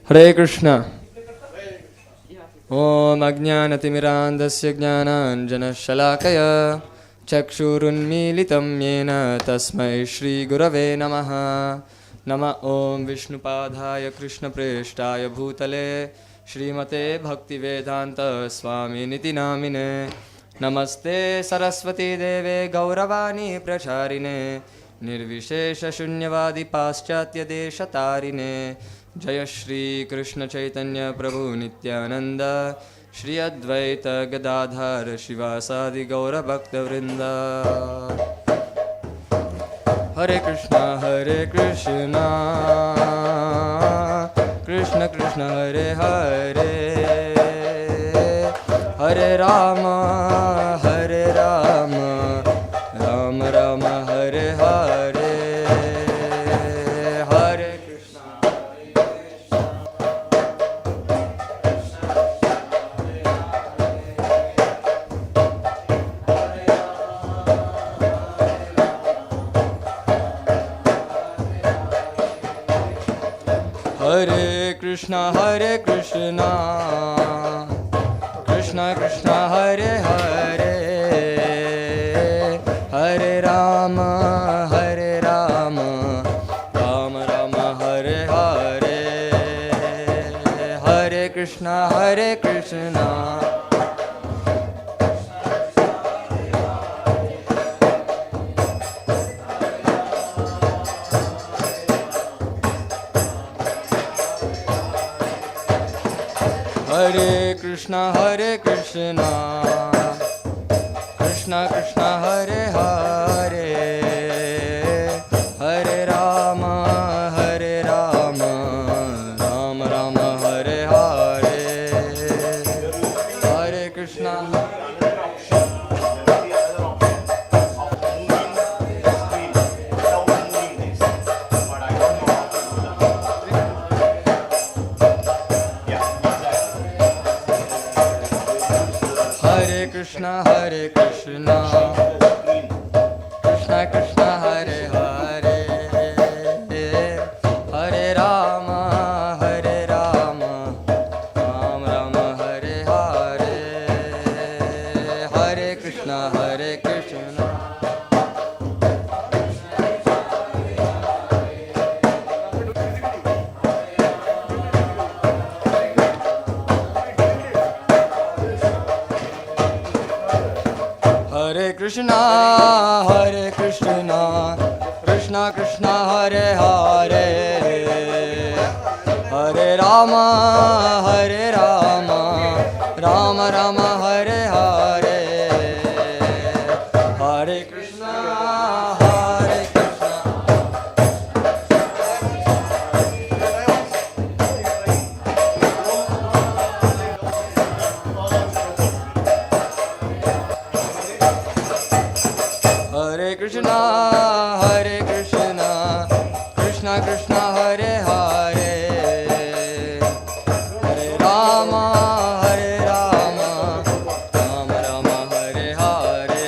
Hare Krishna. Om Ajnanatimirandasya Jnananjana Shalakaya Chakshurunmilitam Yena Tasmai Shri Gurave Namaha. Nama Om Vishnupadhaya Krishna Preshtaya Bhutale Shrimate Bhaktivedanta Swami Niti Namine. Namaste Saraswati Deve Gauravani Pracharine Nirvishesha Shunyavadi Paschatya Deshatarine. Jaya Shri Krishna Chaitanya Prabhu Nityananda Shri Advaita Gadadhar Shivasadi Gaura Bhakta Vrinda. Hare Krishna Krishna Krishna Hare Hare, Hare Rama Rama Rama Hare Hare. Hare Krishna Hare Krishna Krishna Krishna Hare Hare, Hare Rama Rama Rama Hare Hare. Hare Krishna Hare Krishna Krishna Krishna Hare Hare, Hare Rama Rama Rama Hare Hare. Hare Krishna Krishna Krishna Krishna Hare Hare, Hare Rama Rama Rama Hare Hare. Hare Krishna Krishna Krishna Hare Hare, Hare Rama Rama Rama Hare Hare. Hare Krishna Krishna Krishna Hare Hare, Hare Rama Rama Rama Hare Hare.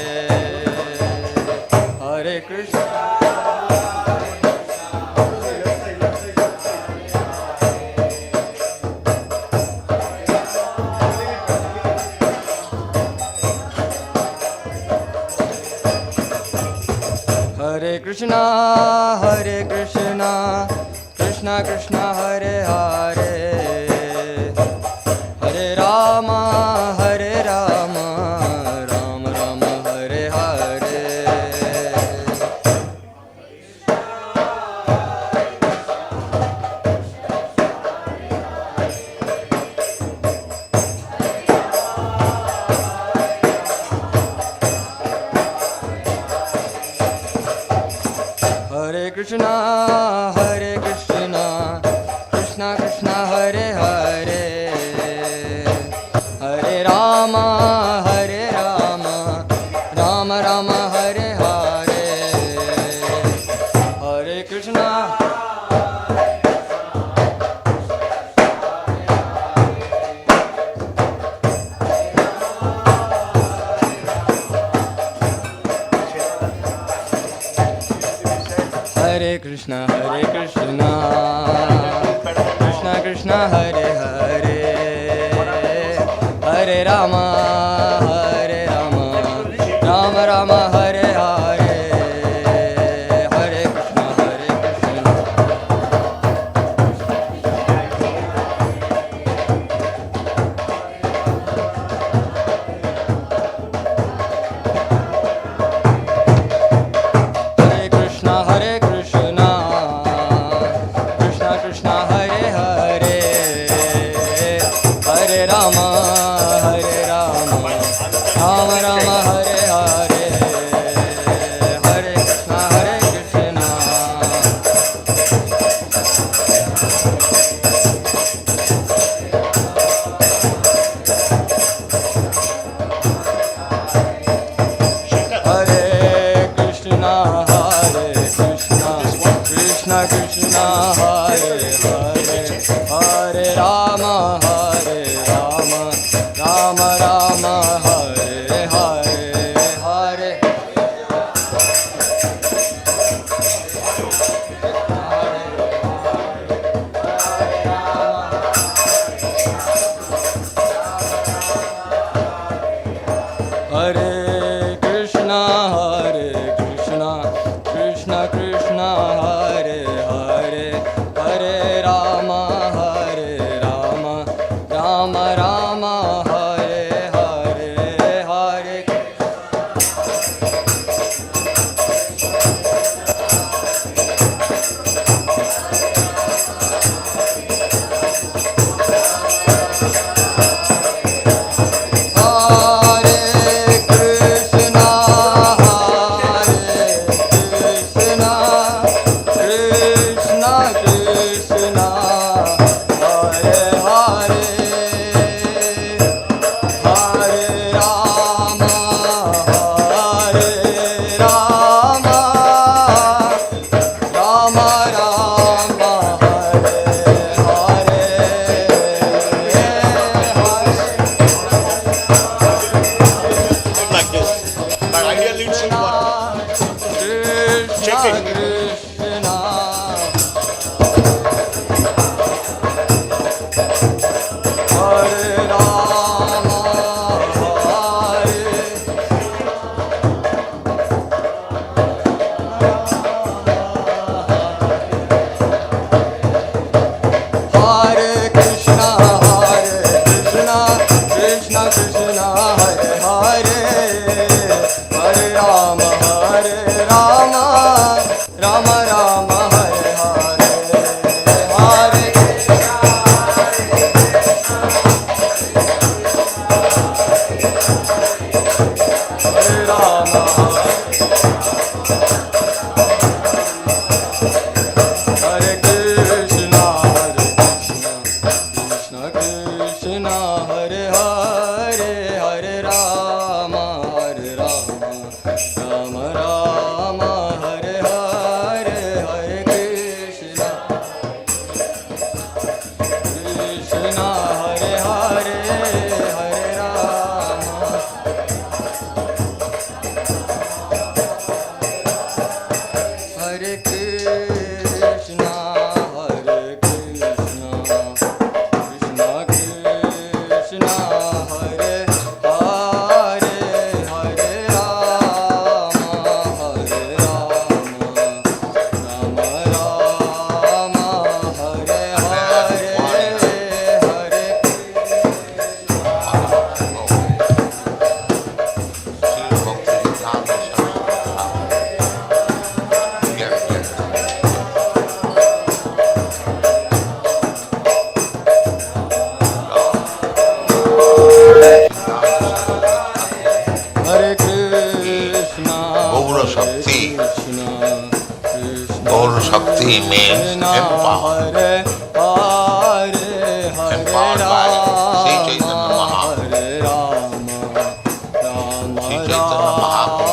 Hare Krishna Krishna Krishna Hare Hare, Hare Rama Rama Rama Hare Hare. Hare Krishna Krishna Krishna Hare Hare, Hare Rama Rama Rama Hare Hare. Hare Krishna Hare Krishna, Krishna Krishna, Hare Hare, Hare Rama, Rama Rama, Hare Hare, Hare Krishna, Hare Krishna, Krishna Krishna, Hare Hare, Hare Rama, Rama Rama, Hare Hare, Hare Krishna, Hare Krishna. Hare Krishna, Krishna Krishna, Hare Hare, Hare Rama, Rama Rama, Hare Hare, Hare Hare Krishna, Krishna Krishna, Hare Hare, Hare Rama, Rama Rama, Hare Hare, Hare Shakti means empowered. Empowered by Sri Chaitanya Mahaprabhu. Sri Chaitanya Mahaprabhu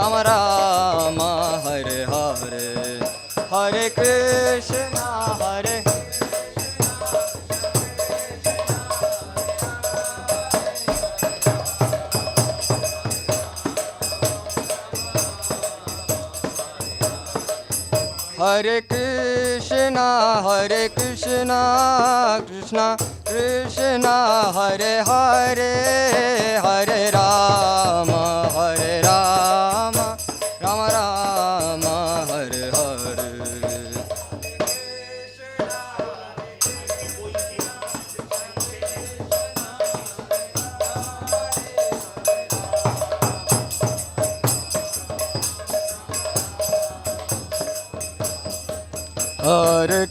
Rama Rama, Hare Hare, Hare Krishna, Hare Hare Krishna, Krishna Krishna, Hare Hare, Hare Rama, Rama Rama, Hare Hare. Hare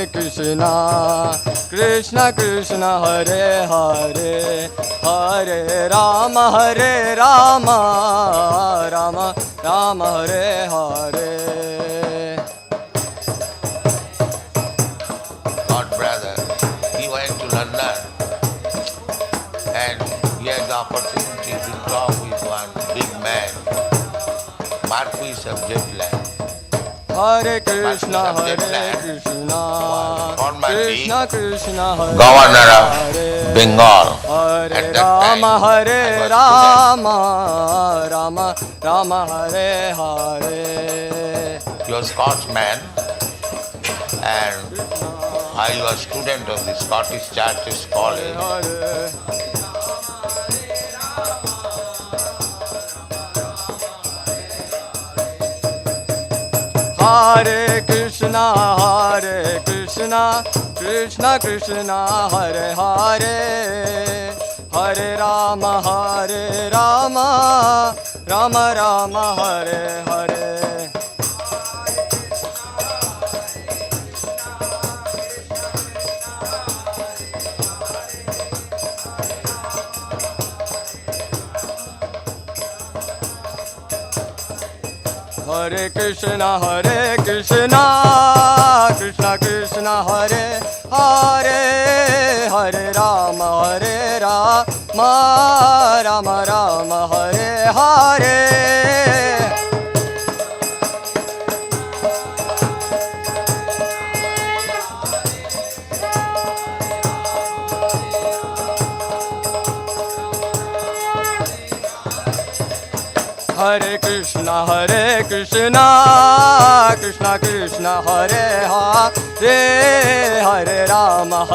Krishna, Krishna Krishna, Hare Hare, Hare Rama, Rama Rama, Hare Hare. God brother, he went to London and he had the opportunity to talk with one big man, Marquis of Jetland. Hare Krishna, Krishna Krishna, Hare Governor of Bengal. Hare At that Rama, time, Hare I was Rama, Hare Hare. He was Scotsman and I was student of the Scottish Church's College. Hare Krishna, Krishna Krishna, Hare Hare, Hare Rama, Rama Rama, Hare Hare. Hare Krishna, Krishna Krishna, Hare Hare, Hare Rama, Rama Rama, Hare Hare. Hare Krishna, Krishna Krishna, Hare Hare, Hare Rama,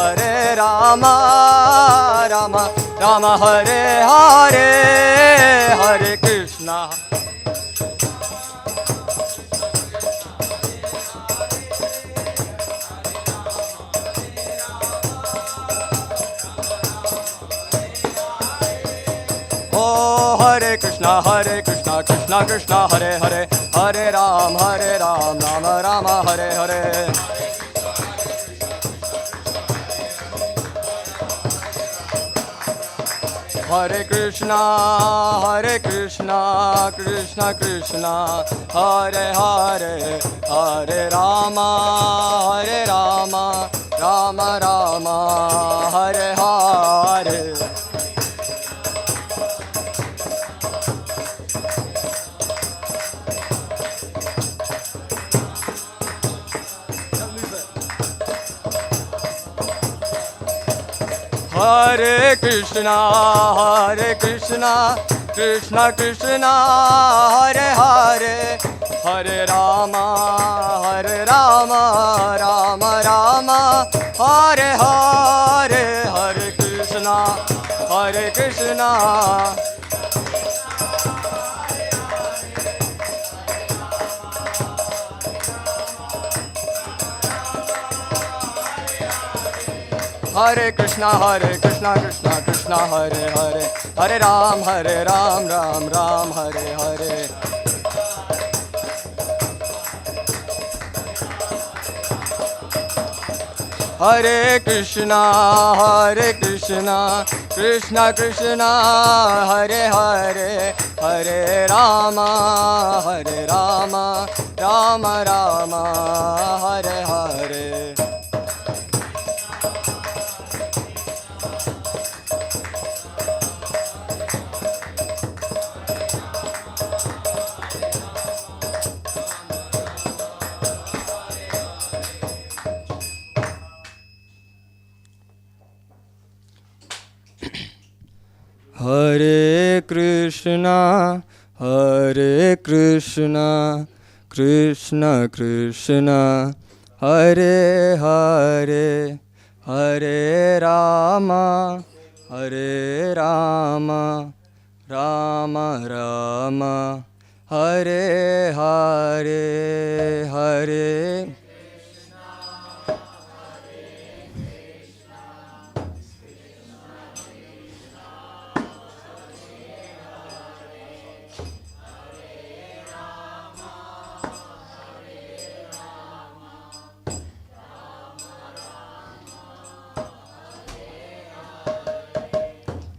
Rama Rama, Hare Hare, Hare Krishna. Oh, Hare Krishna, Krishna Hare Hare, Hare Ram, Rama Rama, Hare Hare. Hare Krishna, Krishna Krishna, Hare Hare, Hare Rama, Rama Rama, Hare Hare. Hare Krishna, Krishna Krishna, Hare Hare, Hare Rama, Rama Rama, Hare Hare, Hare Krishna, Krishna. Hare Krishna, Krishna Krishna, Hare Hare, Hare Ram, Ram Ram, Hare Hare. Hare Krishna, Krishna Krishna, Hare Hare, Hare Rama, Rama Rama, Hare Hare. Hare Krishna, Hare Krishna, Krishna Krishna, Hare Hare, Hare Rama, Hare Rama, Rama Rama, Hare Hare, Hare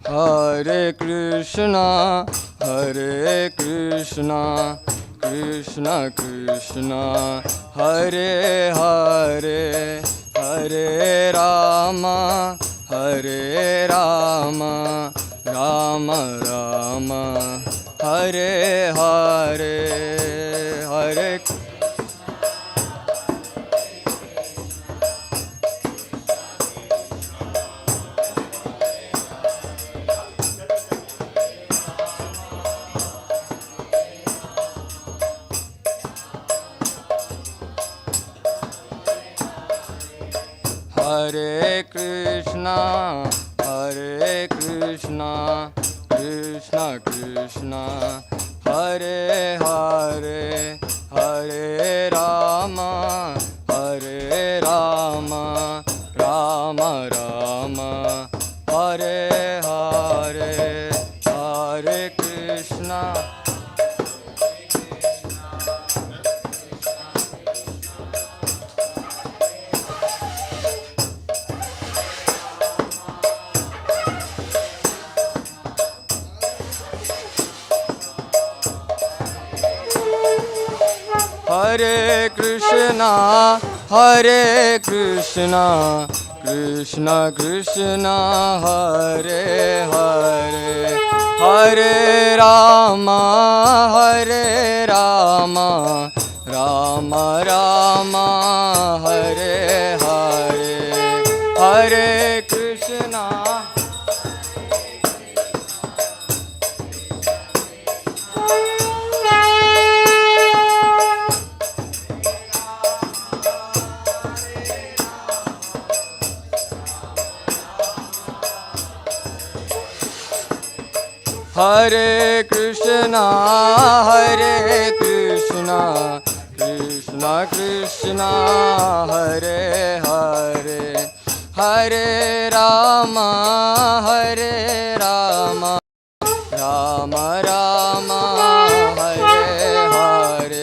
Hare Krishna, Hare Krishna, Krishna Krishna, Hare Hare, Hare Rama, Hare Rama, Rama Rama, Hare Hare, Hare Hare Krishna, Hare Krishna, Krishna Krishna, Hare Hare, Hare Rama, Hare Rama, Rama Rama, Hare Hare, Hare Krishna. Hare Krishna, Hare Krishna, Krishna Krishna, Hare Hare, Hare Rama, Hare Rama, Rama Rama, Hare Hare, Hare Krishna. Hare Krishna, Hare Krishna, Krishna Krishna, Hare Hare, Hare Rama, Hare Rama, Rama Rama, Hare Hare.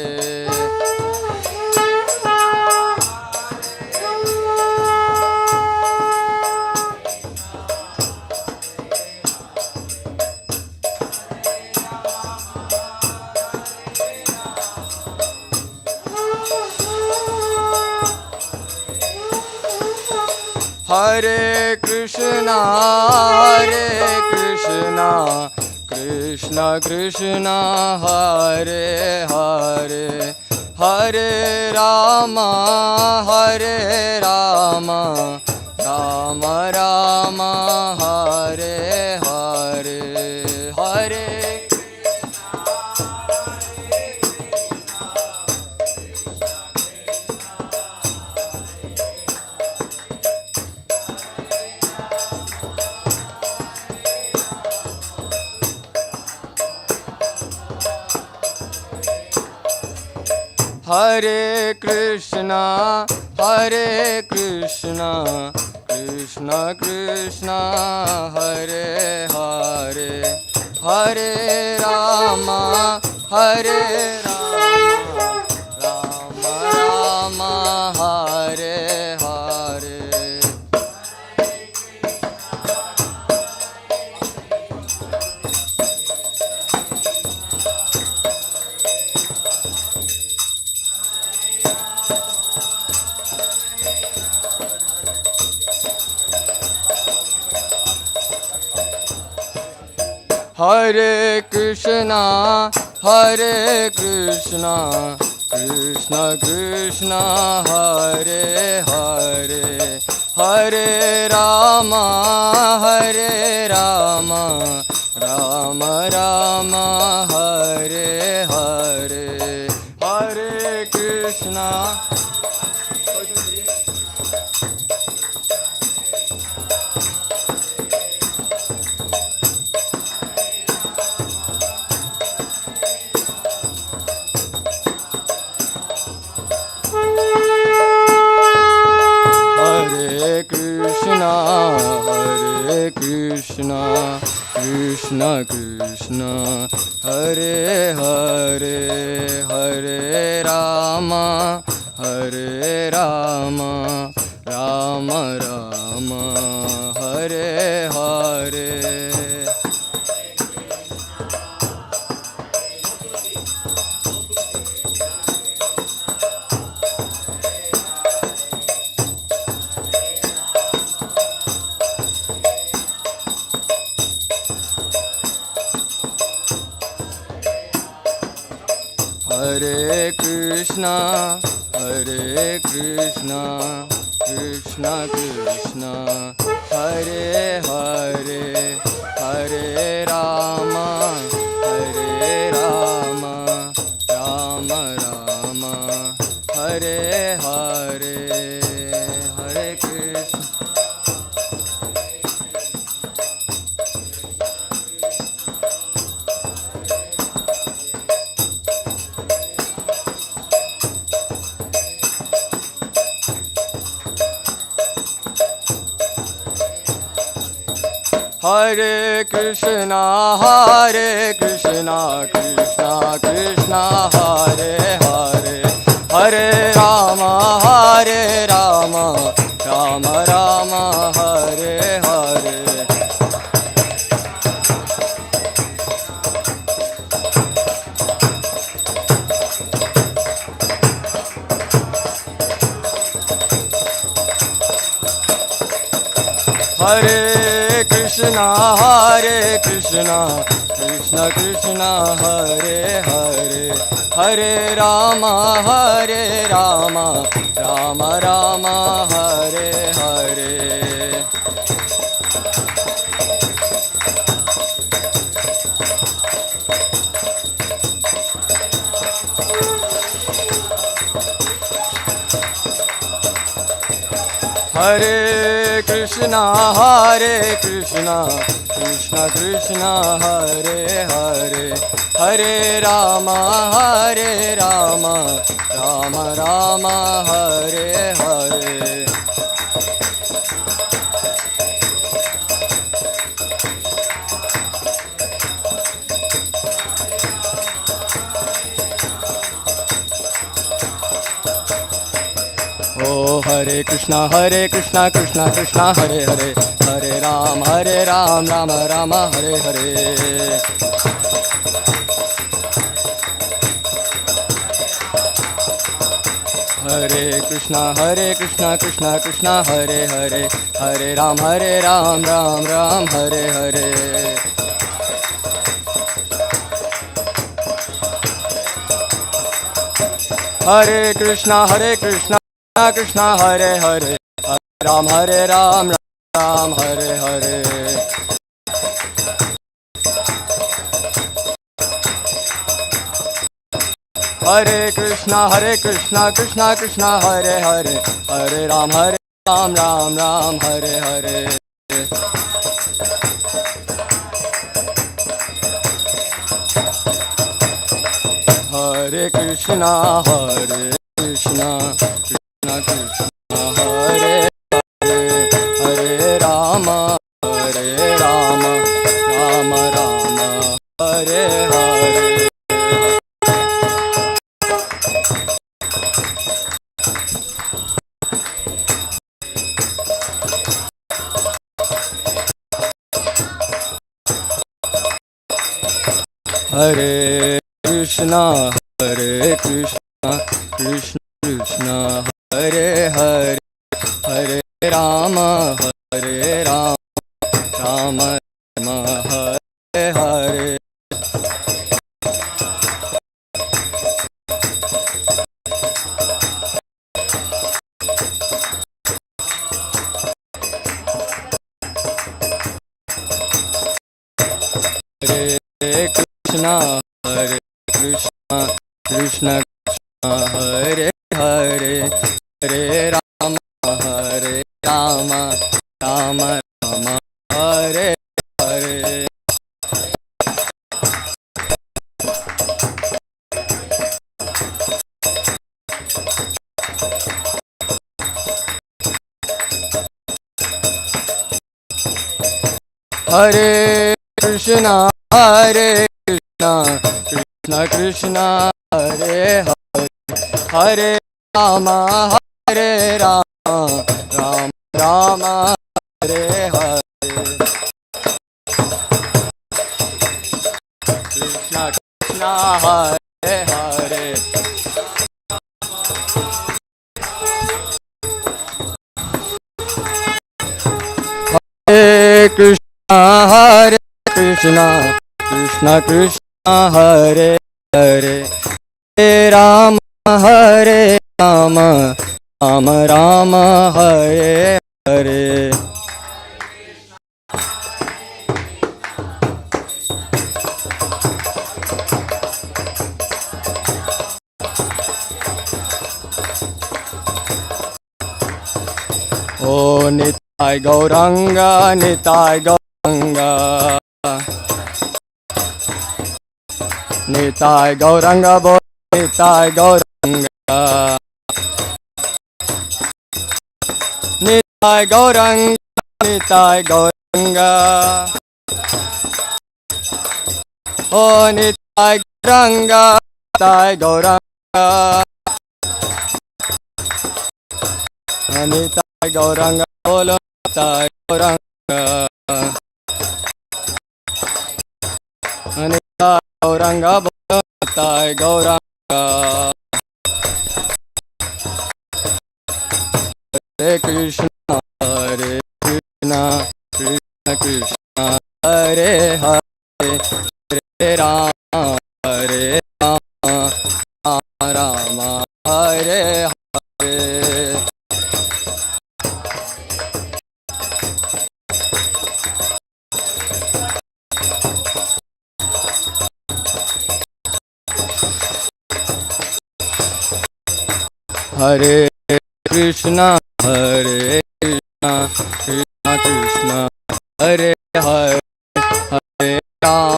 Hare Krishna, Hare Krishna, Krishna Krishna, Hare Hare, Hare Rama, Hare Rama, Rama Rama, Hare Hare, Hare. Hare Krishna, Hare Krishna, Krishna Krishna, Hare Hare, Hare Rama, Hare Rama, Rama Rama, Hare Hare. Hare Krishna, Hare Krishna, Krishna Krishna, Hare Hare, Hare Rama, Hare Rama, Rama Rama, Hare Hare, Hare Krishna. Hare Krishna, Krishna Krishna, Hare Hare, Hare Rama, Rama Rama, Hare Hare. Hare Krishna, Krishna Krishna, Hare Hare, Hare Rama, Rama Rama, Hare Hare, Hare Krishna. Hare Krishna, Krishna Krishna, Hare Hare, Hare Rama, Rama Rama, Hare Hare. Hare Krishna, Krishna Krishna, Hare Hare, Hare Rama, Rama Rama, Hare Hare. Hare Krishna, Krishna Krishna, Hare Hare, Hare Rama, Rama Rama, Hare Hare. Oh, Hare Krishna, Krishna Krishna, Hare Hare, Hare Ram, Rama Rama, Hare Hare. Hare Krishna, Krishna Hare Hare, Hare Ram, Ram Hare Hare. Hare Krishna, Krishna Hare Hare, Hare Ram, Ram Hare Hare. Hare Krishna, Krishna Hare Hare, Hare Ram, Ram Hare Hare. Hare Krishna, Krishna Hare Hare, Hare Rama, Rama Hare Hare. Hare Krishna, Krishna Hare Hare, Hare Rama, Rama Hare Hare. Hare Krishna, Krishna Krishna, Hare Hare, Hare Rama, Hare Rama, Rama Rama, Hare Hare. Hare Krishna, Krishna Krishna, Hare Hare, Hare Rama, Hare Rama, Rama Rama, Hare Hare. Krishna Krishna, Hare Hare. Hare Krishna, Hare Krishna, Krishna Krishna, Hare Hare, Hare Rama, Hare Rama, Rama Rama, Hare Hare. Oh Nitai Gauranga, Nitai Gauranga, Nitai Gauranga, Bo Nitai Gauranga, Nitai Gauranga, Nitai Gauranga, oh Nitai Gauranga, Nitai Gauranga, Nitai Gauranga, bolo Nitai Gauranga, Nitai Gauranga, bolo Nitai Gauranga. Hare Krishna, Hare Krishna, Krishna Krishna, Hare Hare, Hare Rama, Hare Rama, Rama Rama, Hare Hare. Hare Krishna, Hare Krishna, Krishna Krishna, Hare Hare, Hare Rama,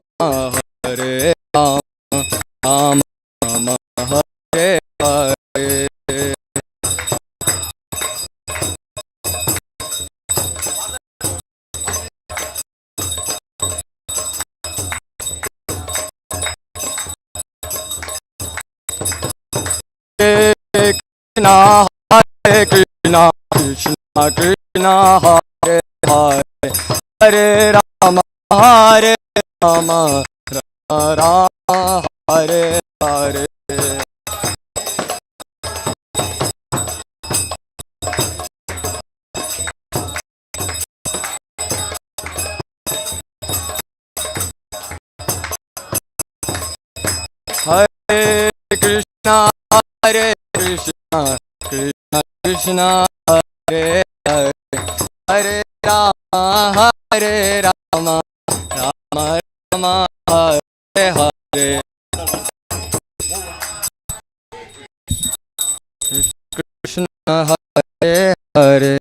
Hare Rama, Rama Rama, Hare Hare. Hare Krishna, Hare Krishna, Krishna Krishna, Hare Hare, Hare Rama, Hare Rama, Rama Rama, Hare Hare. Hare Krishna, Hare Krishna, Krishna Krishna, Hare Hare, Hare Rama, Hare Rama, Rama Rama, Hare Hare. Krishna, Hare Hare.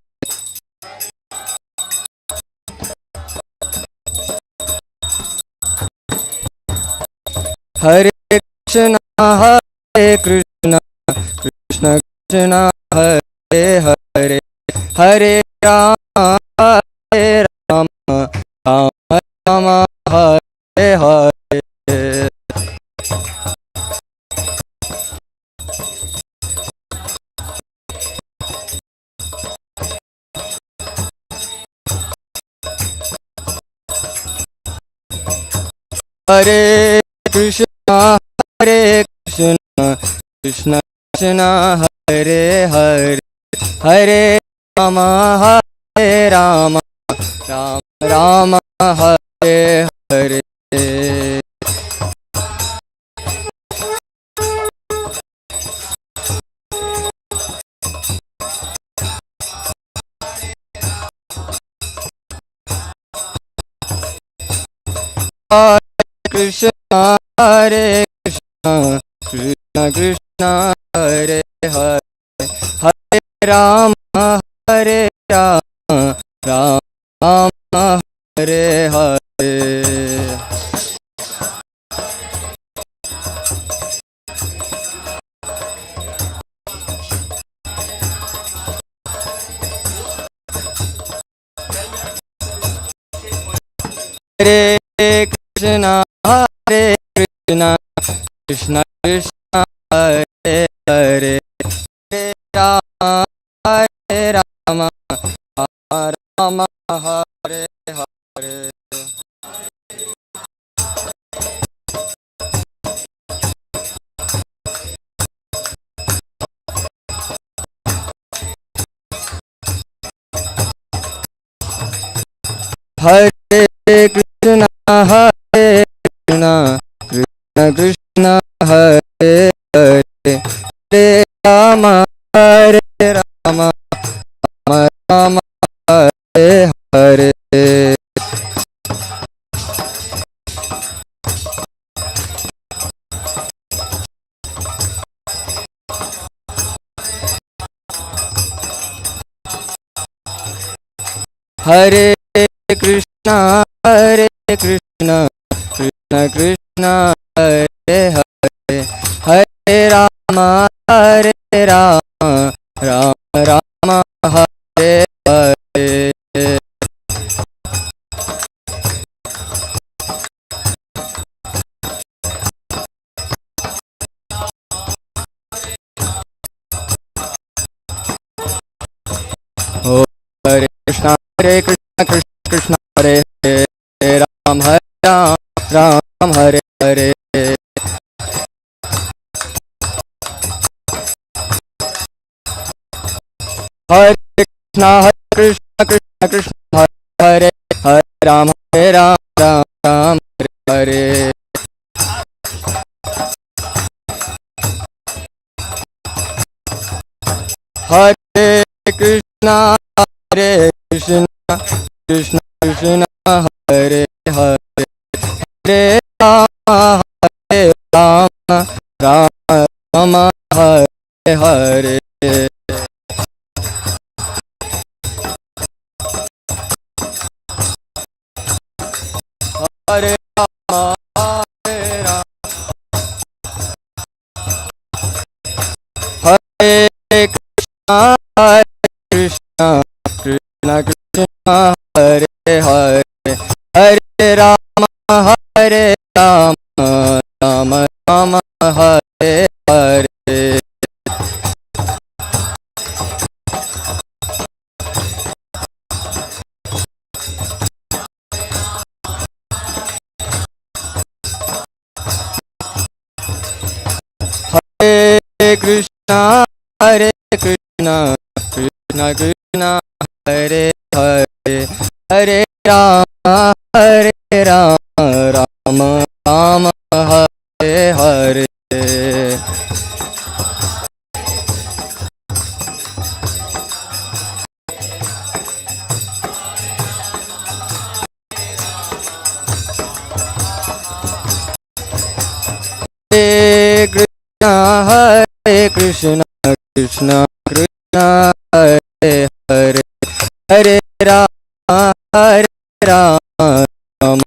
Hare Krishna, Hare Krishna, Krishna Krishna, Hare Hare, Hare Rama, Hare Rama, Rama Rama, Hare Hare. Hare Krishna, Hare Krishna, Krishna Krishna, Hare Hare, Hare Rama, Hare Rama, Rama Rama, Hare Hare. Hare Krishna, Hare Krishna, Krishna Krishna, Hare Hare, Hare Rama, Hare Rama, Rama Hare Hare. Hare Krishna, Hare Krishna, Krishna Krishna, Hare Hare, Hare Rama, Hare Rama, Rama Hare Hare. Hare Krishna, Hare Krishna, Krishna Krishna, Hare Hare, Hare Rama, Hare Rama, Rama Hare Hare. Hare Krishna, Hare Krishna, Krishna Krishna, Hare Hare, Hare Rama, Hare Rama, Rama Rama, Hare Hare. Oh, Hare Krishna, Hare Krishna, Krishna Krishna, Hare Hare, Hare Ram, Hare Ram, Ram Hare Hare. Hare Krishna, Hare Krishna, Krishna Krishna, Hare Hare, Hare Ram, Hare Ram, Ram Ram Hare Hare. Hare Krishna, Hare Krishna, Krishna Krishna, Hare Hare, Hare Rama, Hare Rama, Rama Rama, Hare Hare. Hare Rama, Hare Rama, Hare Krishna, Hare Krishna, Krishna Krishna, Hare Hare, Hare Rama, Hare Rama, Rama Rama, Hare Hare. Hare Krishna, Hare Krishna, Krishna Krishna, Hare Hare, Hare Rama, Hare Rama, Rama Rama, Hare Hare. Hare Krishna, Hare Krishna, Krishna Krishna, Hare Hare, Hare Rama, Hare Rama, Rama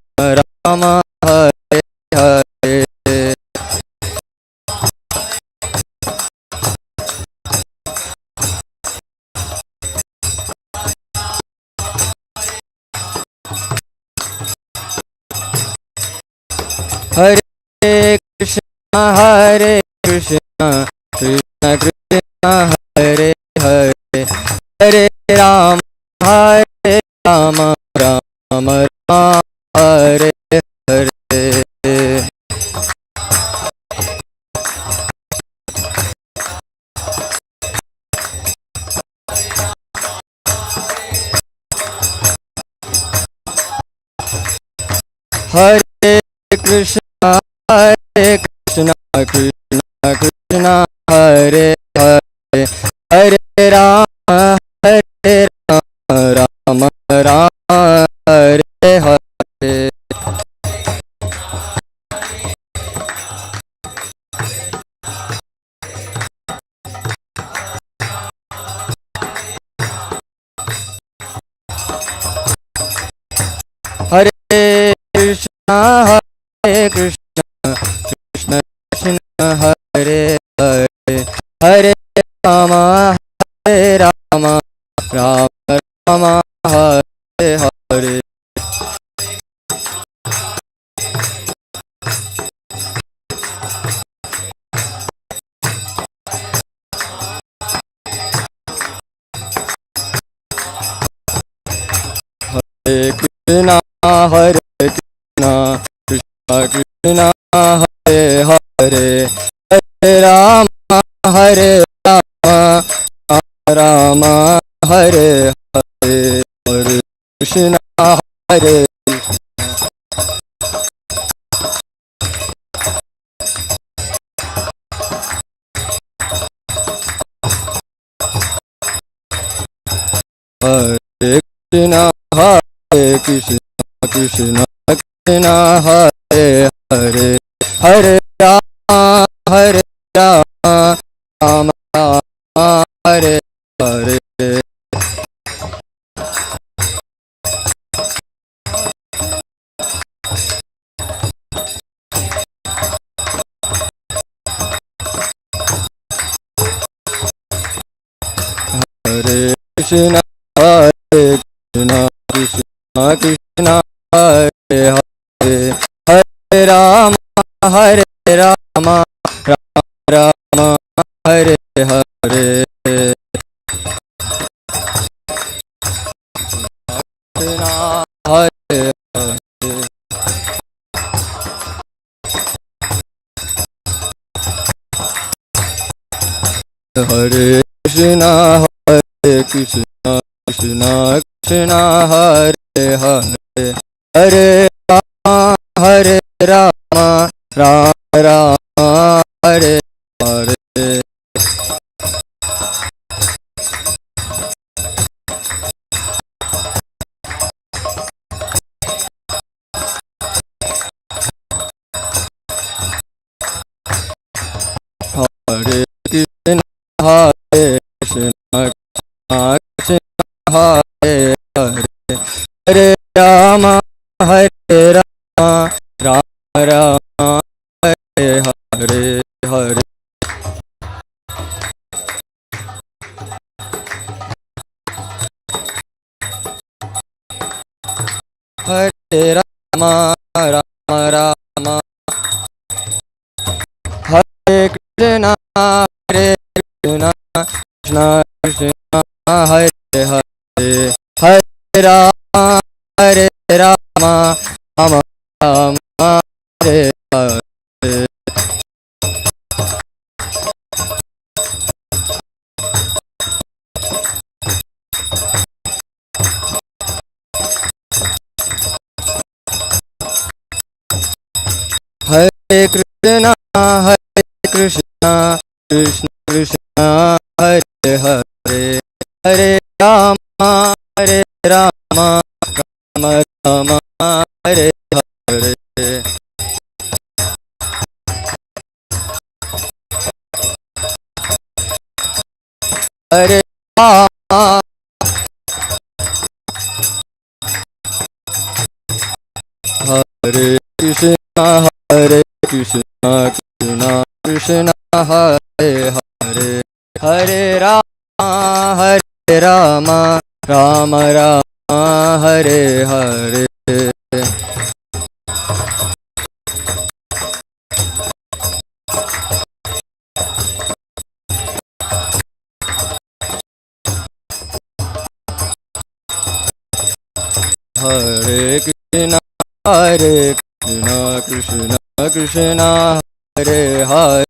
Rama, Hare Hare. Hare Krishna, Hare Krishna, Krishna Krishna, Hare Hare, Hare Rama, Hare Rama, Rama Rama, Hare Hare. Hare Krishna, Hare Krishna, Krishna Krishna, Hare Hare, Hare Rama, Hare Rama, Rama Rama, Hare Hare. Krishna Hare Krishna Krishna Krishna Hare Hare Hare Rama Hare Rama Rama Hare Hare Hare Krishna Hare Hare Krishna Hare Krishna Krishna Krishna Hare Hare Hare Rama Hare Rama Rama Rama Hare Hare Hare Krishna Hare Krishna Krishna Krishna Hare Hare Hare Rama Hare Rama Rama Rama Hare Hare Krishna Hare Hare Krishna Hare Krishna Krishna Krishna Hare Hare Hare Rama Hare Rama Rama Rama Hare Hare Hare Krishna Hare Krishna Krishna Hare Hare Hare Rama Hare Rama Rama Rama Hare Hare Hare Hare Rama Rama Rama Hare Krishna Hare Krishna Krishna Krishna Hare Hare Hare Rama Hare Rama Rama Rama Hare Hare Hare Krishna Hare Krishna Krishna Krishna Hare Hare Hare Rama Hare Rama Rama Rama Hare Hare Hare Rama Hare Krishna Hare Krishna Krishna Krishna Hare Hare Hare Rama Hare Rama Rama Rama Hare Hare Hare Krishna Hare Krishna Krishna Krishna Hare Hare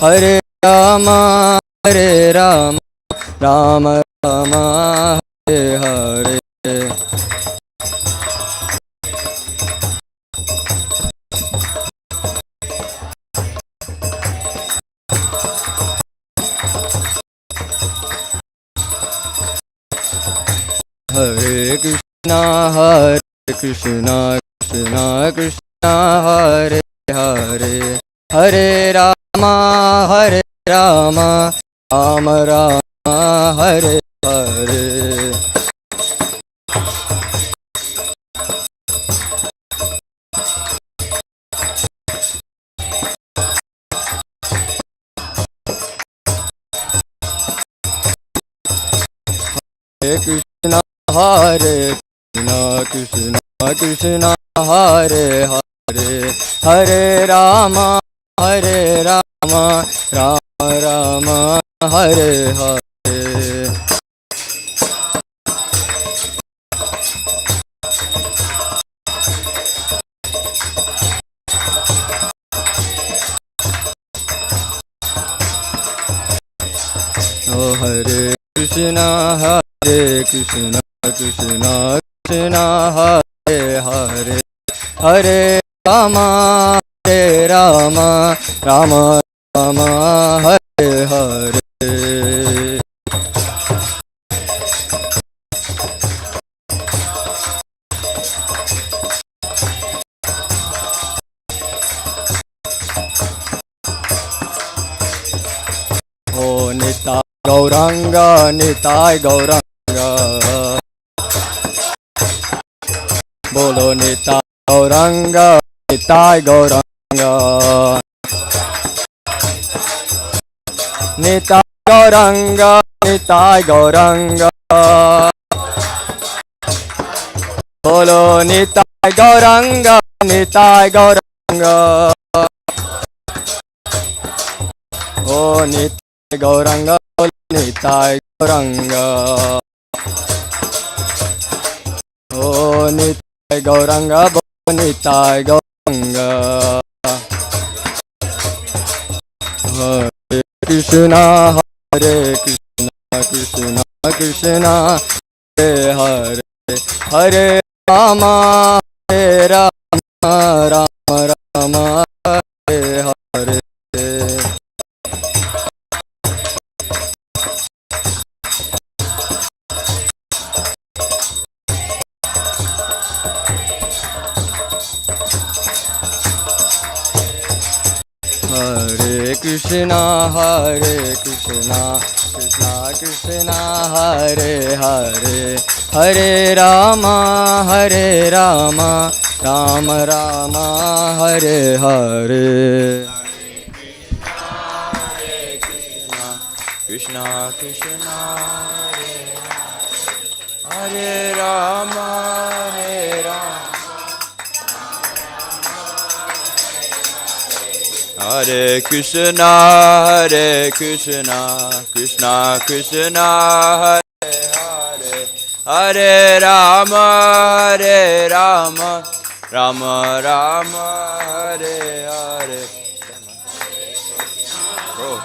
Hare Rama Hare Rama Rama Rama Hare Hare Hare Krishna Hare Krishna Krishna Krishna Hare Hare Hare Rama Hare Rama Rama Rama Hare Hare Hare Krishna Hare Krishna Krishna Krishna Hare Hare Hare Rama Hare Rama Rama Rama Hare Hare. Oh Hare Krishna Hare Krishna Krishna Krishna Hare Hare Hare Rama Hare Rama Rama Rama Hare Hare Oh Nitai Gauranga Nitai Gauranga Bolo Nitai Gauranga Nitai Gauranga Nitai Gauranga Nitai Gauranga Bolo Nitai Gauranga Nitai Gauranga Oh Nitai Gauranga Bolo Nitai Gauranga Oh Nitai Gauranga Bolo Nitai Gauranga Hare Krishna Hare Krishna Krishna Krishna Hare Hare Hare Rama Hare Rama Rama Rama Hare Hare Hare Krishna Hare Krishna Krishna Krishna Hare Hare Hare Rama Rama Rama Hare Hare Krishna Krishna Hare Rama Hare Krishna Krishna Krishna Hare Hare Hare Rama Rama Rama Hare Hare Bro.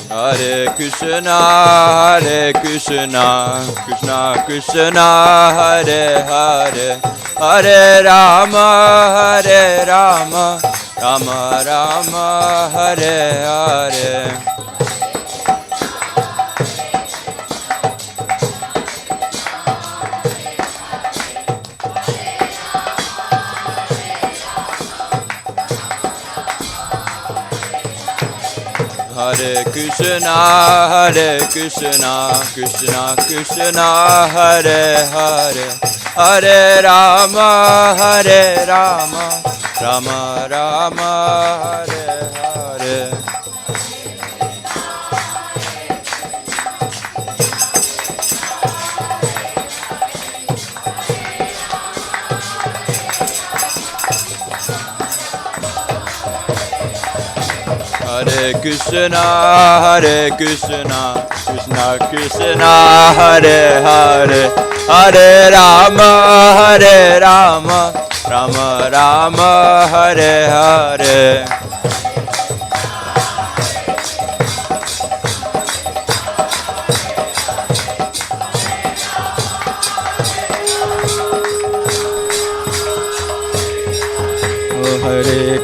Hare Krishna Krishna Krishna Hare Hare Hare Rama Rama Rama Hare Hare Hare Krishna Krishna Krishna Hare Hare Hare Rama Rama Rama Hare Hare Hare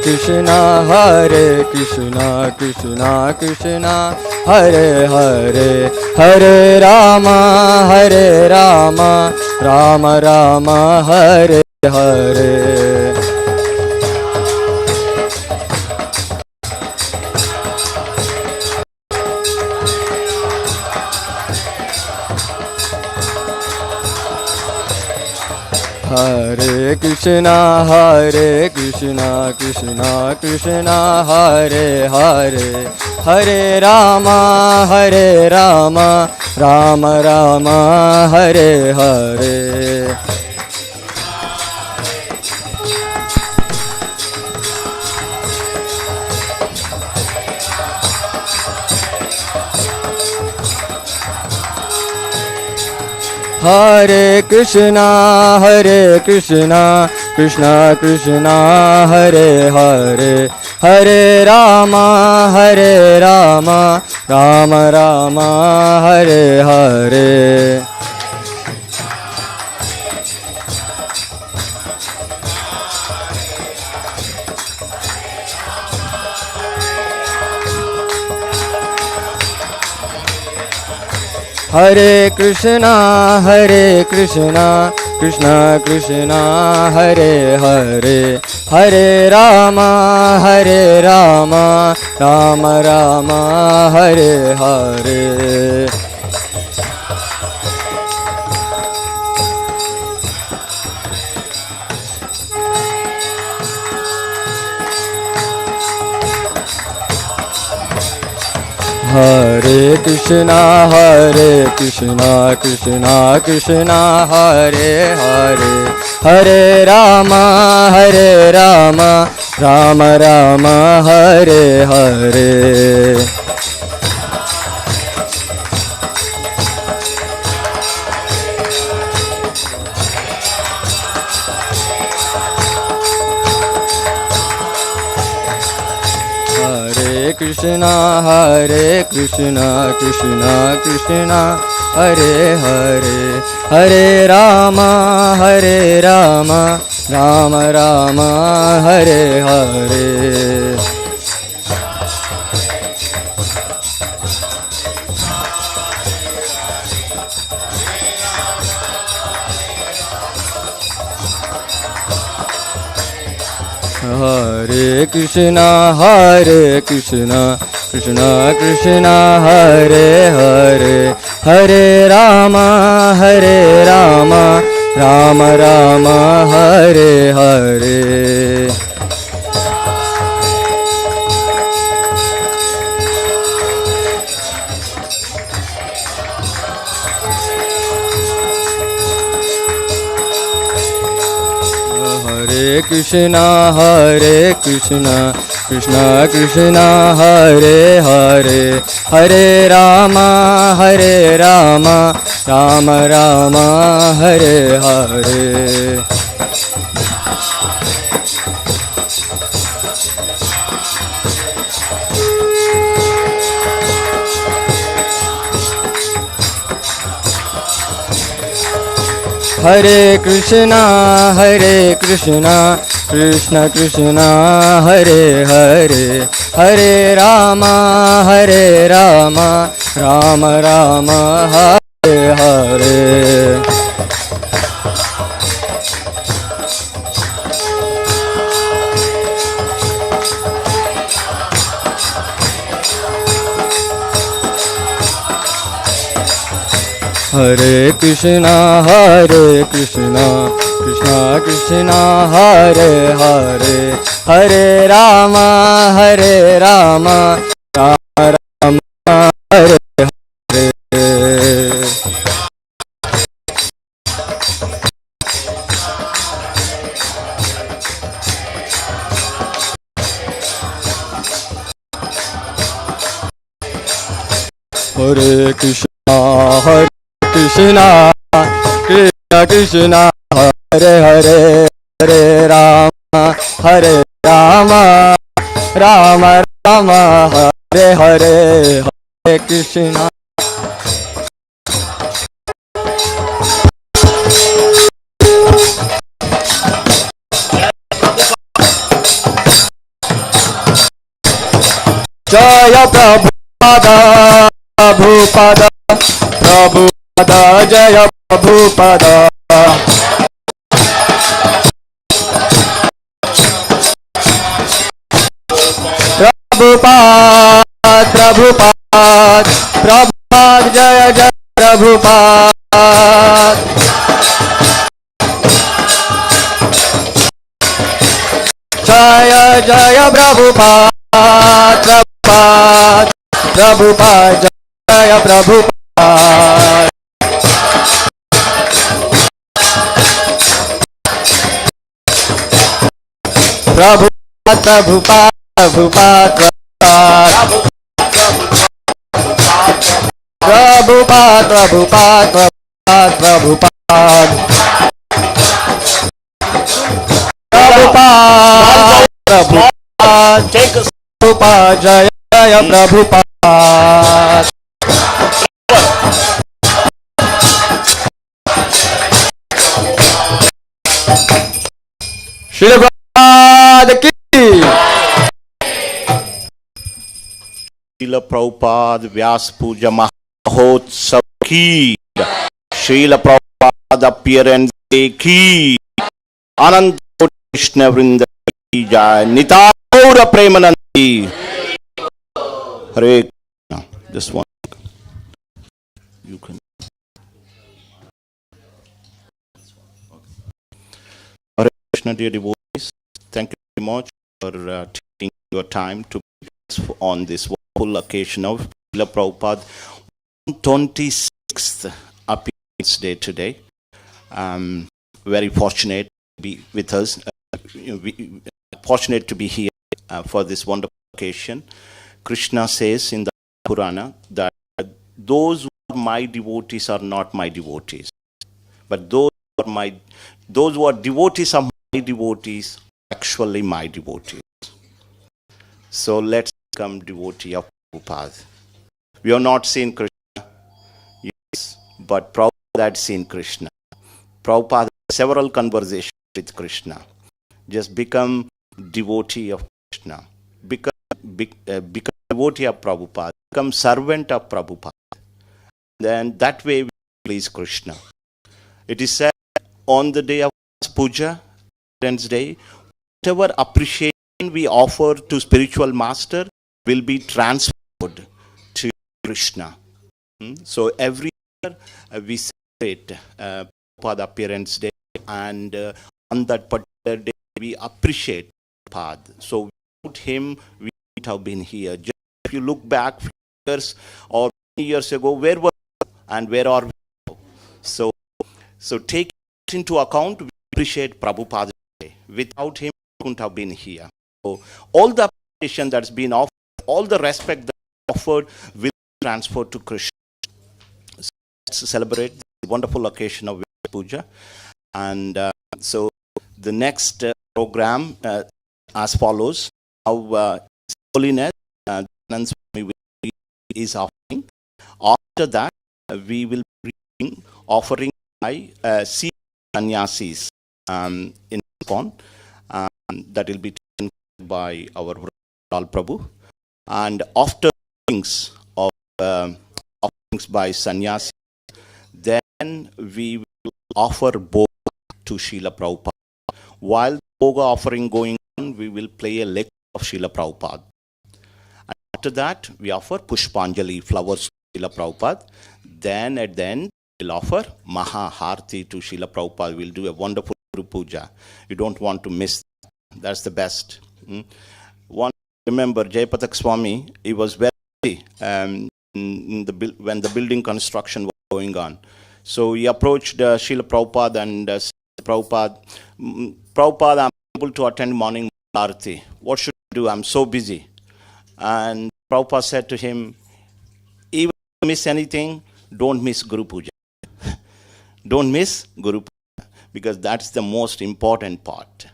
Krishna Krishna Krishna Hare Hare Hare Rama Rama Rama Hare Hare Hare Krishna Krishna Krishna Hare Hare Hare Rama Rama Rama Hare Hare Hare Krishna Krishna Krishna Hare Hare Hare Rama Rama Rama Hare Hare Hare Krishna, Krishna Krishna, Hare Hare, Hare Rama, Rama Rama, Hare Hare. Hare Krishna, Krishna Krishna, Hare Hare, Hare Rama, Rama Rama, Hare Hare. Hare Krishna, Krishna Krishna, Hare Hare, Hare Rama, Rama Rama, Hare Hare. Hare Krishna, Krishna Krishna, Hare Hare, Hare Rama, Rama Rama, Hare Hare. Hare Krishna, Krishna Krishna, Hare Hare, Hare Rama, Rama Rama, Hare Hare. Hare Krishna, Krishna Krishna, Hare Hare, Hare Rama, Rama Rama, Hare Hare. Hare Krishna, Krishna Krishna, Hare Hare, Hare Rama, Rama Rama, Hare Hare. Hare Krishna, Krishna Krishna, Hare Hare, Hare Rama, Rama Rama, Hare Hare. Hare Krishna, Krishna Krishna, Hare Hare, Hare Rama, Rama Rama, Hare Hare, Hare Krishna. Jaya Prabhupada, Prabhupada, Prabhupada, Jaya Prabhupada. Prabhupada, Prabhupada, Prabhupada, Jaya Jaya Prabhupada. Jaya Jaya Prabhupada, Prabhupada, Prabhupada, Jaya Prabhupada. Prabhupada, Prabhupada, Prabhupada, Prabhupada, Prabhupada, Prabhupada, Prabhupada, Take us. Prabhupada, Jaya Jaya Prabhupada. Srila Prabhupada ki. Srila Prabhupada Vyas Puja Mahotsav ki. Srila Prabhupada appearance ki. Ananda Krishna Vrinda ki jai. Nitai Gaura Premanandi. Hare Krishna. Just one. You can. Hare Krishna, dear devotees. Thank you very much for taking your time to be on this wonderful occasion of Srila Prabhupada 26th appearance day today. Very fortunate to be with us. Fortunate to be here for this wonderful occasion. Krishna says in the Purana that those who are my devotees are not my devotees, but those who are devotees of my devotees are actually my devotees. So let's become devotee of Prabhupada. We have not seen Krishna, yes, but Prabhupada had seen Krishna. Prabhupada had several conversations with Krishna. Just become devotee of Krishna. Become devotee of Prabhupada. Become servant of Prabhupada. Then that way we please Krishna. It is said on the day of puja, Friends Day, whatever appreciation we offer to spiritual master will be transferred to Krishna. So every year we celebrate Prabhupada appearance day, and on that particular day we appreciate Prabhupada. So without him we would have been here. Just if you look back years or years ago, where were we and where are we now? So take it into account, we appreciate Prabhupada today. Without him we couldn't have been here. So all the appreciation that's been offered, all the respect that's offered will be transferred to Krishna. So let's celebrate the wonderful occasion of puja. And so the next program as follows. Now Holiness Ananda Swami is offering. After that we will be offering by sannyasis in Japan. That will be taken by our Lal Prabhu. And after offerings of offerings by sannyasis, then we will offer bhoga to Srila Prabhupada. While the bhoga offering going on, we will play a lecture of Srila Prabhupada. And after that, we offer Pushpanjali, flowers to Srila Prabhupada. Then at the end, we'll offer Maha Harti to Srila Prabhupada. We'll do a wonderful Guru Puja. You don't want to miss that. That's the best. One, remember, Jayapatak Swami, he was very busy when the building construction was going on. So he approached Srila Prabhupada and said, Prabhupada, I'm able to attend morning Arati. What should I do? I'm so busy. And Prabhupada said to him, even if you miss anything, don't miss Guru Puja. Don't miss Guru Puja, because that's the most important part.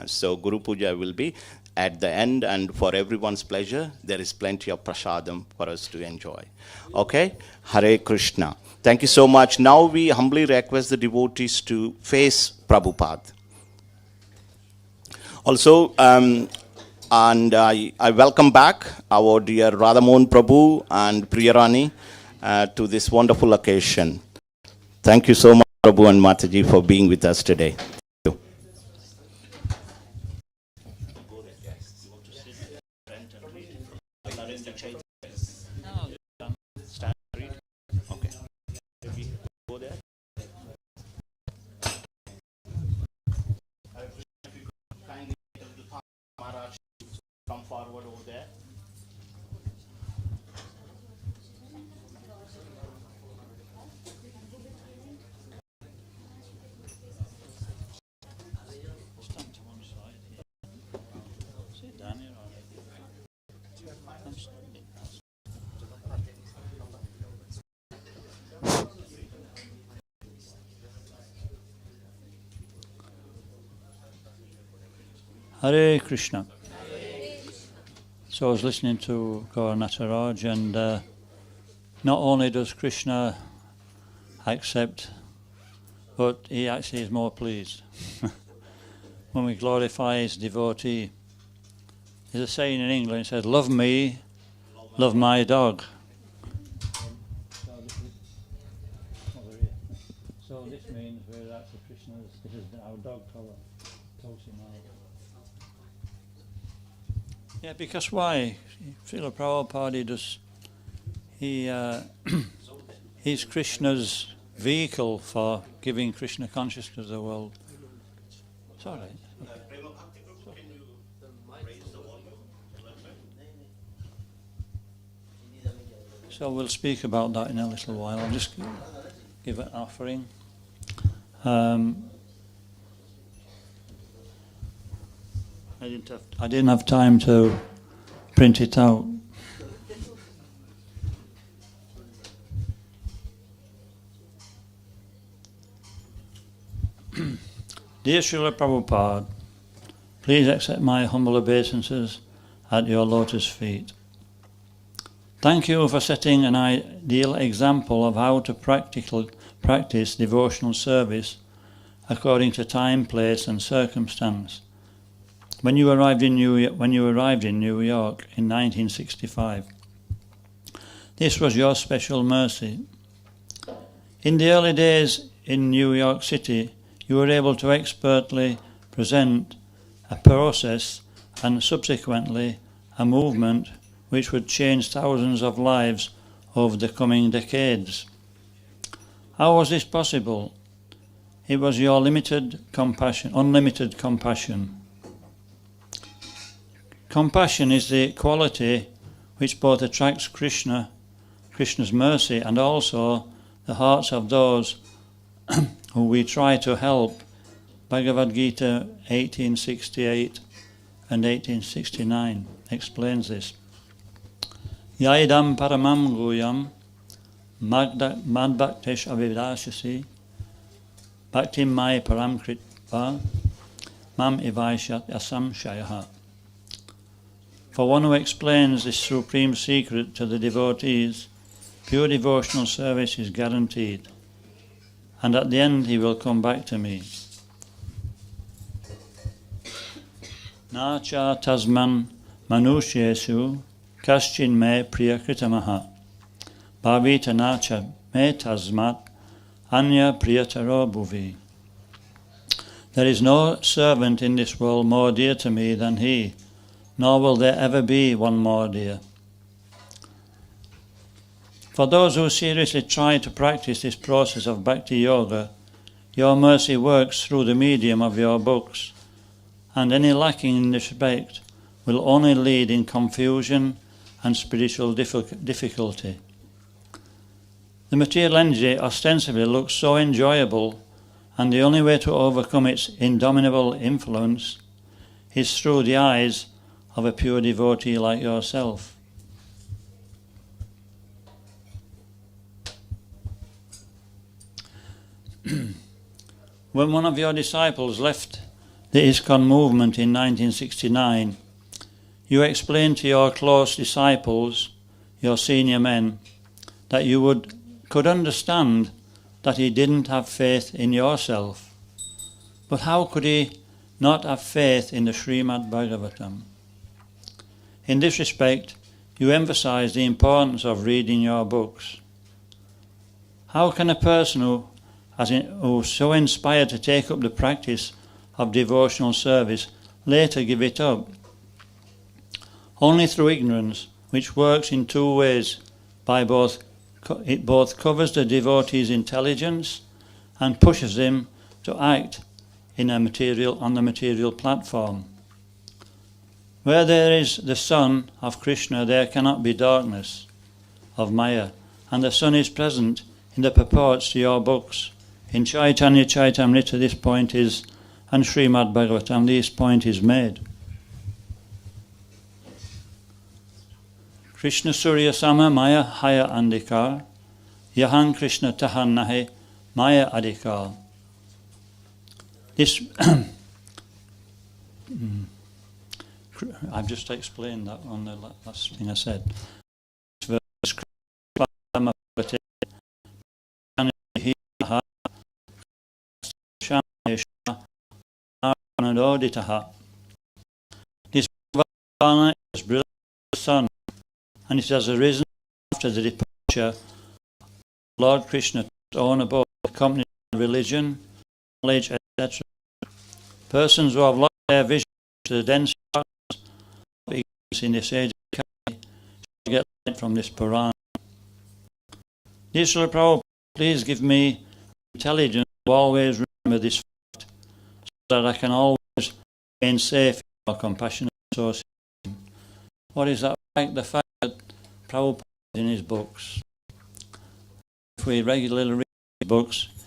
So Guru Puja will be at the end, and for everyone's pleasure, there is plenty of prasadam for us to enjoy. Okay? Hare Krishna. Thank you so much. Now we humbly request the devotees to face Prabhupada. Also, and I welcome back our dear Radhamohan Prabhu and Priyarani to this wonderful occasion. Thank you so much, Prabhu and Mataji, for being with us today. Thank you. Okay. Go there. Kindly Maharaj come forward over there. Hare Krishna. So I was listening to Gaura Nataraj, and not only does Krishna accept, but he actually is more pleased when we glorify his devotee. There's a saying in England, it says, "Love me, love my dog." So this means we're actually Krishna's, this is our dog collar, Tulsi Mala. Yeah, because why? Srila Prabhupada he's Krishna's vehicle for giving Krishna consciousness to the world. Sorry. So we'll speak about that in a little while. I'll just give an offering. I didn't have time to print it out. Dear Srila Prabhupada, please accept my humble obeisances at your lotus feet. Thank you for setting an ideal example of how to practice devotional service according to time, place, and circumstance. When you arrived in New York in 1965, this was your special mercy. In the early days in New York City, you were able to expertly present a process and subsequently a movement which would change thousands of lives over the coming decades. How was this possible? It was your unlimited compassion. Compassion is the quality which both attracts Krishna's mercy, and also the hearts of those who we try to help. Bhagavad Gita 1868 and 1869 explains this. Yaidam paramam guyam madbhaktesh avidashasi bhaktim mai param kritva mam ivaishat asam shayaha. For one who explains this supreme secret to the devotees, pure devotional service is guaranteed, and at the end he will come back to me. Na cha tasman manushyesu kaschin me priyakritamaha bhavita na cha me tasmat anya priyataro bhuvi. There is no servant in this world more dear to me than he, nor will there ever be one more dear. For those who seriously try to practice this process of bhakti yoga, your mercy works through the medium of your books, and any lacking in this respect will only lead in confusion and spiritual difficulty. The material energy ostensibly looks so enjoyable, and the only way to overcome its indomitable influence is through the eyes of a pure devotee like yourself. When one of your disciples left the ISKCON movement in 1969, you explained to your close disciples, your senior men, that you could understand that he didn't have faith in yourself. But how could he not have faith in the Srimad Bhagavatam? In this respect, you emphasize the importance of reading your books. How can a person who is so inspired to take up the practice of devotional service later give it up? Only through ignorance, which works in two ways. It both covers the devotee's intelligence and pushes him to act on the material platform. Where there is the sun of Krishna, there cannot be darkness of Maya, and the sun is present in the purports to your books. In Chaitanya Chaitamrita this point is, and Srimad Bhagavatam this point is made. Krishna Surya Sama Maya Haya Andikar, Yahan Krishna Tahan Nahe Maya Adikar. This I've just explained that on the last thing I said. This Bhavana is brilliant sun, and it has arisen after the departure of Lord Krishna to his own abode, accompanied by religion, knowledge, etc. Persons who have lost their vision to the dense darkness of ignorance in this age of Kali shall get light from this Purana. Dear Srila Prabhupada, please give me intelligence to always remember this fact, so that I can always remain safe in our compassionate association. What is that fact? The fact that Prabhupada in his books. If we regularly read his books, it's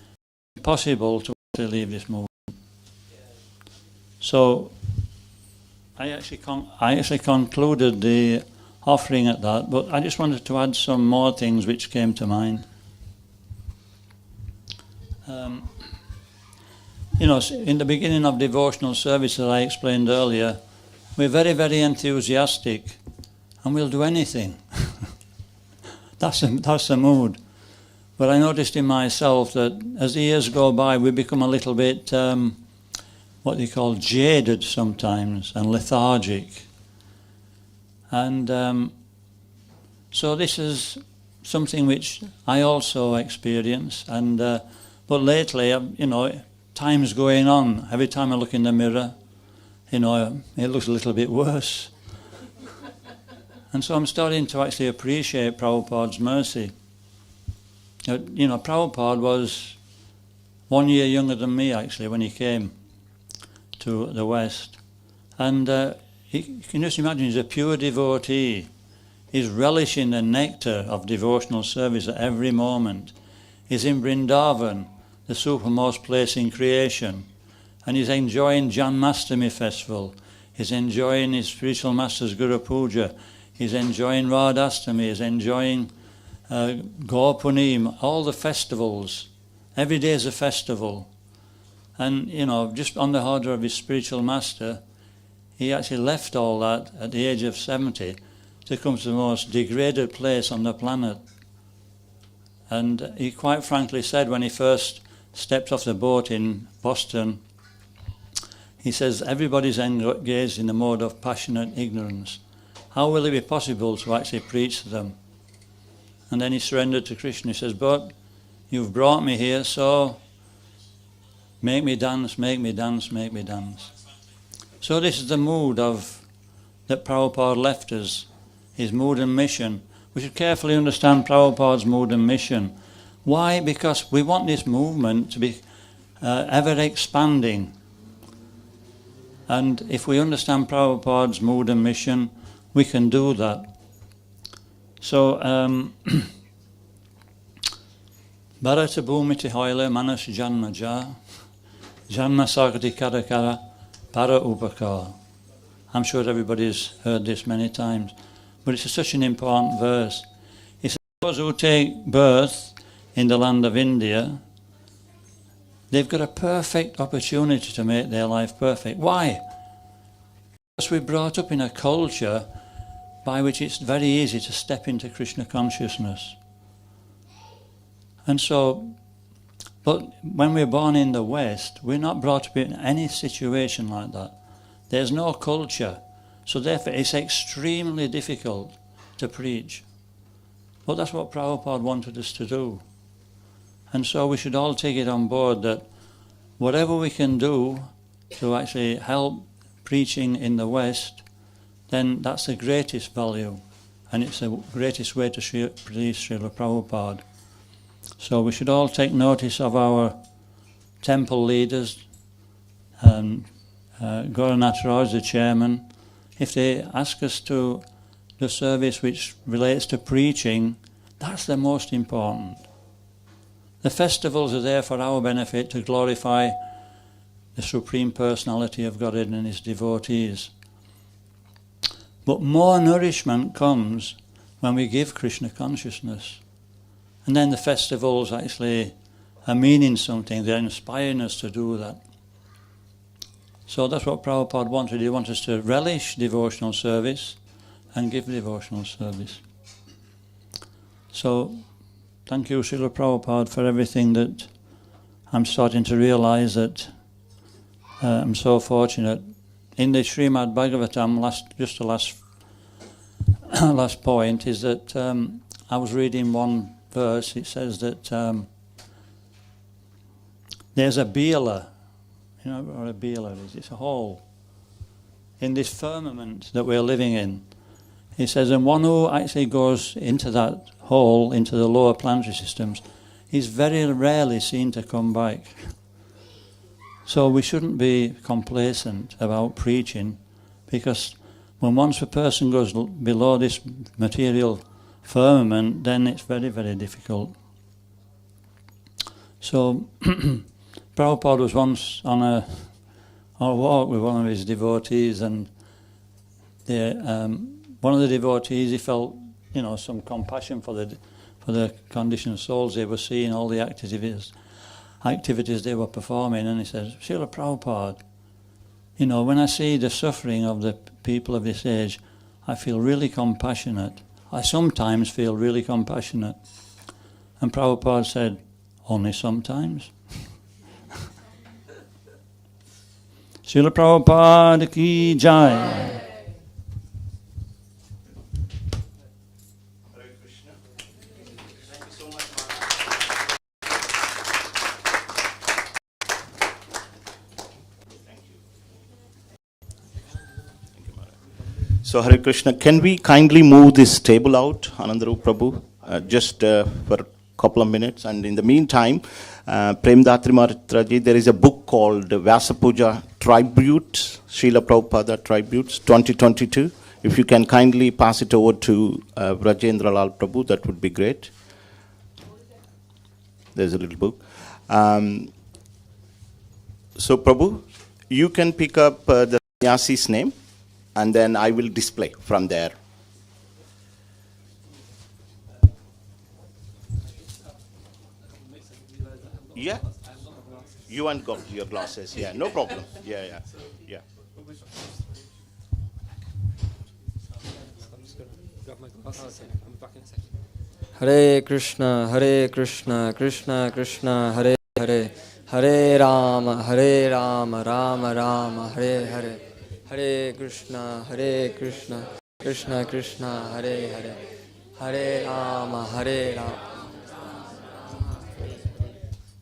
impossible to leave this movement. So I actually concluded the offering at that, but I just wanted to add some more things which came to mind. In the beginning of devotional service that I explained earlier, we're very, very enthusiastic, and we'll do anything. That's the mood. But I noticed in myself that as the years go by, we become a little bit, what they call jaded sometimes, and lethargic. And so this is something which I also experience. And but lately, time's going on. Every time I look in the mirror, it looks a little bit worse. And so I'm starting to actually appreciate Prabhupada's mercy. Prabhupada was 1 year younger than me, actually, when he came to the West. And you can just imagine, he's a pure devotee. He's relishing the nectar of devotional service at every moment. He's in Vrindavan, the supermost place in creation. And he's enjoying Janmastami festival. He's enjoying his spiritual master's Guru Puja. He's enjoying Radhastami. He's enjoying Gaur-Punim, all the festivals. Every day is a festival. And, just on the order of his spiritual master, he actually left all that at the age of 70 to come to the most degraded place on the planet. And he quite frankly said when he first stepped off the boat in Boston, he says, everybody's engaged in the mode of passionate ignorance. How will it be possible to actually preach to them? And then he surrendered to Krishna. He says, but you've brought me here, so make me dance, make me dance, make me dance. So this is the mood that Prabhupada left us, his mood and mission. We should carefully understand Prabhupada's mood and mission. Why? Because we want this movement to be ever expanding. And if we understand Prabhupada's mood and mission, we can do that. So, Bharata Bhumiti Hoile Manas Janma Ja, Janma Sakati Kara Kara, Para Upakar. I'm sure everybody's heard this many times, but it's such an important verse. It says, those who take birth in the land of India, they've got a perfect opportunity to make their life perfect. Why? Because we're brought up in a culture by which it's very easy to step into Krishna consciousness. And so, but when we're born in the West, we're not brought up in any situation like that. There's no culture. So therefore it's extremely difficult to preach. But that's what Prabhupada wanted us to do. And so we should all take it on board that whatever we can do to actually help preaching in the West, then that's the greatest value, and it's the greatest way to please Srila Prabhupada. So we should all take notice of our temple leaders, and Gauranath Raj, the chairman. If they ask us to do service which relates to preaching, that's the most important. The festivals are there for our benefit, to glorify the Supreme Personality of Godhead and His devotees. But more nourishment comes when we give Krishna consciousness. And then the festivals actually are meaning something, they're inspiring us to do that. So that's what Prabhupada wanted. He wanted us to relish devotional service and give devotional service. So, thank you, Srila Prabhupada, for everything that I'm starting to realise that I'm so fortunate. In the Srimad Bhagavatam, the last point is that I was reading one verse. It says that there's a beela, you know what a beela is? It's a hole in this firmament that we're living in. He says, and one who actually goes into that hole, into the lower planetary systems, is very rarely seen to come back. So we shouldn't be complacent about preaching, because when once a person goes below this material firmament, then it's very, very difficult. So Prabhupada was once on a walk with one of his devotees, and one of the devotees, he felt, some compassion for the conditioned souls they were seeing, all the activities they were performing, and he says, Srila Prabhupada, when I see the suffering of the people of this age, I feel really compassionate. I sometimes feel really compassionate. And Prabhupada said, only sometimes. Srila Prabhupada ki jai. So Hare Krishna, can we kindly move this table out, Ananda Rupa Prabhu, just for a couple of minutes? And in the meantime, Prem Datri Maharaji, there is a book called Vyasa Puja Tributes, Srila Prabhupada Tributes 2022. If you can kindly pass it over to Rajendra Lal Prabhu, that would be great. There's a little book. So Prabhu, you can pick up the sannyasi's name, and then I will display from there. Yeah? You want your glasses? Yeah, no problem. Yeah. Hare Krishna, Krishna Krishna, Hare Hare, Hare Rama, Rama Rama, Hare Hare. Hare Krishna, Krishna Krishna, Hare Hare, Hare Rama,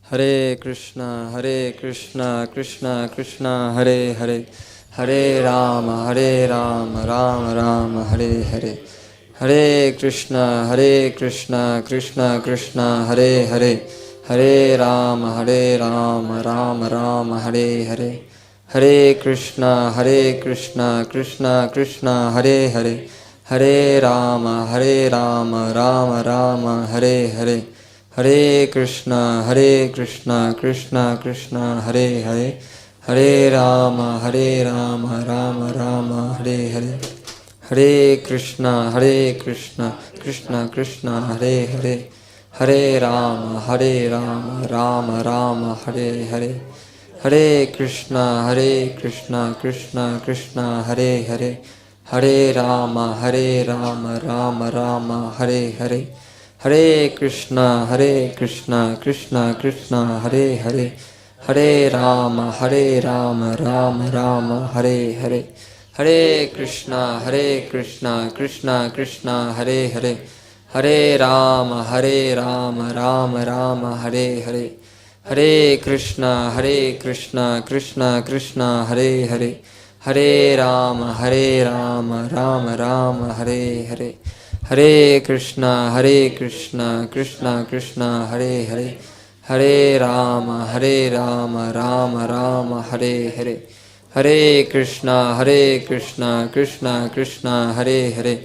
Hare Krishna, Krishna Krishna, Hare Hare, Hare Rama, Rama Rama, Hare Hare, Hare Krishna, Krishna Krishna, Hare Hare, Hare Rama, Rama Rama, Hare Hare. Hare Krishna, Krishna Krishna, Hare Hare, Hare Rama, Rama Rama, Hare Hare, Hare Krishna, Krishna Krishna, Hare Hare, Hare Rama, Rama Rama, Hare Hare, Hare Krishna, Krishna Krishna, Hare Hare, Hare Rama, Rama Rama, Hare Hare. Hare Krishna, Krishna Krishna, Hare Hare, Hare Rama, Rama Rama, Hare Hare, Hare Krishna, Krishna Krishna, Hare Hare, Hare Rama, Rama Rama, Hare Hare, Hare Krishna, Krishna Krishna, Hare Hare, Hare Rama, Rama Rama, Hare Hare. Hare Krishna, Krishna Krishna, Hare Hare, Hare Rama, Rama Rama, Hare Hare, Hare Krishna, Krishna Krishna, Hare Hare, Hare Rama, Rama Rama, Hare Hare, Hare Krishna, Krishna Krishna, Hare Hare,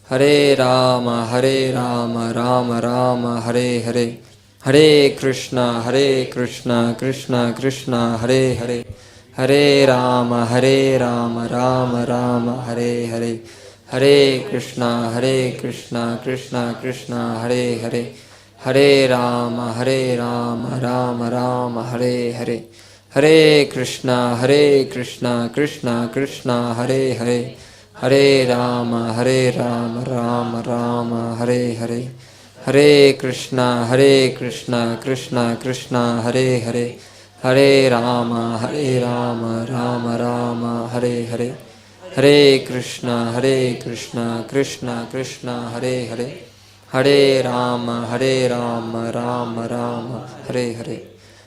Hare Rama, Rama Rama, Hare Hare. Hare Krishna, Krishna Krishna, Hare Hare, Hare Rama, Rama Rama, Hare Hare, Hare Krishna, Krishna Krishna, Hare Hare, Hare Rama, Rama Rama, Hare Hare, Hare Krishna, Krishna Krishna, Hare Hare, Hare Rama, Rama Rama, Hare Hare. Hare Krishna, Krishna Krishna, Hare Hare, Hare Rama, Rama Rama, Hare Hare. Hare Krishna, Krishna Krishna, Hare Hare, Hare Rama, Rama Rama, Hare Hare.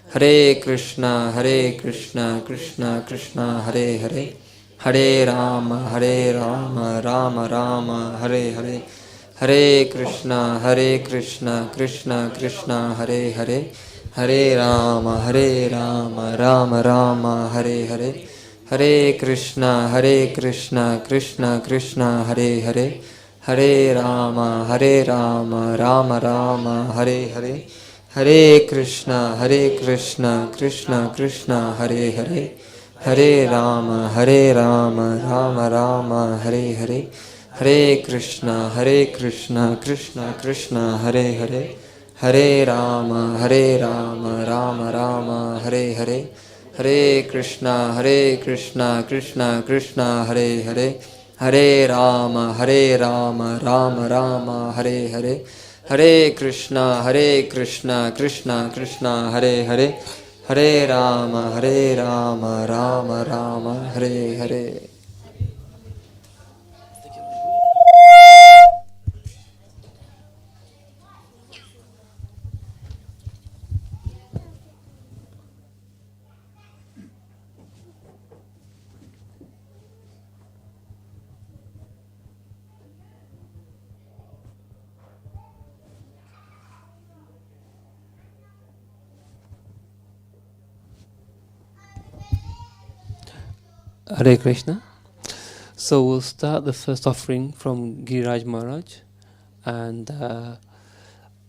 Hare Krishna, Krishna Krishna, Hare Hare, Hare Rama, Rama Rama, Hare Hare. Hare Krishna, Krishna Krishna, Hare Hare, Hare Rama, Rama Rama, Hare Hare. Hare Krishna, Krishna Krishna, Hare Hare, Hare Rama, Rama Rama, Hare Hare. Hare Krishna, Krishna Krishna, Hare Hare, Hare Rama, Rama Rama, Hare Hare. Hare Krishna, Krishna Krishna, Hare Hare, Hare Rama, Rama Rama, Hare Hare. Hare Krishna, Krishna Krishna, Hare Hare, Hare Rama, Rama Rama, Hare Hare. Hare Krishna, Krishna Krishna, Hare Hare, Hare Rama, Rama Rama, Hare Hare. Hare Krishna. So we'll start the first offering from Giriraj Maharaj, and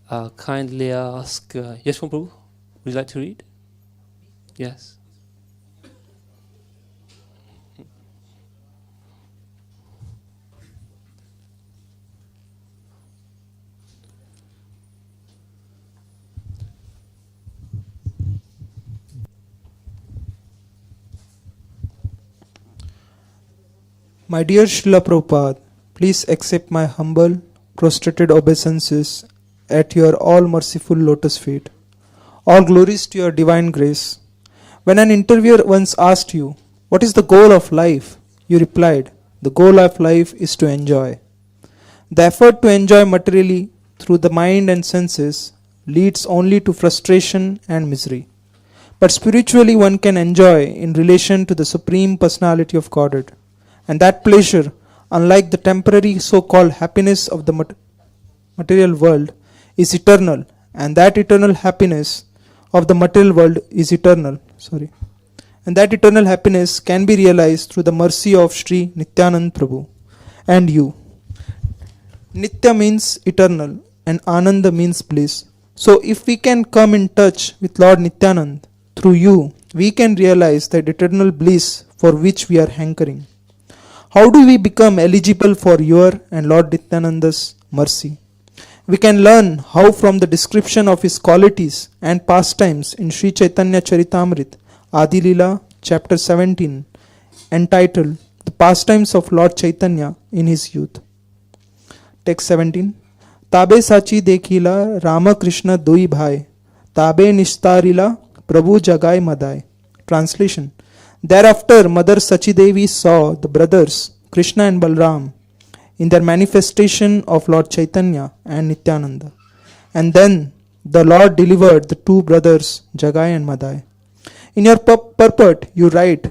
I'll kindly ask, yes, Prabhu, would you like to read? Yes. My dear Srila Prabhupada, please accept my humble, prostrated obeisances at your all-merciful lotus feet. All glories to your divine grace. When an interviewer once asked you, "What is the goal of life?" you replied, "The goal of life is to enjoy." The effort to enjoy materially through the mind and senses leads only to frustration and misery. But spiritually one can enjoy in relation to the Supreme Personality of Godhead. And that pleasure, unlike the temporary so-called happiness of the material world, is eternal. And that eternal happiness of the material world is eternal. And that eternal happiness can be realized through the mercy of Sri Nityanand Prabhu and you. Nitya means eternal and Ananda means bliss. So if we can come in touch with Lord Nityanand through you, we can realize that eternal bliss for which we are hankering. How do we become eligible for your and Lord Nityananda's mercy? We can learn how from the description of his qualities and pastimes in Sri Chaitanya Charitamrit, Adi Lila, chapter 17, entitled The Pastimes of Lord Chaitanya in His Youth. Text 17. Tabe sachi dekhila Rama Krishna dui bhai, tabe nishtarila Prabhu jagai madai. Translation. Thereafter, Mother Sachidevi saw the brothers Krishna and Balram in their manifestation of Lord Chaitanya and Nityananda. And then the Lord delivered the two brothers Jagai and Madai. In your purport, you write,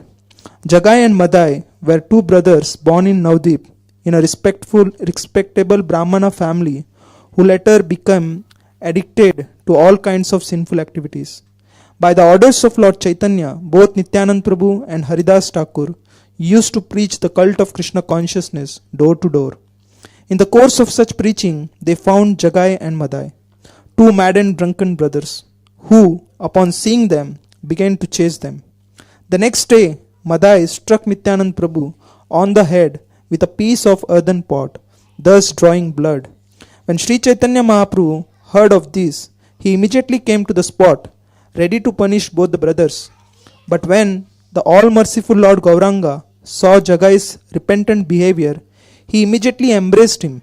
Jagai and Madai were two brothers born in Navdip in a respectable Brahmana family who later became addicted to all kinds of sinful activities. By the orders of Lord Chaitanya, both Nityanand Prabhu and Haridas Thakur used to preach the cult of Krishna Consciousness door to door. In the course of such preaching, they found Jagai and Madai, two mad and drunken brothers, who, upon seeing them, began to chase them. The next day, Madai struck Nityanand Prabhu on the head with a piece of earthen pot, thus drawing blood. When Sri Chaitanya Mahaprabhu heard of this, he immediately came to the spot, ready to punish both the brothers. But when the all-merciful Lord Gauranga saw Jagai's repentant behavior, he immediately embraced him.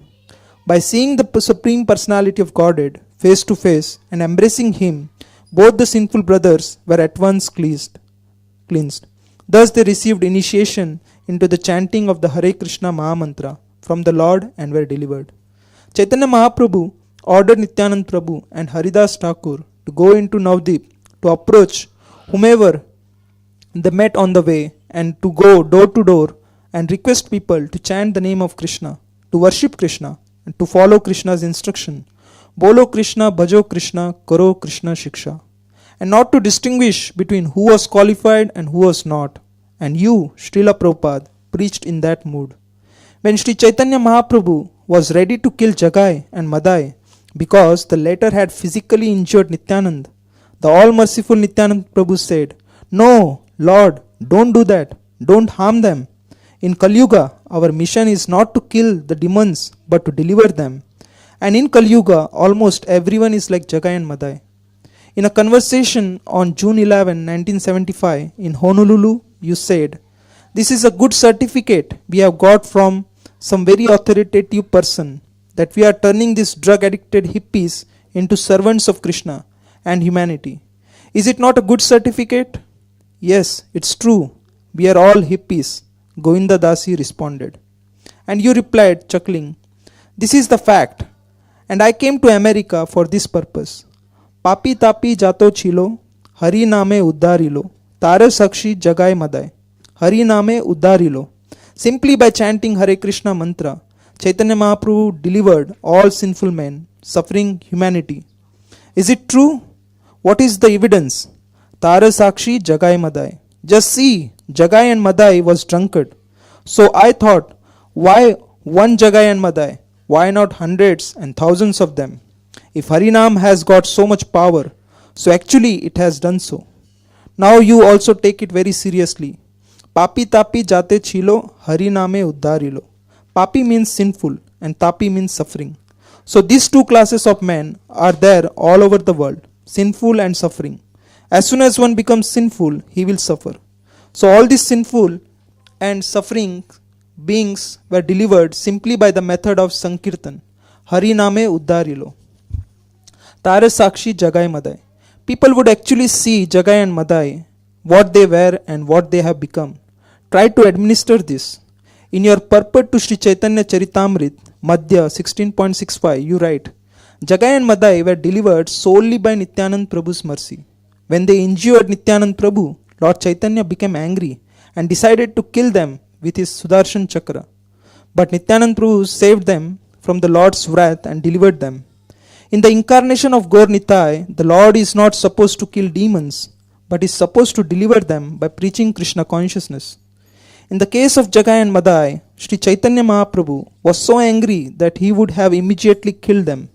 By seeing the Supreme Personality of Godhead face to face and embracing him, both the sinful brothers were at once cleansed. Thus they received initiation into the chanting of the Hare Krishna Mahamantra from the Lord and were delivered. Chaitanya Mahaprabhu ordered Nityanand Prabhu and Haridas Thakur to go into Navdeep to approach whomever they met on the way and to go door to door and request people to chant the name of Krishna, to worship Krishna and to follow Krishna's instruction. Bolo Krishna, Bhajo Krishna, Karo Krishna Shiksha. And not to distinguish between who was qualified and who was not. And you, Srila Prabhupada, preached in that mood. When Sri Chaitanya Mahaprabhu was ready to kill Jagai and Madai because the latter had physically injured Nityanand, the all-merciful Nityanand Prabhu said, "No, Lord, don't do that. Don't harm them. In Kali Yuga, our mission is not to kill the demons but to deliver them. And in Kali Yuga, almost everyone is like Jagai and Madai." In a conversation on June 11, 1975 in Honolulu, you said, "This is a good certificate we have got from some very authoritative person that we are turning these drug-addicted hippies into servants of Krishna and humanity. Is it not a good certificate?" "Yes, it's true. We are all hippies," Govinda Dasi responded. And you replied, chuckling, "This is the fact. And I came to America for this purpose. Papi tapi jato chilo, Hari name uddarilo, Tare sakshi jagai madai, Hari name uddarilo." Simply by chanting Hare Krishna mantra, Chaitanya Mahaprabhu delivered all sinful men, suffering humanity. Is it true? What is the evidence? Tara Sakshi Jagai Madai. Just see, Jagai and Madai was drunkard. So I thought, why one Jagai and Madai? Why not hundreds and thousands of them? If Harinam has got so much power, so actually it has done so. Now you also take it very seriously. Papi tapi jate chilo, Hariname uddarilo. Papi means sinful and tapi means suffering. So these two classes of men are there all over the world, sinful and suffering. As soon as one becomes sinful, he will suffer. So all these sinful and suffering beings were delivered simply by the method of Sankirtan. Hariname uddarilo. Tare Sakshi Jagai Madai. People would actually see Jagai and Madai, what they were and what they have become. Try to administer this. In your purport to Sri Chaitanya Charitamrit, Madhya 16.65, you write, Jagai and Madai were delivered solely by Nityanand Prabhu's mercy. When they injured Nityanand Prabhu, Lord Chaitanya became angry and decided to kill them with his Sudarshan Chakra. But Nityanand Prabhu saved them from the Lord's wrath and delivered them. In the incarnation of Gaur Nitai, the Lord is not supposed to kill demons, but is supposed to deliver them by preaching Krishna consciousness. In the case of Jagai and Madai, Sri Chaitanya Mahaprabhu was so angry that he would have immediately killed them.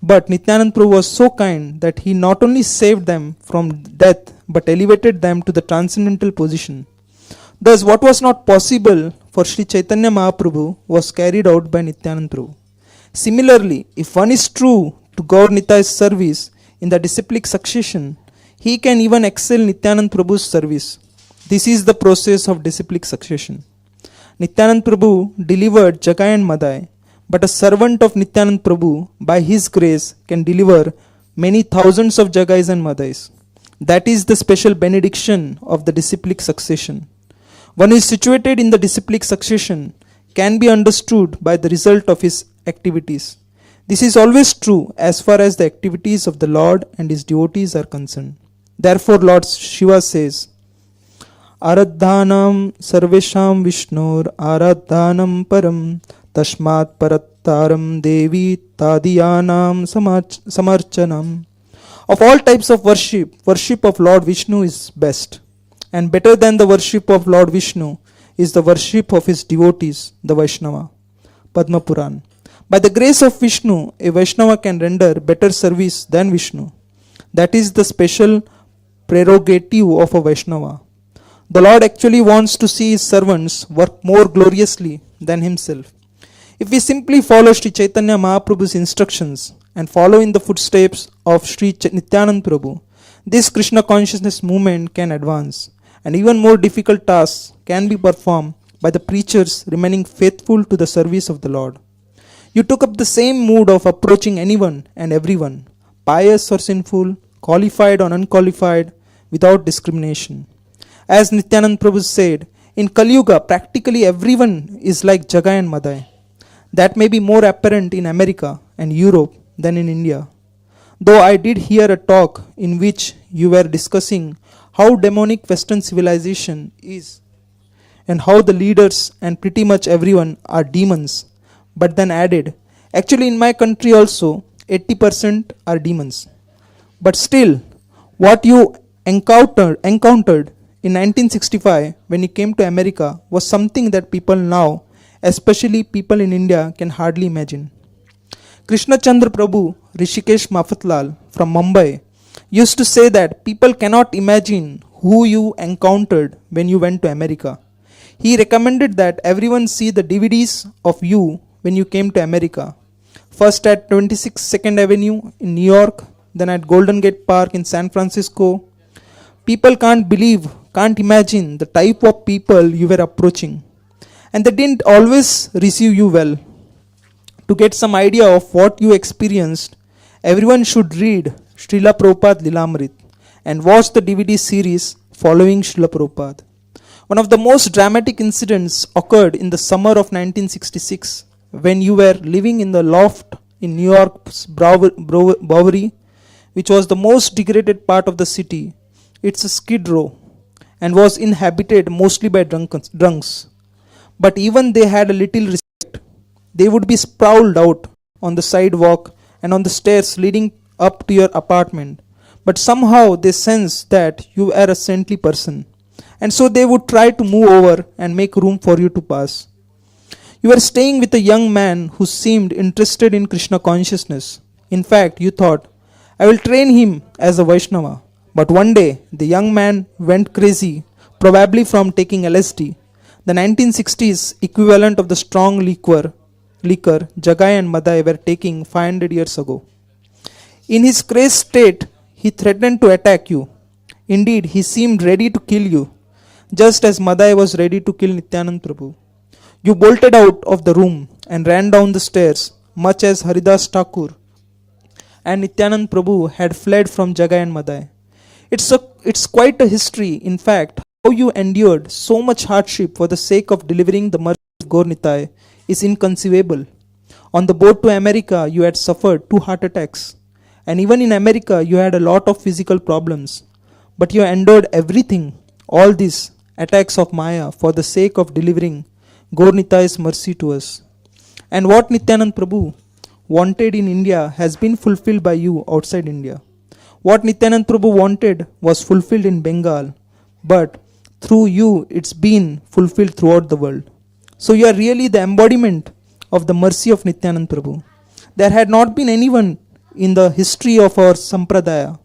But Nityanand Prabhu was so kind that he not only saved them from death, but elevated them to the transcendental position. Thus, what was not possible for Sri Chaitanya Mahaprabhu was carried out by Nityanand Prabhu. Similarly, if one is true to Gaur Nitai's service in the disciplic succession, he can even excel Nityanand Prabhu's service. This is the process of disciplic succession. Nityanand Prabhu delivered Jagai and Madai, but a servant of Nityanand Prabhu, by his grace, can deliver many thousands of Jagais and Madais. That is the special benediction of the disciplic succession. One who is situated in the disciplic succession can be understood by the result of his activities. This is always true as far as the activities of the Lord and his devotees are concerned. Therefore, Lord Shiva says, Aradhanam sarvesham vishnur aradhanam param tashmat parattaram devi tadiyanam samarchanam. Of all types of worship, worship of Lord Vishnu is best. And better than the worship of Lord Vishnu is the worship of his devotees, the Vaishnava. Padma Puran. By the grace of Vishnu, a Vaishnava can render better service than Vishnu. That is the special prerogative of a Vaishnava. The Lord actually wants to see his servants work more gloriously than himself. If we simply follow Sri Chaitanya Mahaprabhu's instructions and follow in the footsteps of Sri Nityanand Prabhu, This Krishna consciousness movement can advance, and even more difficult tasks can be performed by the preachers remaining faithful to the service of the Lord. You took up the same mood of approaching anyone and everyone, pious or sinful, qualified or unqualified, without discrimination. As Nityanand Prabhu said, in Kali Yuga, practically everyone is like Jagai and Madai. That may be more apparent in America and Europe than in India. Though I did hear a talk in which you were discussing how demonic Western civilization is and how the leaders and pretty much everyone are demons, but then added, actually in my country also 80% are demons. But still, what you encountered in 1965 when you came to America was something that people now, especially people in India, can hardly imagine. Krishna Chandra Prabhu Rishikesh Mafatlal from Mumbai used to say that people cannot imagine who you encountered when you went to America. He recommended that everyone see the DVDs of you when you came to America. First at 26 2nd Avenue in New York, then at Golden Gate Park in San Francisco. People can't imagine the type of people you were approaching. And they didn't always receive you well. To get some idea of what you experienced, everyone should read Srila Prabhupada Lilamrit and watch the DVD series following Srila Prabhupada. One of the most dramatic incidents occurred in the summer of 1966 when you were living in the loft in New York's Bowery, which was the most degraded part of the city. It's a skid row and was inhabited mostly by drunks. But even they had a little respect. They would be sprawled out on the sidewalk and on the stairs leading up to your apartment. But somehow they sensed that you were a saintly person. And so they would try to move over and make room for you to pass. You were staying with a young man who seemed interested in Krishna consciousness. In fact, you thought, I will train him as a Vaishnava. But one day, the young man went crazy, probably from taking LSD, the 1960s equivalent of the strong liquor Jagai and Madai were taking 500 years ago. In his crazed state, he threatened to attack you. Indeed, he seemed ready to kill you, just as Madai was ready to kill Nityanand Prabhu. You bolted out of the room and ran down the stairs, much as Haridas Thakur and Nityanand Prabhu had fled from Jagai and Madai. It's quite a history, in fact. How you endured so much hardship for the sake of delivering the mercy of Gaur Nitai is inconceivable. On the boat to America, you had suffered 2 heart attacks. And even in America, you had a lot of physical problems. But you endured everything, all these attacks of Maya, for the sake of delivering Gaur Nitai's mercy to us. And what Nityanand Prabhu wanted in India has been fulfilled by you outside India. What Nityanand Prabhu wanted was fulfilled in Bengal, but through you it's been fulfilled throughout the world. So you are really the embodiment of the mercy of Nityanand Prabhu. There had not been anyone in the history of our Sampradaya,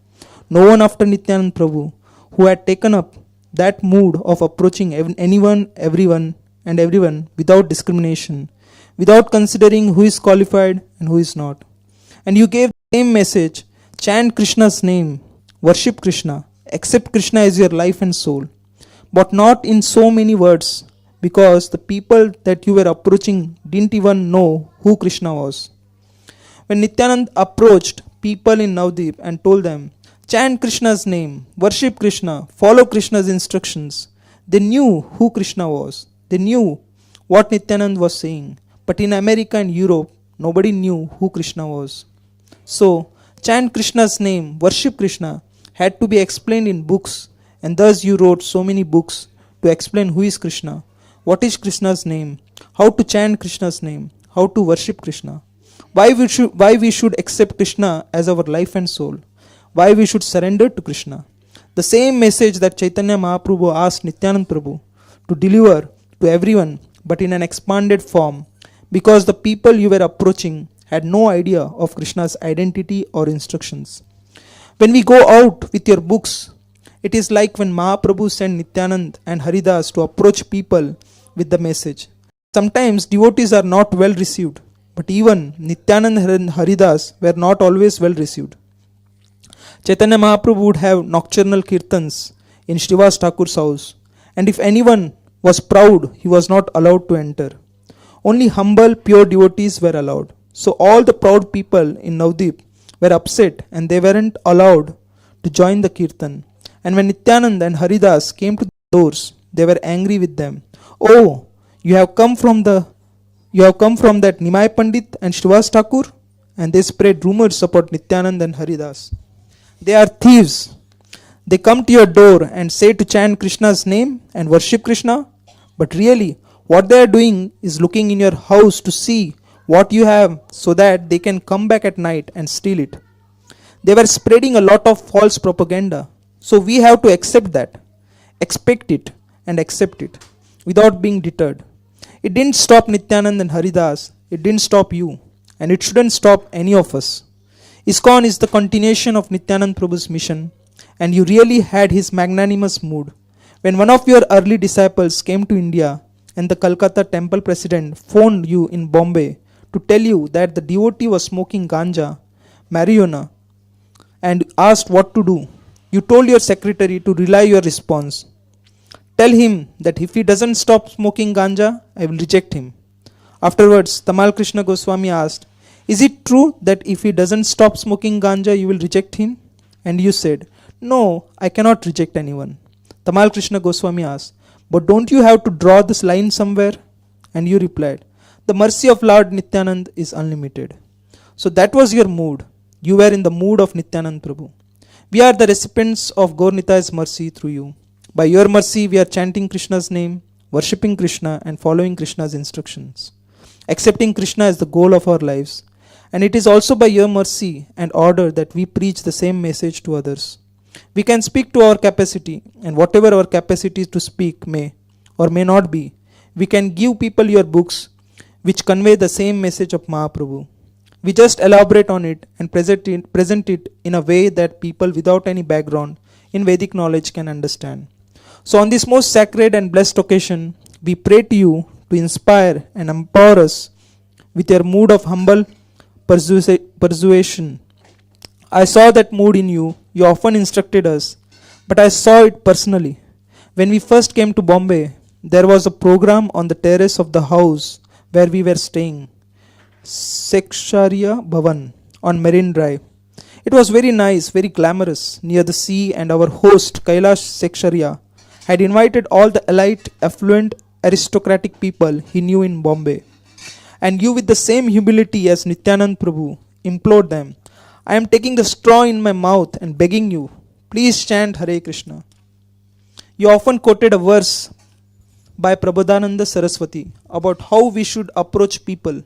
no one after Nityanand Prabhu, who had taken up that mood of approaching anyone, everyone without discrimination, without considering who is qualified and who is not. And you gave the same message: chant Krishna's name, worship Krishna, accept Krishna as your life and soul. But not in so many words, because the people that you were approaching didn't even know who Krishna was. When Nityanand approached people in Navdeep and told them, chant Krishna's name, worship Krishna, follow Krishna's instructions, they knew who Krishna was. They knew what Nityanand was saying. But in America and Europe, nobody knew who Krishna was. So, chant Krishna's name, worship Krishna had to be explained in books, and thus you wrote so many books to explain who is Krishna, what is Krishna's name, how to chant Krishna's name, how to worship Krishna, why we should accept Krishna as our life and soul, why we should surrender to Krishna. The same message that Chaitanya Mahaprabhu asked Nityanand Prabhu to deliver to everyone, but in an expanded form, because the people you were approaching had no idea of Krishna's identity or instructions. When we go out with your books, it is like when Mahaprabhu sent Nityanand and Haridas to approach people with the message. Sometimes devotees are not well received, but even Nityanand and Haridas were not always well received. Chaitanya Mahaprabhu would have nocturnal kirtans in Srivas Thakur's house, and if anyone was proud, he was not allowed to enter. Only humble, pure devotees were allowed. So all the proud people in Navdeep were upset and they weren't allowed to join the kirtan. And when Nityanand and Haridas came to the doors, they were angry with them. Oh, you have come from that Nimai Pandit and Srivas Thakur? And they spread rumors about Nityanand and Haridas. They are thieves. They come to your door and say to chant Krishna's name and worship Krishna. But really, what they are doing is looking in your house to see what you have so that they can come back at night and steal it. They were spreading a lot of false propaganda. So we have to accept that, expect it and accept it without being deterred. It didn't stop Nityanand and Haridas. It didn't stop you. And it shouldn't stop any of us. ISKCON is the continuation of Nityanand Prabhu's mission. And you really had his magnanimous mood. When one of your early disciples came to India and the Calcutta temple president phoned you in Bombay to tell you that the devotee was smoking ganja, marijuana, and asked what to do, you told your secretary to relay your response. Tell him that if he doesn't stop smoking ganja, I will reject him. Afterwards, Tamal Krishna Goswami asked, is it true that if he doesn't stop smoking ganja, you will reject him? And you said, no, I cannot reject anyone. Tamal Krishna Goswami asked, but don't you have to draw this line somewhere? And you replied, the mercy of Lord Nityanand is unlimited. So that was your mood. You were in the mood of Nityanand Prabhu. We are the recipients of Gaur Nitai's mercy through you. By your mercy, we are chanting Krishna's name, worshipping Krishna and following Krishna's instructions, accepting Krishna as the goal of our lives. And it is also by your mercy and order that we preach the same message to others. We can speak to our capacity, and whatever our capacity to speak may or may not be, we can give people your books which convey the same message of Mahaprabhu. We just elaborate on it and present it in a way that people without any background in Vedic knowledge can understand. So on this most sacred and blessed occasion, we pray to you to inspire and empower us with your mood of humble persuasion. I saw that mood in you. You often instructed us, but I saw it personally. When we first came to Bombay, there was a program on the terrace of the house where we were staying, Seksharya Bhavan on Marine Drive. It was very nice, very glamorous, near the sea, and our host, Kailash Seksharya, had invited all the elite, affluent, aristocratic people he knew in Bombay. And you, with the same humility as Nityanand Prabhu, implored them, I am taking the straw in my mouth and begging you, please chant Hare Krishna. You often quoted a verse by Prabodhananda Saraswati about how we should approach people.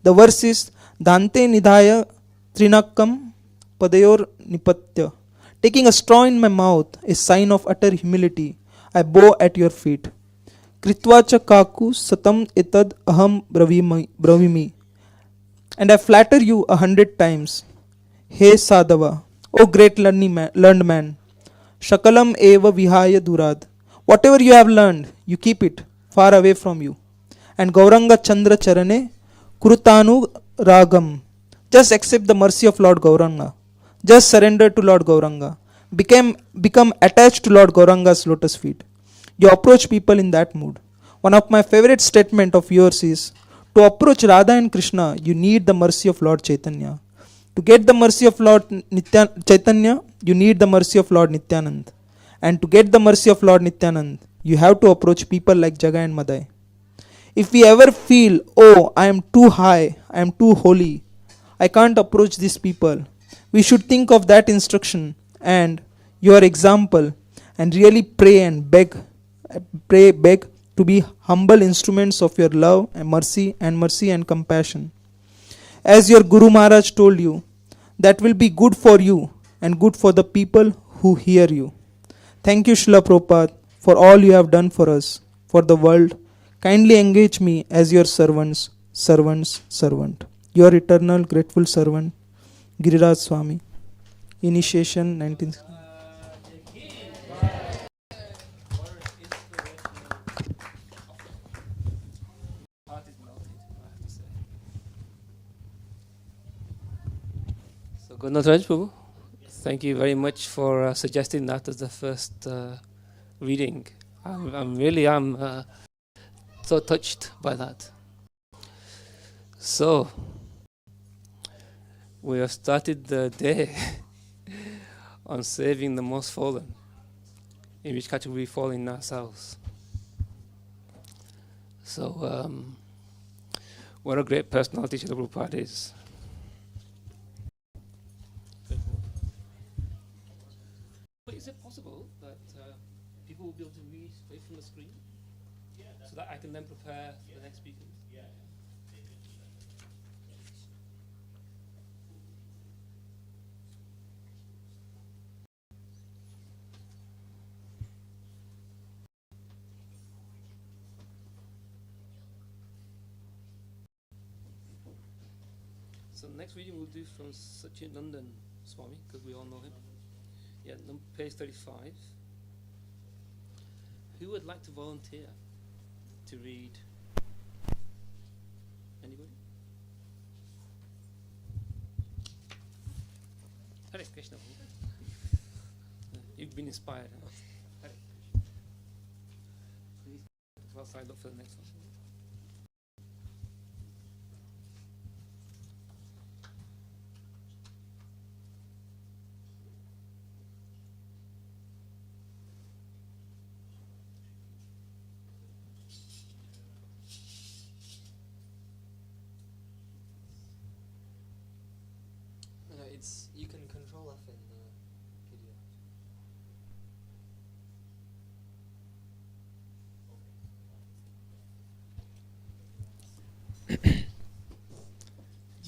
The verse is, Dante Nidhaya Trinakam Padayor Nipatya. Taking a straw in my mouth is sign of utter humility. I bow at your feet. Kritvacha kaku satam etad aham bravimi. And I flatter you 100 times. Hey Sadhava, O great learned man, Shakalam eva vihaya durad. Whatever you have learned, you keep it far away from you. And Gauranga Chandra Charane Kurutanu Ragam. Just accept the mercy of Lord Gauranga. Just surrender to Lord Gauranga. Become attached to Lord Gauranga's lotus feet. You approach people in that mood. One of my favorite statements of yours is, to approach Radha and Krishna, you need the mercy of Lord Chaitanya. To get the mercy of Lord Chaitanya, you need the mercy of Lord Nityanand. And to get the mercy of Lord Nityanand, you have to approach people like Jaga and Madai. If we ever feel, oh, I am too high, I am too holy, I can't approach these people, we should think of that instruction and your example and really pray and beg to be humble instruments of your love and mercy and compassion. As your Guru Maharaj told you, that will be good for you and good for the people who hear you. Thank you, Srila Prabhupada, for all you have done for us, for the world. Kindly engage me as your servant. Your eternal grateful servant, Giriraj Swami. Initiation 19. So, Gunnar Raj Prabhu? Thank you very much for suggesting that as the first reading. I'm so touched by that. So, we have started the day on saving the most fallen, in which category we fall in ourselves. So, what a great personality Srila Prabhupada is. But is it possible that people will be able to read straight from the screen? So that I can then prepare for the next speakers? So the next reading we'll do from Satchidananda Swami, because we all know him. Yeah, page 35. Who would like to volunteer to read? Anybody? Hare Krishna. You've been inspired. Huh? Hare Krishna. Please, well signed up for the next one. You can control F in video.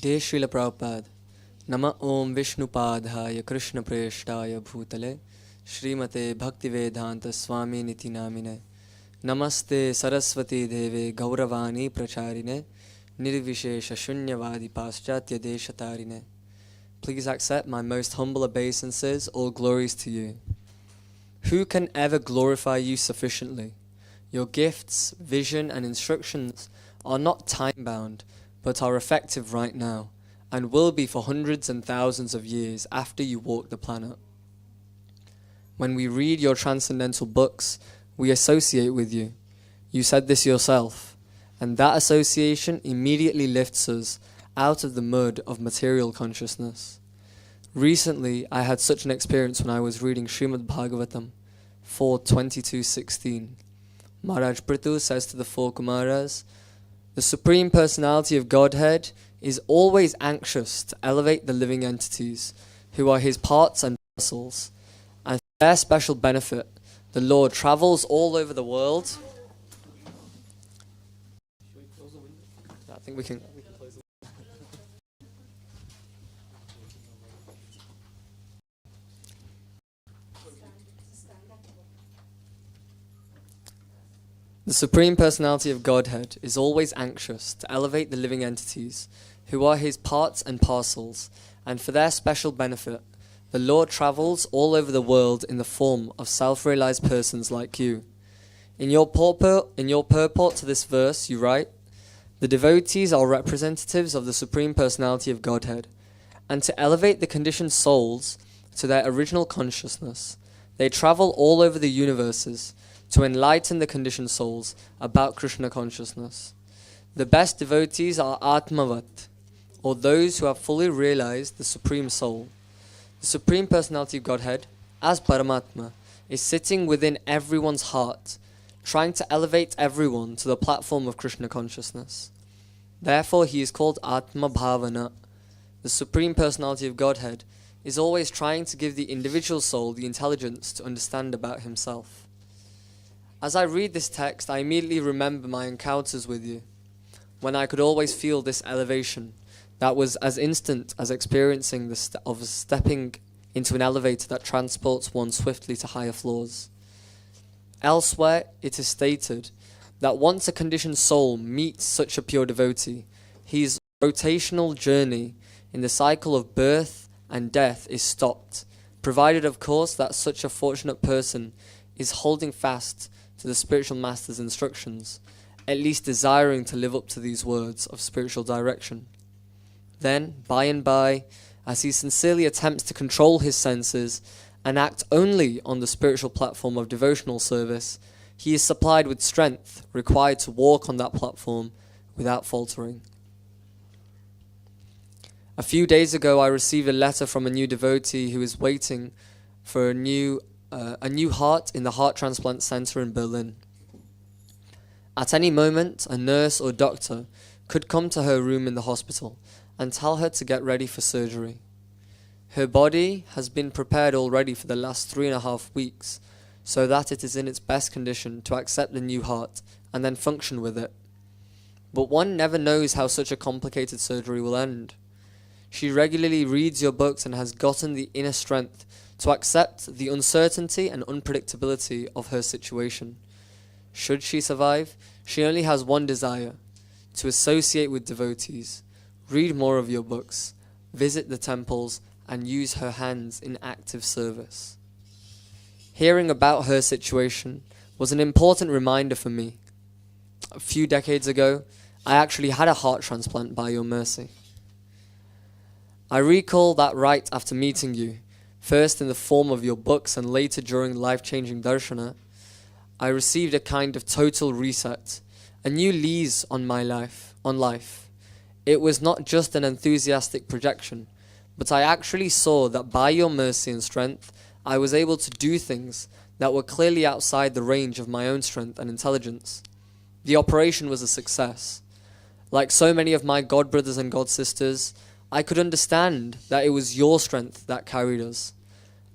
Dear Srila Prabhupada, Nama Om Vishnupadhaya Krishna Preshtaya Bhutale Srimate Bhaktivedanta Swami Niti Namine Namaste Saraswati Deve Gauravani Pracharine Nirvishesha Shunyavadi Paschatya Deshatarine. Please accept my most humble obeisances, all glories to you. Who can ever glorify you sufficiently? Your gifts, vision, and instructions are not time-bound, but are effective right now, and will be for hundreds and thousands of years after you walk the planet. When we read your transcendental books, we associate with you. You said this yourself, and that association immediately lifts us out of the mud of material consciousness. Recently, I had such an experience when I was reading Srimad Bhagavatam 4:22-16. Maharaj Prithu says to the four Kumaras, the Supreme Personality of Godhead is always anxious to elevate the living entities, who are his parts and parcels, and for their special benefit, the Lord travels all over the world. I think we can close the window. The Supreme Personality of Godhead is always anxious to elevate the living entities, who are his parts and parcels, and for their special benefit, the Lord travels all over the world in the form of self-realized persons like you. In your purport to this verse, you write, the devotees are representatives of the Supreme Personality of Godhead, and to elevate the conditioned souls to their original consciousness, they travel all over the universes to enlighten the conditioned souls about Krishna consciousness. The best devotees are Atmavat, or those who have fully realized the Supreme Soul. The Supreme Personality of Godhead, as Paramatma, is sitting within everyone's heart, trying to elevate everyone to the platform of Krishna consciousness. Therefore, he is called Atma Bhavana. The Supreme Personality of Godhead is always trying to give the individual soul the intelligence to understand about himself. As I read this text, I immediately remember my encounters with you, when I could always feel this elevation that was as instant as experiencing the stepping into an elevator that transports one swiftly to higher floors. Elsewhere, it is stated that once a conditioned soul meets such a pure devotee, his rotational journey in the cycle of birth and death is stopped, provided, of course, that such a fortunate person is holding fast to the spiritual master's instructions, at least desiring to live up to these words of spiritual direction. Then, by and by, as he sincerely attempts to control his senses and act only on the spiritual platform of devotional service, he is supplied with strength required to walk on that platform without faltering. A few days ago, I received a letter from a new devotee who is waiting for a new heart in the heart transplant center in Berlin. At any moment, a nurse or doctor could come to her room in the hospital and tell her to get ready for surgery. Her body has been prepared already for the last 3.5 weeks, so that it is in its best condition to accept the new heart and then function with it. But one never knows how such a complicated surgery will end. She regularly reads your books and has gotten the inner strength to accept the uncertainty and unpredictability of her situation. Should she survive, she only has one desire: to associate with devotees, read more of your books, visit the temples, and use her hands in active service. Hearing about her situation was an important reminder for me. A few decades ago, I actually had a heart transplant by your mercy. I recall that right after meeting you, first in the form of your books and later during life-changing darshana, I received a kind of total reset, a new lease on my life. It was not just an enthusiastic projection, but I actually saw that by your mercy and strength, I was able to do things that were clearly outside the range of my own strength and intelligence. The operation was a success. Like so many of my god brothers and god sisters, I could understand that it was your strength that carried us.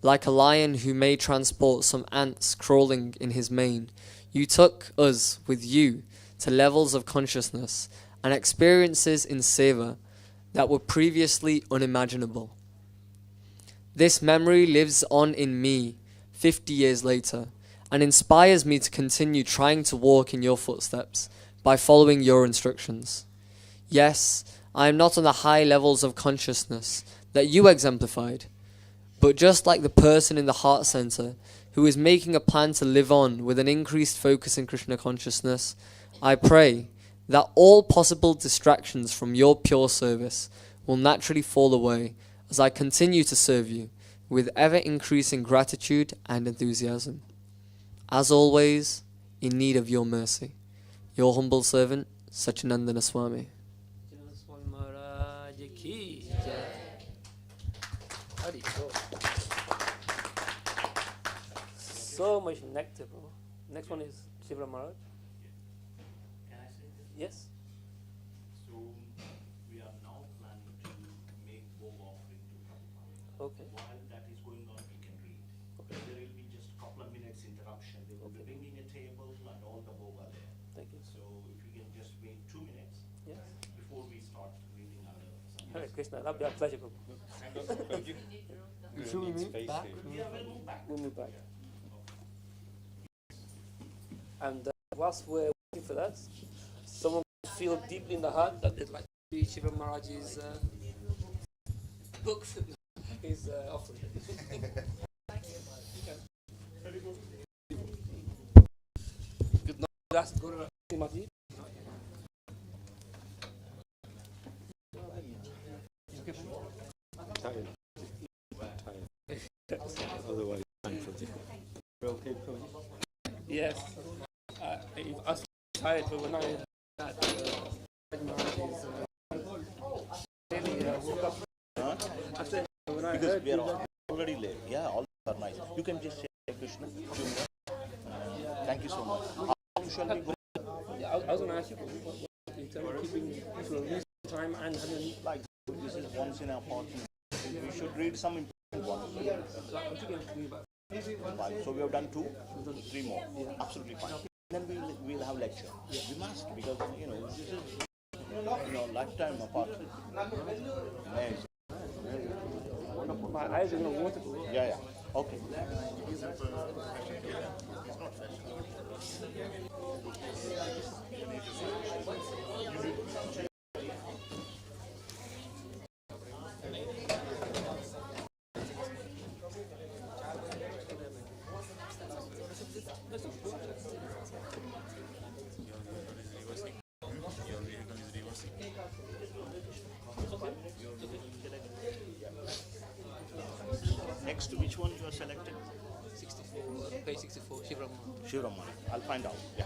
Like a lion who may transport some ants crawling in his mane, you took us with you to levels of consciousness and experiences in seva that were previously unimaginable. This memory lives on in me 50 years later and inspires me to continue trying to walk in your footsteps by following your instructions. Yes, I am not on the high levels of consciousness that you exemplified, but just like the person in the heart center who is making a plan to live on with an increased focus in Krishna consciousness, I pray that all possible distractions from your pure service will naturally fall away as I continue to serve you with ever-increasing gratitude and enthusiasm. As always, in need of your mercy. Your humble servant, Sachinandana Swami. So much nectar, bro. Next one is Srila Maharaj. Can I say this? Yes. So we are now planning to make bow offering to Prabhupada. Okay. While that is going on, we can read. Okay. There will be just a couple of minutes interruption. They will be bringing a table and all the bow are there. Thank you. So if you can just wait 2 minutes before we start reading our Hare Krishna, that'll be our pleasure, Prabhu. Should we move back? Yeah, we'll move back. We'll move back. And whilst we're waiting for that, someone feel deeply in the heart that they'd like to read Shiva Maharaj's book, his offering. Good night. Last go to Timothy. Otherwise, Yes. Us tired, but we're not in that. Woke up. After when I Because heard we are already late. Yeah, all are nice. You can just say Krishna. Thank you so much. How long shall we go? Yeah, I was going to ask you, in terms of keeping reason time and having Like, this is once in our party. We should read some important ones. I'm thinking about. Right. So we have done 2, 3 more. Absolutely fine. Then we'll have lecture. We must, because this is lifetime apart. Nice. Wonderful. My eyes are going to water. Yeah. Okay. Which one you are selecting? 64, page 64, Shiva Shivramana. I'll find out. Yeah.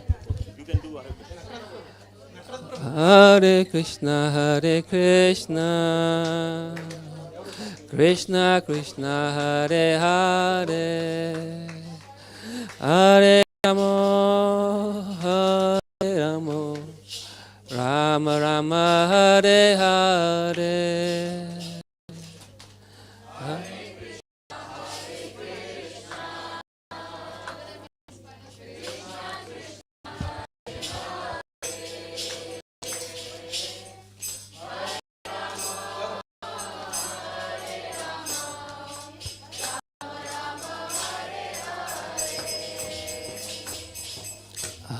You can do Hare Krishna. Hare Krishna, Hare Krishna, Krishna Krishna, Hare Hare, Hare Rama, Hare Rama, Rama Rama, Hare Hare.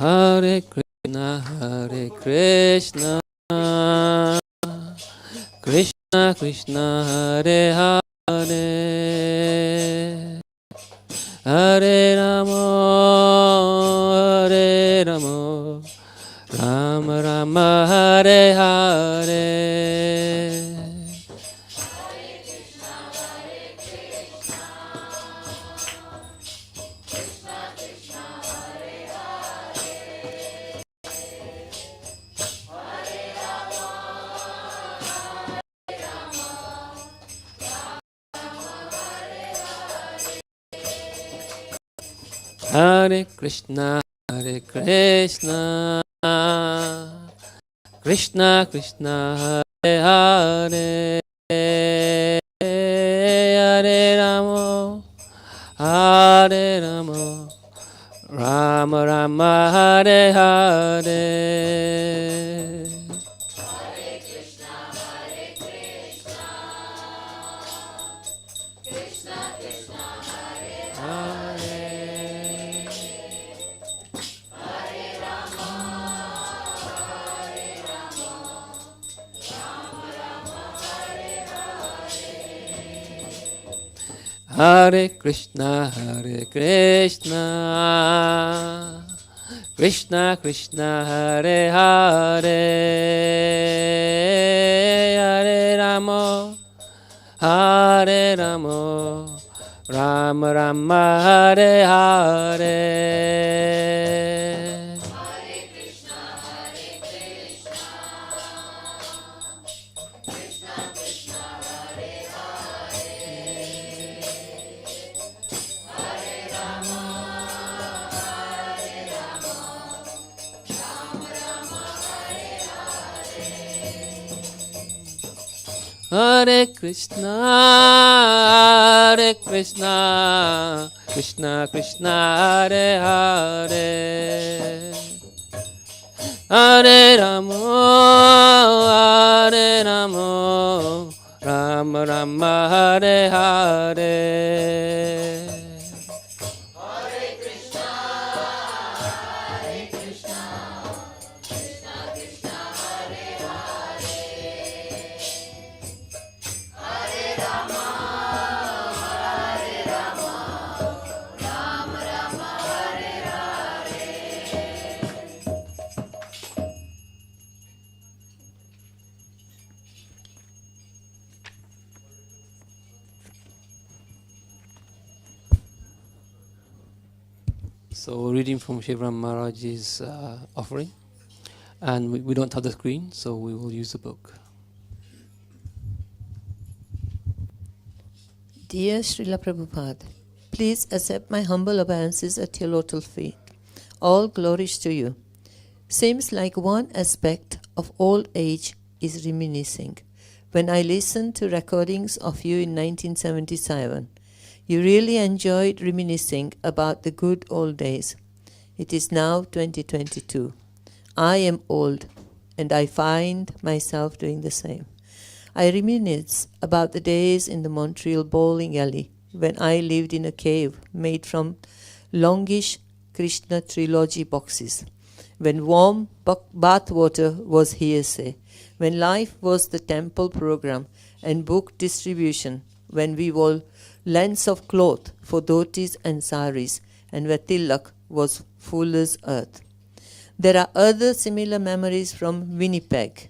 Hare Krishna, Hare Krishna, Krishna Krishna, Hare Hare, Hare Rama, Hare Rama, Rama Rama, Hare Hare. Hare Krishna, Hare Krishna, Krishna Krishna, Hare Hare, Hare Rama, Hare Rama, Rama Rama, Hare Hare. Hare Krishna, Hare Krishna, Krishna Krishna, Hare Hare, Hare Rama, Hare Rama, Rama Rama, Hare Hare. Hare Krishna, Hare Krishna, Krishna Krishna, Hare Hare, Hare Rama, Hare Rama, Rama Rama, Hare Hare. So reading from Shivram Maharaj's offering, and we don't have the screen, so we will use the book. Dear Srila Prabhupada, please accept my humble obeisances at your lotus feet. All glories to you. Seems like one aspect of old age is reminiscing. When I listened to recordings of you in 1977, you really enjoyed reminiscing about the good old days. It is now 2022. I am old, and I find myself doing the same. I reminisce about the days in the Montreal bowling alley when I lived in a cave made from longish Krishna trilogy boxes, when warm bath water was hearsay, when life was the temple program and book distribution, when we wore lengths of cloth for dhotis and saris, and where tilak was fuller's earth. There are other similar memories from Winnipeg,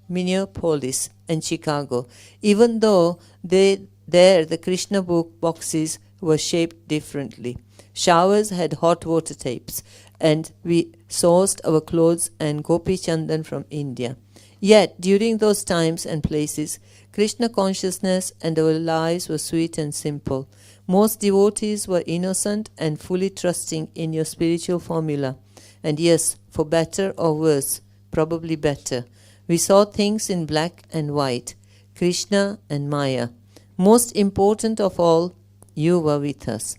Minneapolis, and Chicago, even though they There, the Krishna book boxes were shaped differently. Showers had hot water tapes, and we sourced our clothes and gopi chandan from India. Yet, during those times and places, Krishna consciousness and our lives were sweet and simple. Most devotees were innocent and fully trusting in your spiritual formula. And yes, for better or worse, probably better, we saw things in black and white, Krishna and Maya. Most important of all, you were with us.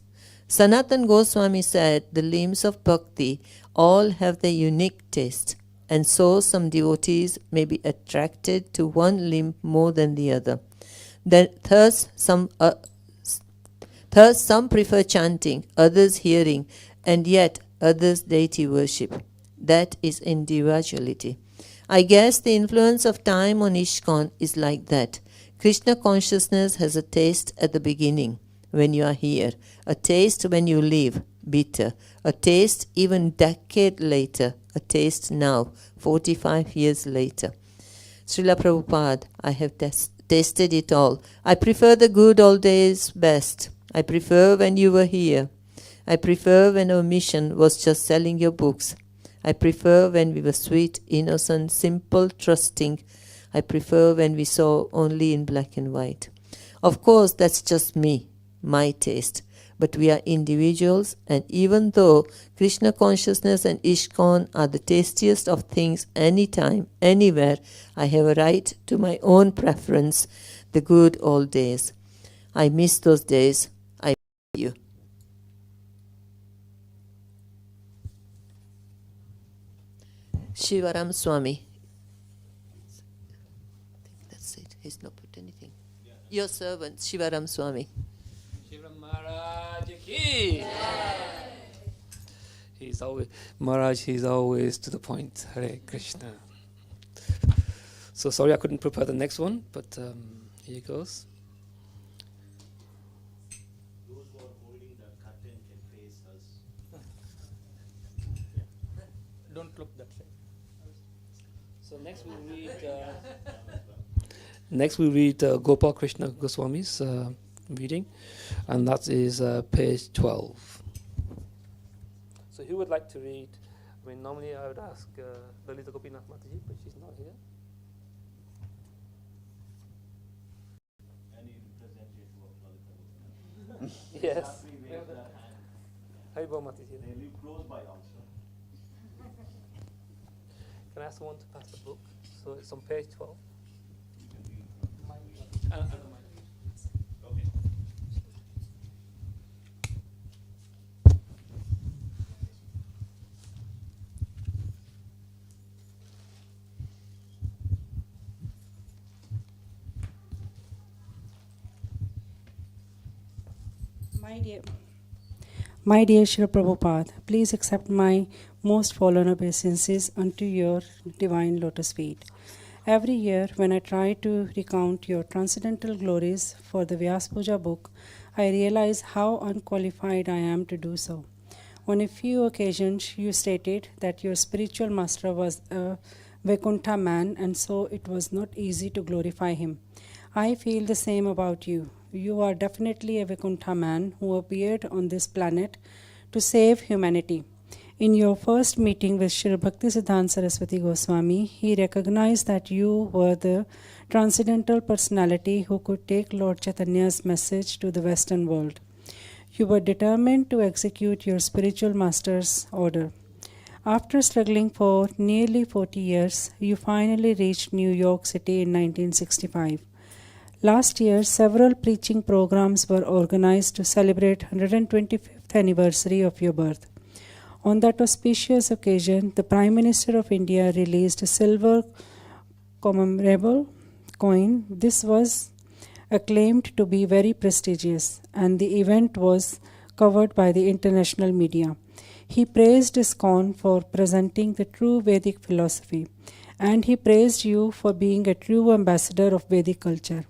Sanatan Goswami said the limbs of bhakti all have their unique taste, and so some devotees may be attracted to one limb more than the other. Thus some prefer chanting, others hearing, and yet others deity worship. That is individuality. I guess the influence of time on ISKCON is like that. Krishna consciousness has a taste at the beginning, when you are here, a taste when you leave, bitter, a taste even decade later, a taste now, 45 years later. Srila Prabhupada, I have tasted it all. I prefer the good old days best. I prefer when you were here. I prefer when our mission was just selling your books. I prefer when we were sweet, innocent, simple, trusting. I prefer when we saw only in black and white. Of course, that's just me, my taste. But we are individuals, and even though Krishna consciousness and ISKCON are the tastiest of things anytime, anywhere, I have a right to my own preference, the good old days. I miss those days. I miss you. Shivaram Swami. I think that's it. He's not put anything. Your servant, Shivaram Swami. He's always to the point. Hare Krishna. So sorry I couldn't prepare the next one, but here goes. Those who are holding the curtain can face us. Don't look that way. So next we read Gopal Krishna Goswami's reading, and that is page 12. So who would like to read? I mean, normally I would ask Lalita Gopinath Mataji, but she's not here. Any representative of Lalita Gopinath? Yes. Haribol Mataji. They live close by also. Can I ask someone to pass the book? So it's on page 12. Okay. My dear Srila Prabhupada, please accept my most fallen obeisances unto your divine lotus feet. Every year, when I try to recount your transcendental glories for the Vyas Puja book, I realize how unqualified I am to do so. On a few occasions, you stated that your spiritual master was a Vaikuntha man, and so it was not easy to glorify him. I feel the same about you. You are definitely a Vaikuntha man who appeared on this planet to save humanity. In your first meeting with Sri Bhaktisiddhanta Saraswati Goswami, he recognized that you were the transcendental personality who could take Lord Chaitanya's message to the Western world. You were determined to execute your spiritual master's order. After struggling for nearly 40 years, you finally reached New York City in 1965. Last year, several preaching programs were organized to celebrate 125th anniversary of your birth. On that auspicious occasion, the Prime Minister of India released a silver commemorable coin. This was acclaimed to be very prestigious, and the event was covered by the international media. He praised ISKCON for presenting the true Vedic philosophy, and he praised you for being a true ambassador of Vedic culture.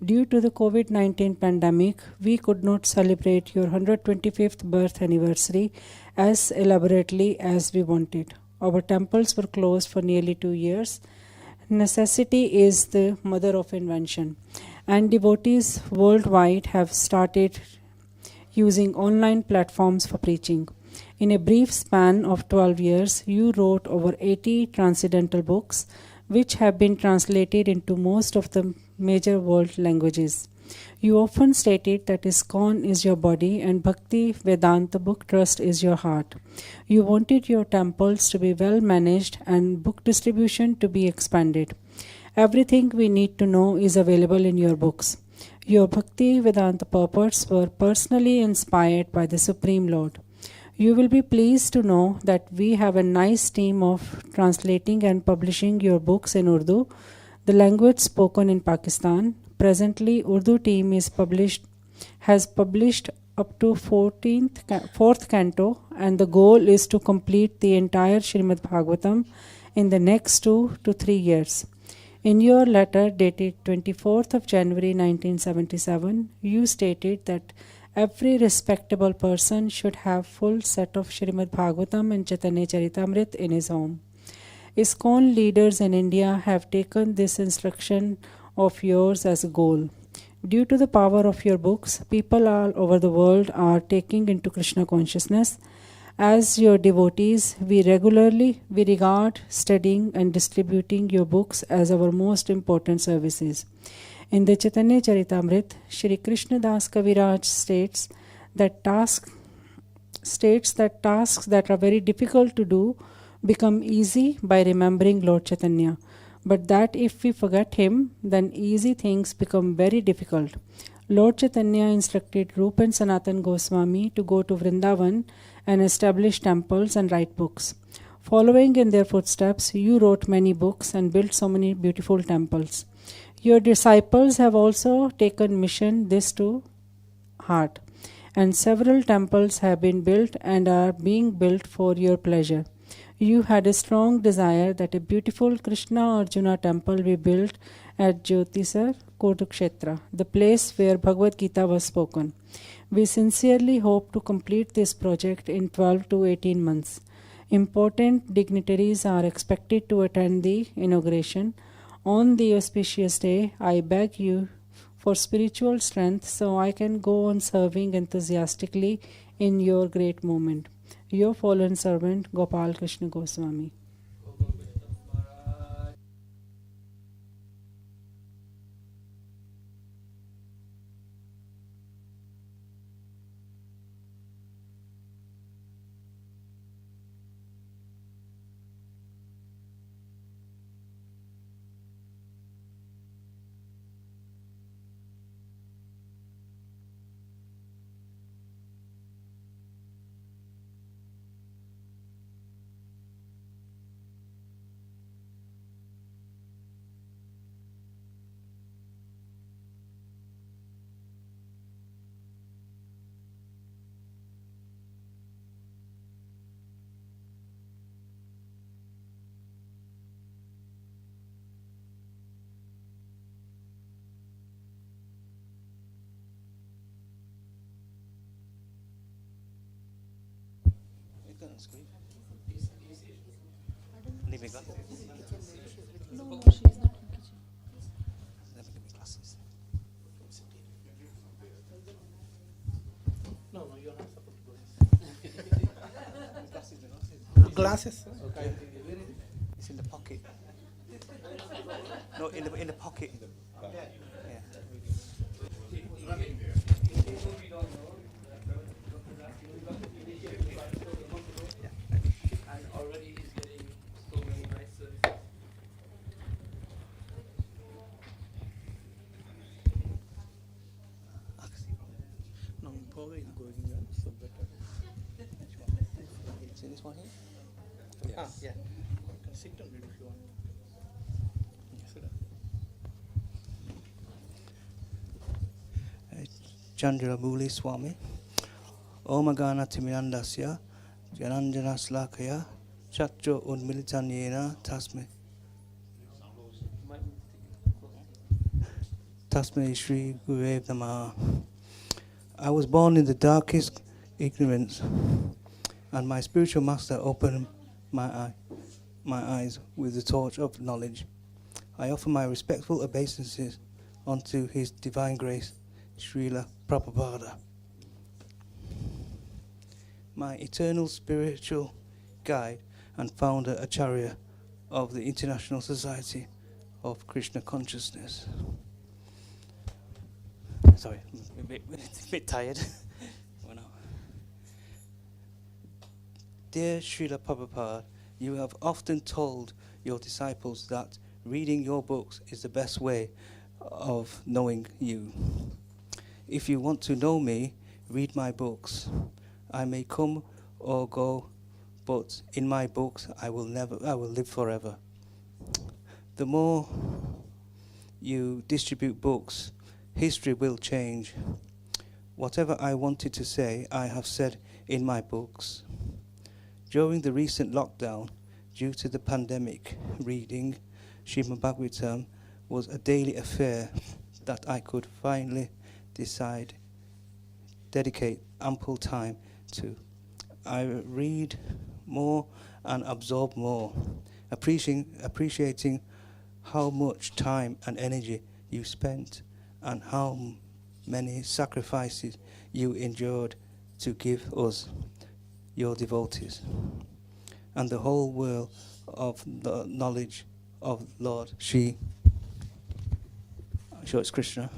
Due to the COVID-19 pandemic, we could not celebrate your 125th birth anniversary as elaborately as we wanted. Our temples were closed for nearly 2 years. Necessity is the mother of invention. and devotees worldwide have started using online platforms for preaching. In a brief span of 12 years, you wrote over 80 transcendental books, which have been translated into most of the major world languages. You often stated that ISKCON is your body and Bhakti Vedanta Book Trust is your heart. You wanted your temples to be well managed and book distribution to be expanded. Everything we need to know is available in your books. Your Bhakti Vedanta purports were personally inspired by the Supreme Lord. You will be pleased to know that we have a nice team of translating and publishing your books in Urdu, the language spoken in Pakistan. Presently, Urdu team has published up to 4th canto, and the goal is to complete the entire Srimad Bhagavatam in the next 2 to 3 years. In your letter dated 24th of January 1977, you stated that every respectable person should have full set of Srimad Bhagavatam and Chaitanya Charitamrit in his home. ISKCON leaders in India have taken this instruction of yours as a goal. Due to the power of your books, people all over the world are taking into Krishna consciousness. As your devotees, we regard studying and distributing your books as our most important services. In the Chaitanya Charitamrit, Shri Krishna Das Kaviraj states that tasks that are very difficult to do become easy by remembering Lord Chaitanya, but that if we forget him, then easy things become very difficult. Lord Chaitanya instructed Rupa and Sanatan Goswami to go to Vrindavan and establish temples and write books. Following in their footsteps, you wrote many books and built so many beautiful temples. Your disciples have also taken mission this to heart, and several temples have been built and are being built for your pleasure. You had a strong desire that a beautiful Krishna Arjuna temple be built at Jyotisar, Kurukshetra, the place where Bhagavad Gita was spoken. We sincerely hope to complete this project in 12 to 18 months. Important dignitaries are expected to attend the inauguration. On the auspicious day, I beg you for spiritual strength so I can go on serving enthusiastically in your great moment. Your fallen servant, Gopal Krishna Goswami. Glasses. Okay. It's in the pocket. No, in the pocket. Yeah. And already he's getting so many nice services. No, probably is going well, so better. See this one here? Yes. Yeah. You can sit on it if you want. Chandra Muli Swami. Om Gana Timyandasya. Jananjana Slakaya. Chatcho Unmilitanyena Tasme. Tasme Shri Gurev Namaha. I was born in the darkest ignorance, and my spiritual master opened my eyes with the torch of knowledge. I offer my respectful obeisances unto His Divine Grace, Srila Prabhupada. My eternal spiritual guide and founder Acharya of the International Society of Krishna Consciousness. Sorry, I'm a bit tired. Dear Srila Prabhupada, you have often told your disciples that reading your books is the best way of knowing you. If you want to know me, read my books. I may come or go, but in my books I will live forever. The more you distribute books, history will change. Whatever I wanted to say, I have said in my books. During the recent lockdown, due to the pandemic, reading Srimad Bhagavatam was a daily affair that I could finally dedicate ample time to. I read more and absorb more, appreciating how much time and energy you spent and how many sacrifices you endured to give us, your devotees, and the whole world of the knowledge of Lord Shri. I'm sure it's Krishna.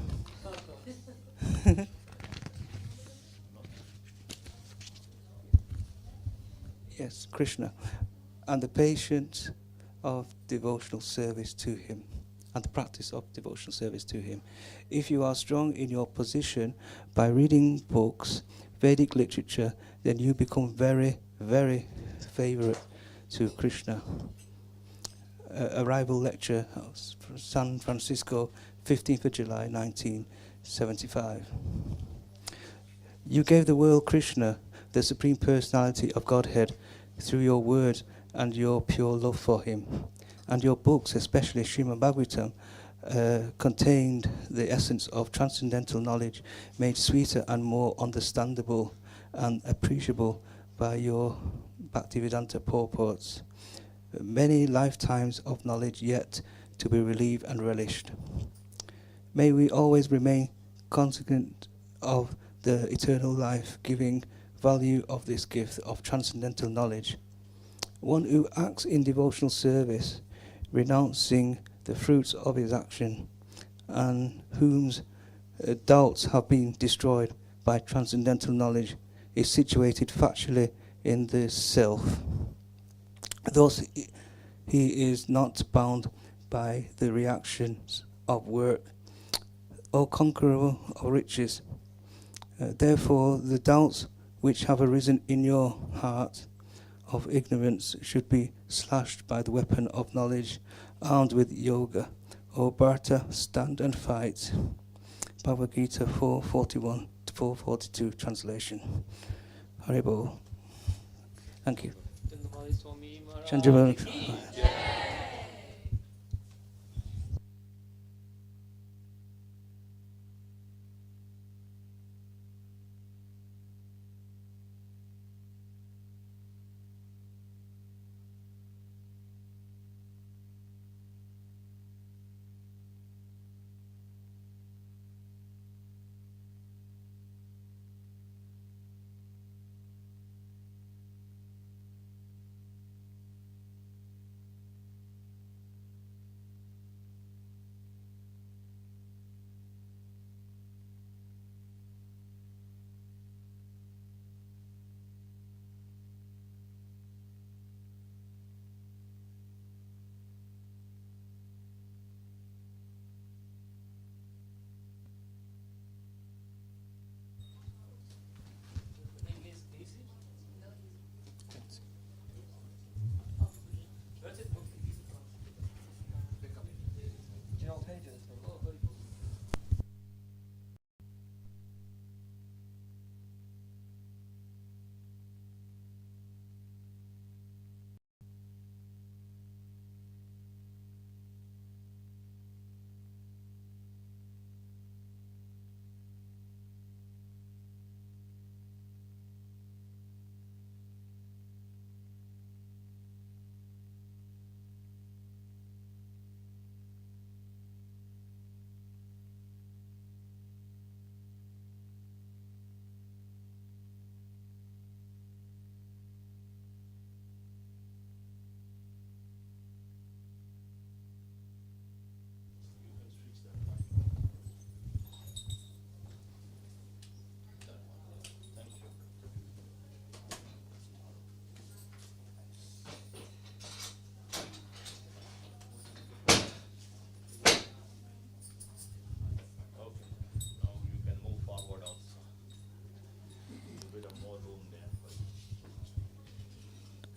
Yes, Krishna, and the patience of devotional service to Him, and the practice of devotional service to Him. If you are strong in your position by reading books, Vedic literature, then you become very, very favorite to Krishna. Arrival lecture from San Francisco, 15th of July, 1975. You gave the world Krishna, the Supreme Personality of Godhead, through your words and your pure love for Him. And your books, especially Srimad Bhagavatam, contained the essence of transcendental knowledge, made sweeter and more understandable and appreciable by your Bhaktivedanta purports. Many lifetimes of knowledge yet to be relieved and relished. May we always remain consequent of the eternal life-giving value of this gift of transcendental knowledge. One who acts in devotional service, renouncing the fruits of his action, and whose doubts have been destroyed by transcendental knowledge, is situated factually in the self. Thus, he is not bound by the reactions of work or conqueror of riches. Therefore, the doubts which have arisen in your heart of ignorance should be slashed by the weapon of knowledge, armed with yoga. O Bharata, stand and fight. Bhagavad Gita 4:41 to 4:42 translation. Haribol. Thank you. Chandra.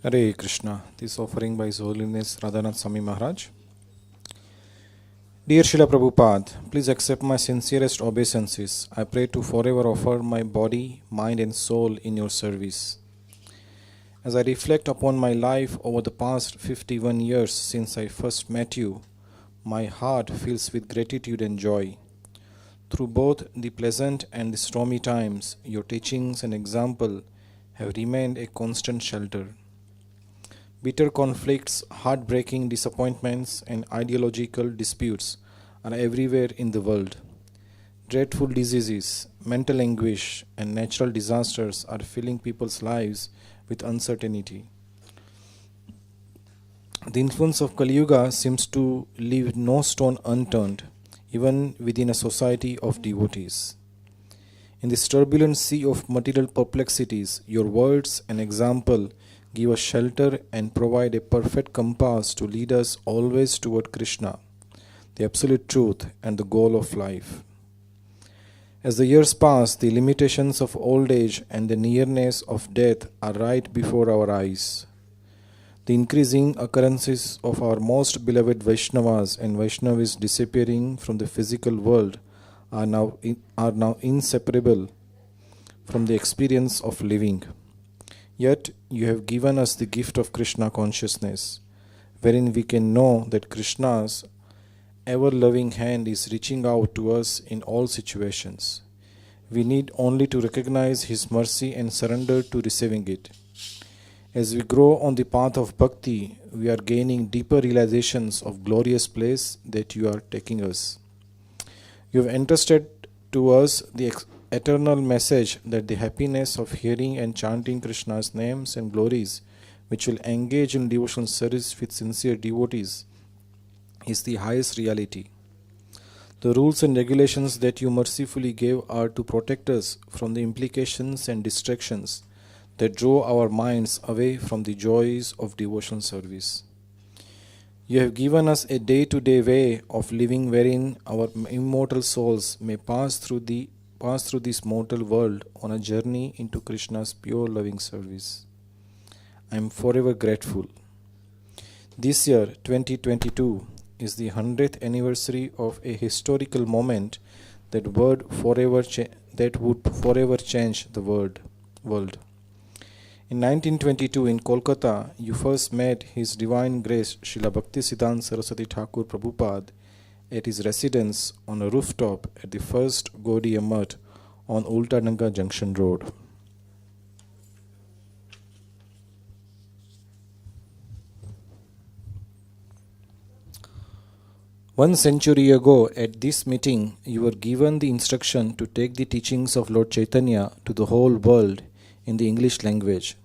Hare Krishna. This offering by His Holiness Radhanath Swami Maharaj. Dear Srila Prabhupada, please accept my sincerest obeisances. I pray to forever offer my body, mind and soul in your service. As I reflect upon my life over the past 51 years since I first met you, my heart fills with gratitude and joy. Through both the pleasant and the stormy times, your teachings and example have remained a constant shelter. Bitter conflicts, heartbreaking disappointments, and ideological disputes are everywhere in the world. Dreadful diseases, mental anguish, and natural disasters are filling people's lives with uncertainty. The influence of Kali Yuga seems to leave no stone unturned, even within a society of devotees. In this turbulent sea of material perplexities, your words and example give us shelter and provide a perfect compass to lead us always toward Krishna, the absolute truth and the goal of life. As the years pass, the limitations of old age and the nearness of death are right before our eyes. The increasing occurrences of our most beloved Vaishnavas and Vaishnavis disappearing from the physical world are now inseparable from the experience of living. Yet you have given us the gift of Krishna Consciousness, wherein we can know that Krishna's ever-loving hand is reaching out to us in all situations. We need only to recognize His mercy and surrender to receiving it. As we grow on the path of bhakti, we are gaining deeper realizations of glorious place that you are taking us. You have entrusted to us the eternal message that the happiness of hearing and chanting Krishna's names and glories, which will engage in devotional service with sincere devotees, is the highest reality. The rules and regulations that you mercifully gave are to protect us from the implications and distractions that draw our minds away from the joys of devotional service. You have given us a day-to-day way of living wherein our immortal souls may pass through this mortal world on a journey into Krishna's pure loving service. I am forever grateful. This year, 2022, is the 100th anniversary of a historical moment that would forever change the world. In 1922 in Kolkata, you first met His Divine Grace Srila Bhaktisiddhanta Saraswati Thakur Prabhupada at his residence on a rooftop at the first Gaudiya Mutt on Ultananga Junction Road. One century ago, at this meeting, you were given the instruction to take the teachings of Lord Chaitanya to the whole world in the English language.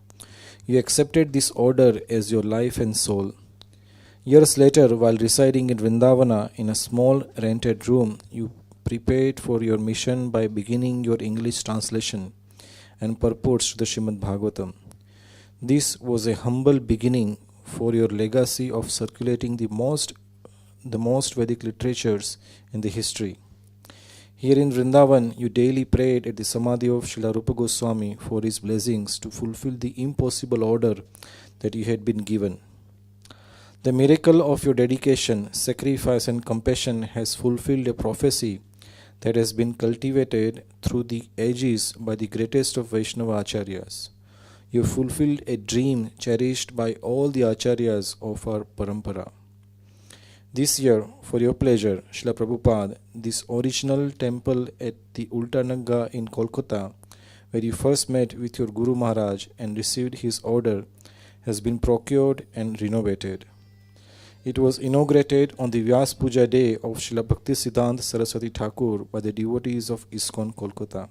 You accepted this order as your life and soul. Years later, while residing in Vrindavana in a small rented room, you prepared for your mission by beginning your English translation and purports to the Srimad Bhagavatam. This was a humble beginning for your legacy of circulating the most Vedic literatures in the history. Here in Vrindavan, you daily prayed at the Samadhi of Srila Rupa Goswami for his blessings to fulfill the impossible order that you had been given. The miracle of your dedication, sacrifice and compassion has fulfilled a prophecy that has been cultivated through the ages by the greatest of Vaishnava Acharyas. You fulfilled a dream cherished by all the Acharyas of our Parampara. This year, for your pleasure, Srila Prabhupada, this original temple at the Ultananga in Kolkata, where you first met with your Guru Maharaj and received his order, has been procured and renovated. It was inaugurated on the Vyas Puja day of Srila Bhaktisiddhanta Saraswati Thakur by the devotees of ISKCON Kolkata.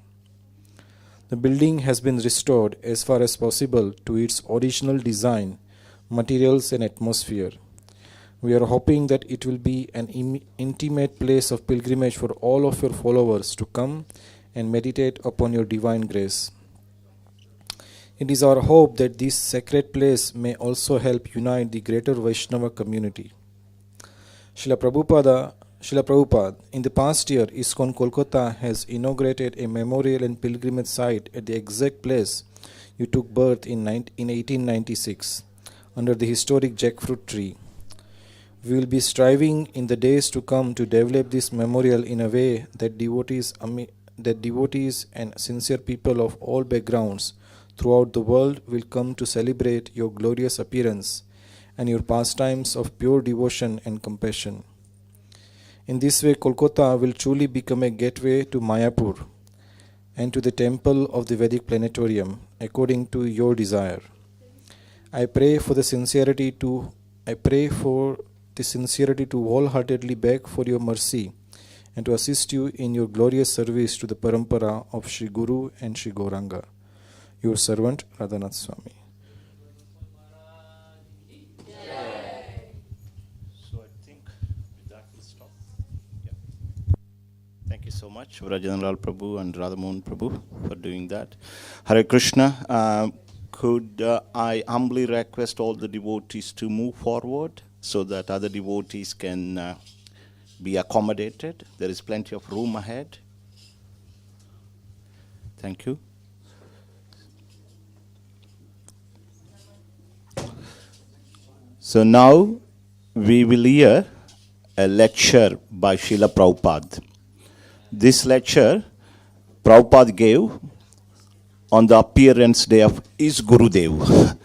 The building has been restored as far as possible to its original design, materials and atmosphere. We are hoping that it will be an intimate place of pilgrimage for all of your followers to come and meditate upon your divine grace. It is our hope that this sacred place may also help unite the greater Vaishnava community. Srila Prabhupada, in the past year, ISKCON Kolkata has inaugurated a memorial and pilgrimage site at the exact place you took birth in 1896. under the historic jackfruit tree. We will be striving in the days to come to develop this memorial in a way that devotees and sincere people of all backgrounds throughout the world will come to celebrate your glorious appearance and your pastimes of pure devotion and compassion. In this way, Kolkata will truly become a gateway to Mayapur and to the temple of the Vedic planetarium, according to your desire. I pray for the sincerity to wholeheartedly beg for your mercy and to assist you in your glorious service to the parampara of Sri Guru and Sri Gauranga. Your servant, Radhanath Swami. So I think with that we'll stop. Yeah. Thank you so much, Vrajanlal Prabhu and Radhamohan Prabhu, for doing that. Hare Krishna. Could I humbly request all the devotees to move forward so that other devotees can be accommodated? There is plenty of room ahead. Thank you. So now we will hear a lecture by Srila Prabhupada. This lecture Prabhupada gave on the appearance day of his Gurudev,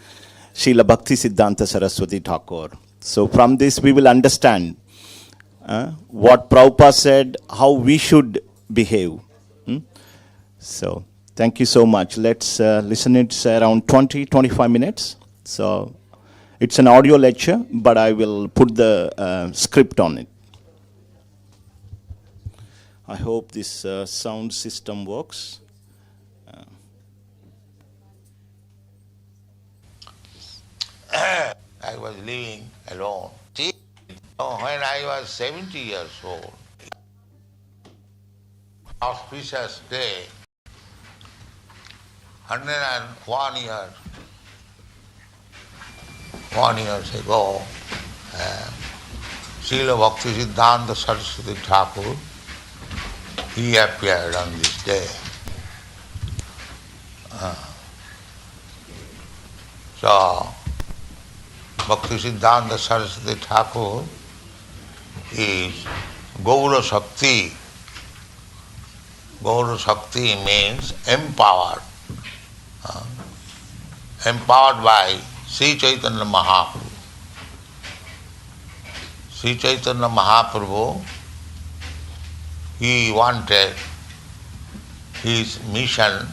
Srila Bhakti Siddhanta Saraswati Thakur. So from this we will understand what Prabhupada said, how we should behave. So thank you so much. Let's listen. It's around 20-25 minutes. So it's an audio lecture, but I will put the script on it. I hope this sound system works. I was living alone. When I was 70 years old, auspicious day, 101 years ago, Srila Bhakti Siddhanta Saraswati Thakur, he appeared on this day. So, Bhakti Siddhanta Saraswati Thakur is Gaura Shakti. Gaura Shakti means empowered. Empowered by Sri Chaitanya Mahaprabhu. Sri Chaitanya Mahaprabhu, he wanted his mission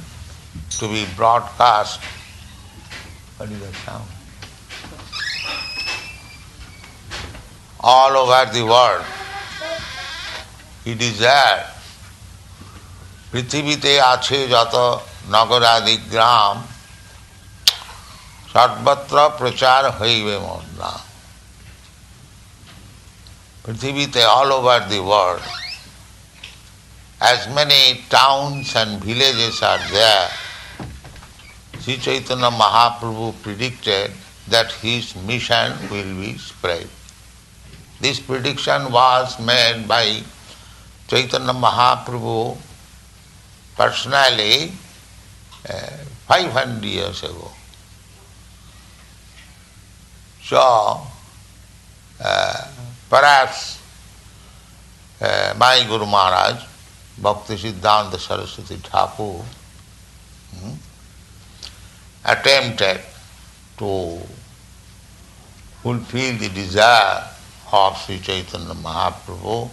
to be broadcast. What is that sound? All over the world. He desired পৃথিবীতে আছে যত নগরাদি গ্রাম সর্বত্র প্রচার হইবে মোর নাম। পৃথিবীতে all over the world, as many towns and villages are there, Sri Chaitanya Mahaprabhu predicted that his mission will be spread. This prediction was made by Chaitanya Mahaprabhu personally 500 years ago. So, perhaps my Guru Maharaj, Bhakti Siddhanta Saraswati Thakur, attempted to fulfill the desire of Sri Chaitanya Mahaprabhu,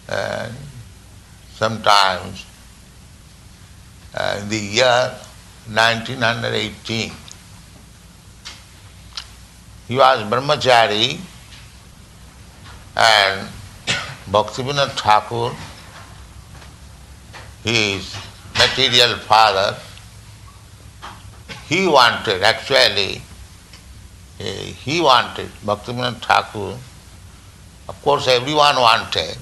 and sometimes in the year 1918, he was brahmachari and Bhaktivinoda Thakur, his material father, he wanted, Bhaktivinoda Thakur, of course everyone wanted,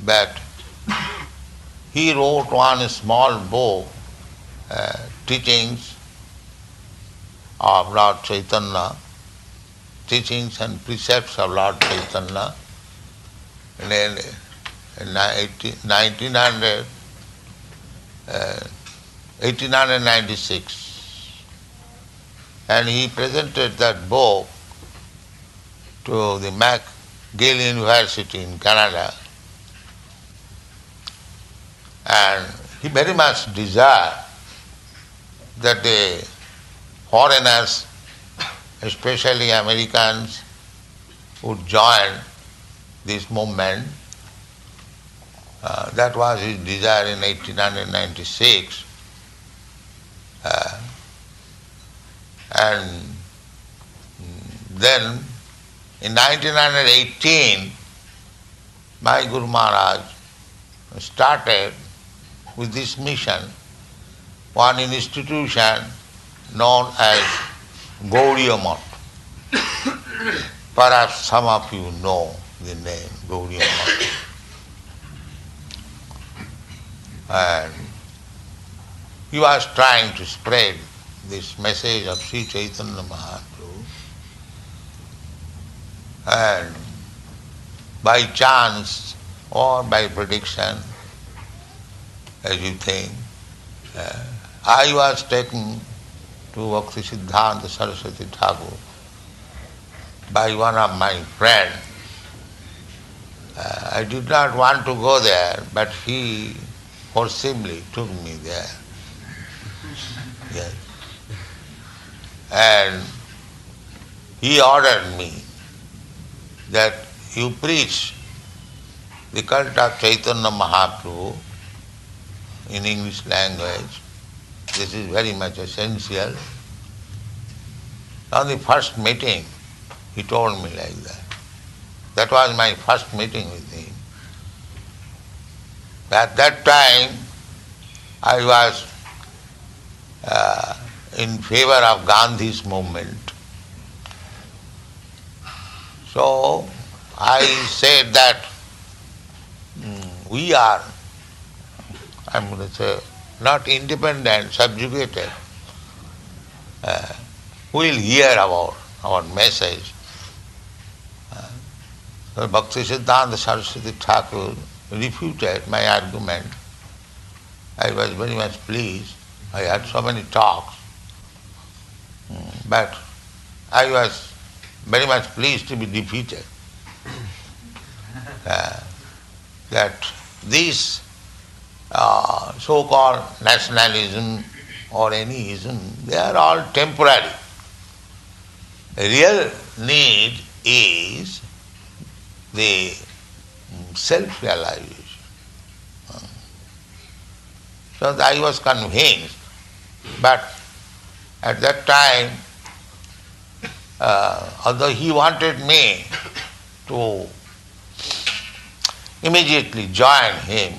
but he wrote one small book, teachings of Lord Chaitanya, teachings and precepts of Lord Chaitanya, in 1896. and he presented that book to the McGill University in Canada. And he very much desired that the foreigners, especially Americans, would join this movement. That was his desire in 1896. And then in 1918, my Guru Maharaj started with this mission, one institution known as Gauriya Math. Perhaps some of you know the name Gauriya Math. And he was trying to spread this message of Sri Chaitanya Mahaprabhu. And by chance or by prediction, as you think, I was taken to Bhakti Siddhanta Saraswati Thakur by one of my friends. I did not want to go there, but he forcibly took me there. Yes. And he ordered me that you preach the cult of Chaitanya Mahaprabhu in English language. This is very much essential. On the first meeting, he told me like that. That was my first meeting with him. At that time, I was in favor of Gandhi's movement. So I said that we are, I'm going to say, not independent, subjugated. We will hear about our message. So Bhakti Siddhanta Saraswati Thakur refuted my argument. I was very much pleased. I had so many talks. But I was very much pleased to be defeated. That this so-called nationalism or any ism, they are all temporary. The real need is the self-realization. So I was convinced, but at that time, although he wanted me to immediately join him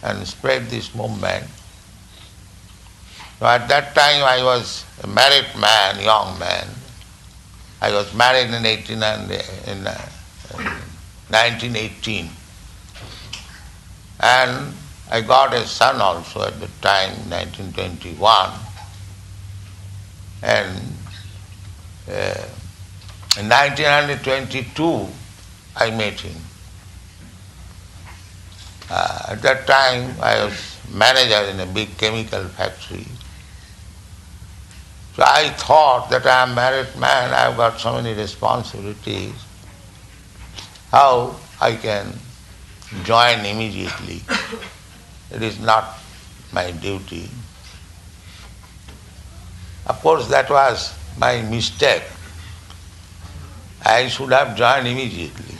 and spread this movement, so at that time I was a married man, young man. I was married in 1918. And I got a son also at the time, 1921. And in 1922, I met him. At that time, I was manager in a big chemical factory. So I thought that I am a married man, I have got so many responsibilities. How I can join immediately? It is not my duty. Of course, that was my mistake. I should have joined immediately.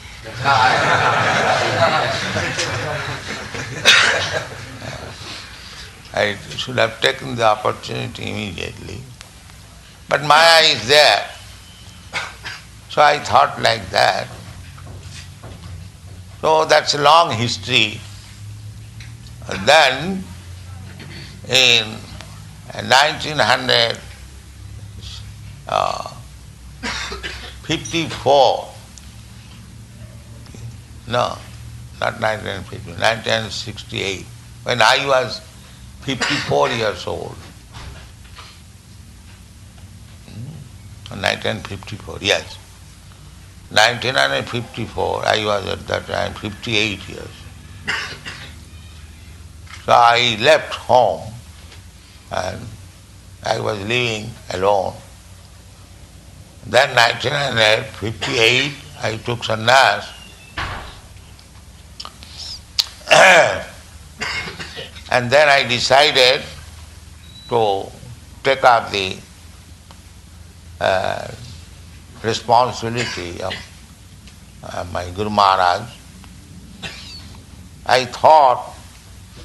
I should have taken the opportunity immediately. But Maya is there. So I thought like that. So that's a long history. And then in 1954, no, not 1950, 1968, when I was 54 years old. 1954, yes. 1954, I was at that time 58 years. So I left home and I was living alone Then 1958 I took sannyas. And then I decided to take up the responsibility of my Guru Maharaj. I thought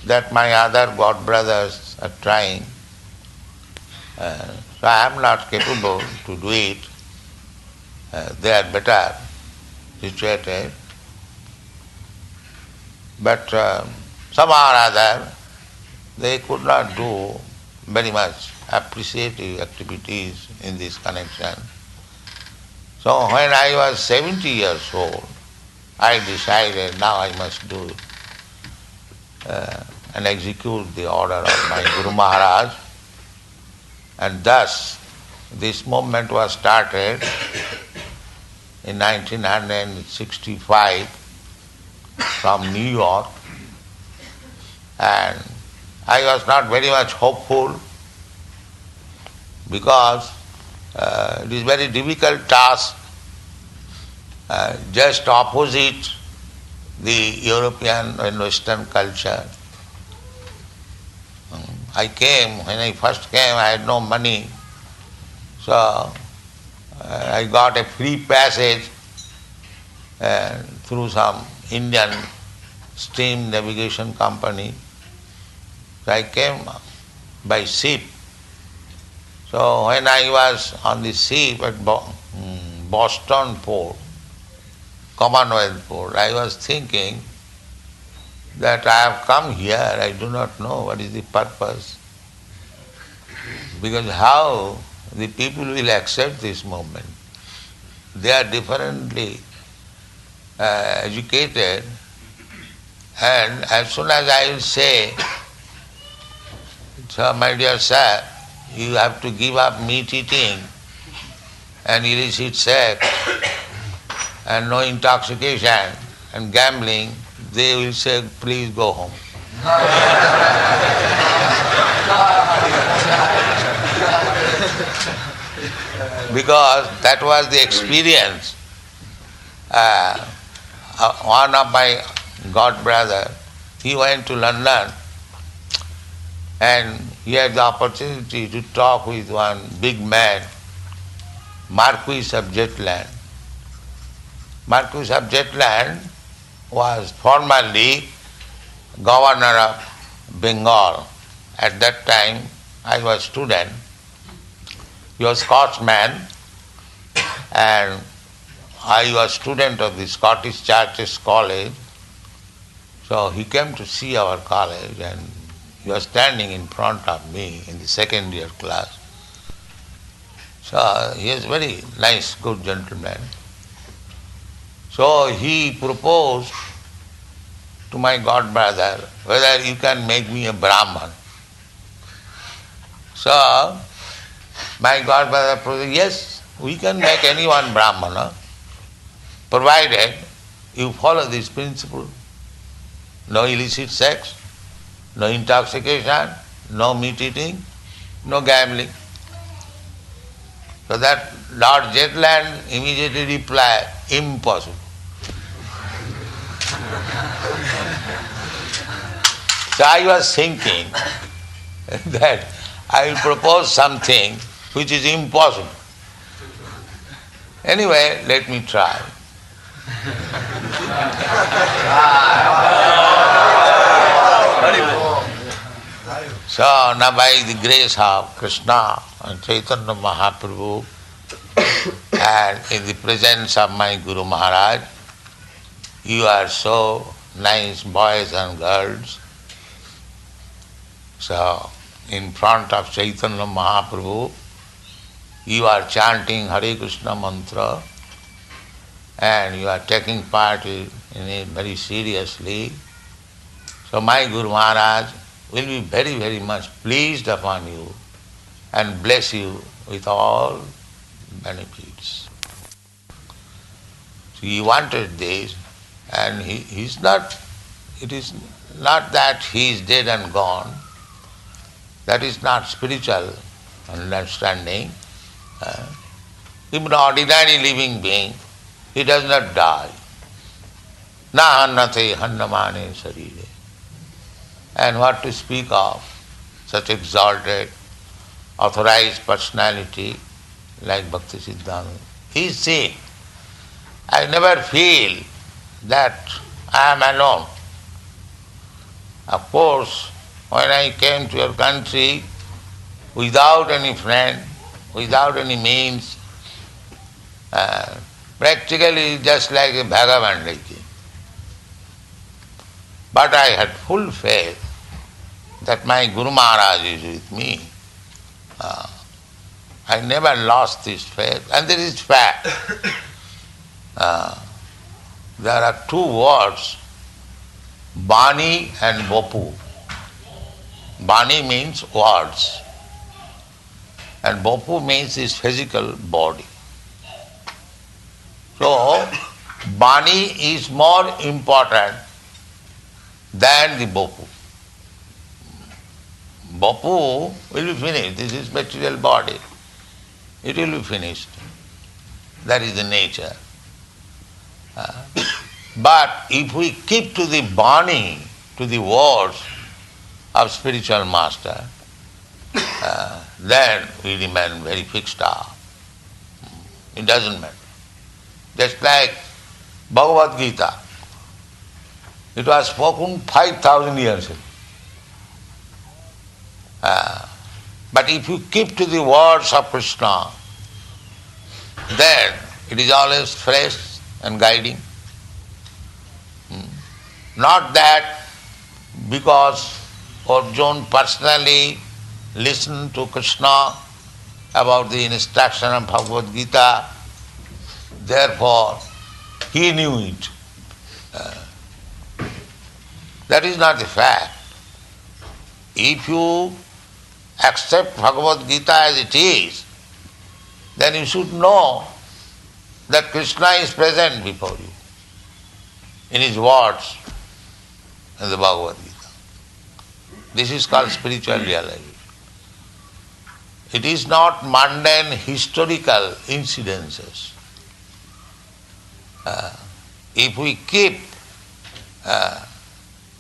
that my other god brothers are trying, so I am not capable to do it. They are better situated. But somehow or other, they could not do very much appreciative activities in this connection. So when I was 70 years old, I decided now I must do it and execute the order of my Guru Maharaj. And thus, this movement was started in 1965 from New York, and I was not very much hopeful because it is very difficult task, just opposite the European and Western culture. When I first came, I had no money, so I got a free passage through some Indian steam navigation company. So I came by ship. So when I was on the ship at Boston port, Commonwealth port, I was thinking that I have come here, I do not know what is the purpose. Because how the people will accept this movement? They are differently educated, and as soon as I will say, so my dear sir, you have to give up meat eating and illicit sex and no intoxication and gambling, they will say, please go home. Because that was the experience. One of my god brother, he went to London and he had the opportunity to talk with one big man, Marquis of Jetland. Marquis of Jetland was formerly governor of Bengal. At that time, I was student. He was Scotsman, and I was student of the Scottish Churches College. So he came to see our college, and he was standing in front of me in the second year class. So he is very nice, good gentleman. So he proposed to my god brother whether you can make me a Brahman. So my god brother proposed, yes, we can make anyone Brahmana, provided you follow this principle. No illicit sex, no intoxication, no meat eating, no gambling. So that Lord Jetland immediately replied, impossible. So I was thinking that I will propose something which is impossible. Anyway, let me try. So now by the grace of Krishna and Chaitanya Mahaprabhu and in the presence of my Guru Maharaj, you are so nice boys and girls. So in front of Chaitanya Mahaprabhu, you are chanting Hare Krishna mantra and you are taking part in it very seriously. So my Guru Maharaj will be very, very much pleased upon you and bless you with all benefits. So he wanted this, and it is not that he is dead and gone. That is not spiritual understanding. Even ordinary living being, he does not die. Na hannate hannamane sarire. And what to speak of such exalted, authorized personality like Bhakti Siddhanta. He said, I never feel that I am alone. Of course, when I came to your country without any friend, without any means, practically just like a vagabond. But I had full faith that my Guru Maharaj is with me. I never lost this faith. And there is fact. There are two words, Bani and Bopu. Bani means words, and Bopu means his physical body. So, Bani is more important than the Bopu. Bopu will be finished. This is material body. It will be finished. That is the nature. But if we keep to the Bani, to the words of spiritual master, then we remain very fixed up. It doesn't matter. Just like Bhagavad Gita. It was spoken 5,000 years ago. But if you keep to the words of Krishna, then it is always fresh and guiding. Not that because Arjuna personally listened to Krishna about the instruction of Bhagavad Gita, therefore he knew it. That is not the fact. If you accept Bhagavad Gita as it is, then you should know that Krishna is present before you in his words in the Bhagavad Gita. This is called spiritual realization. It is not mundane historical incidences. If we keep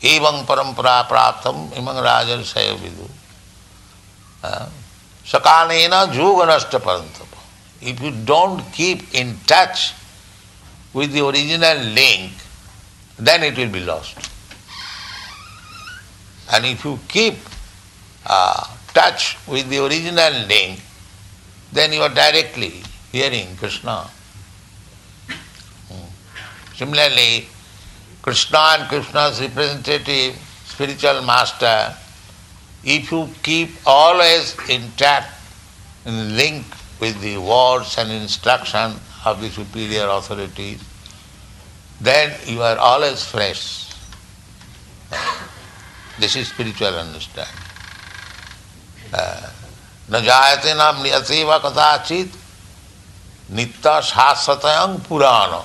evam parampara praptam imang rajar saya vidu sakanena juganashta parantapa. If you don't keep in touch with the original link, then it will be lost. And if you keep touch with the original link, then you are directly hearing Krishna. Similarly, Krishna and Krishna's representative, spiritual master, if you keep always intact in link with the words and instruction of the superior authorities, then you are always fresh. This is spiritual understanding. Na jayate na mriyateva kathachit nitta shasatayam purana.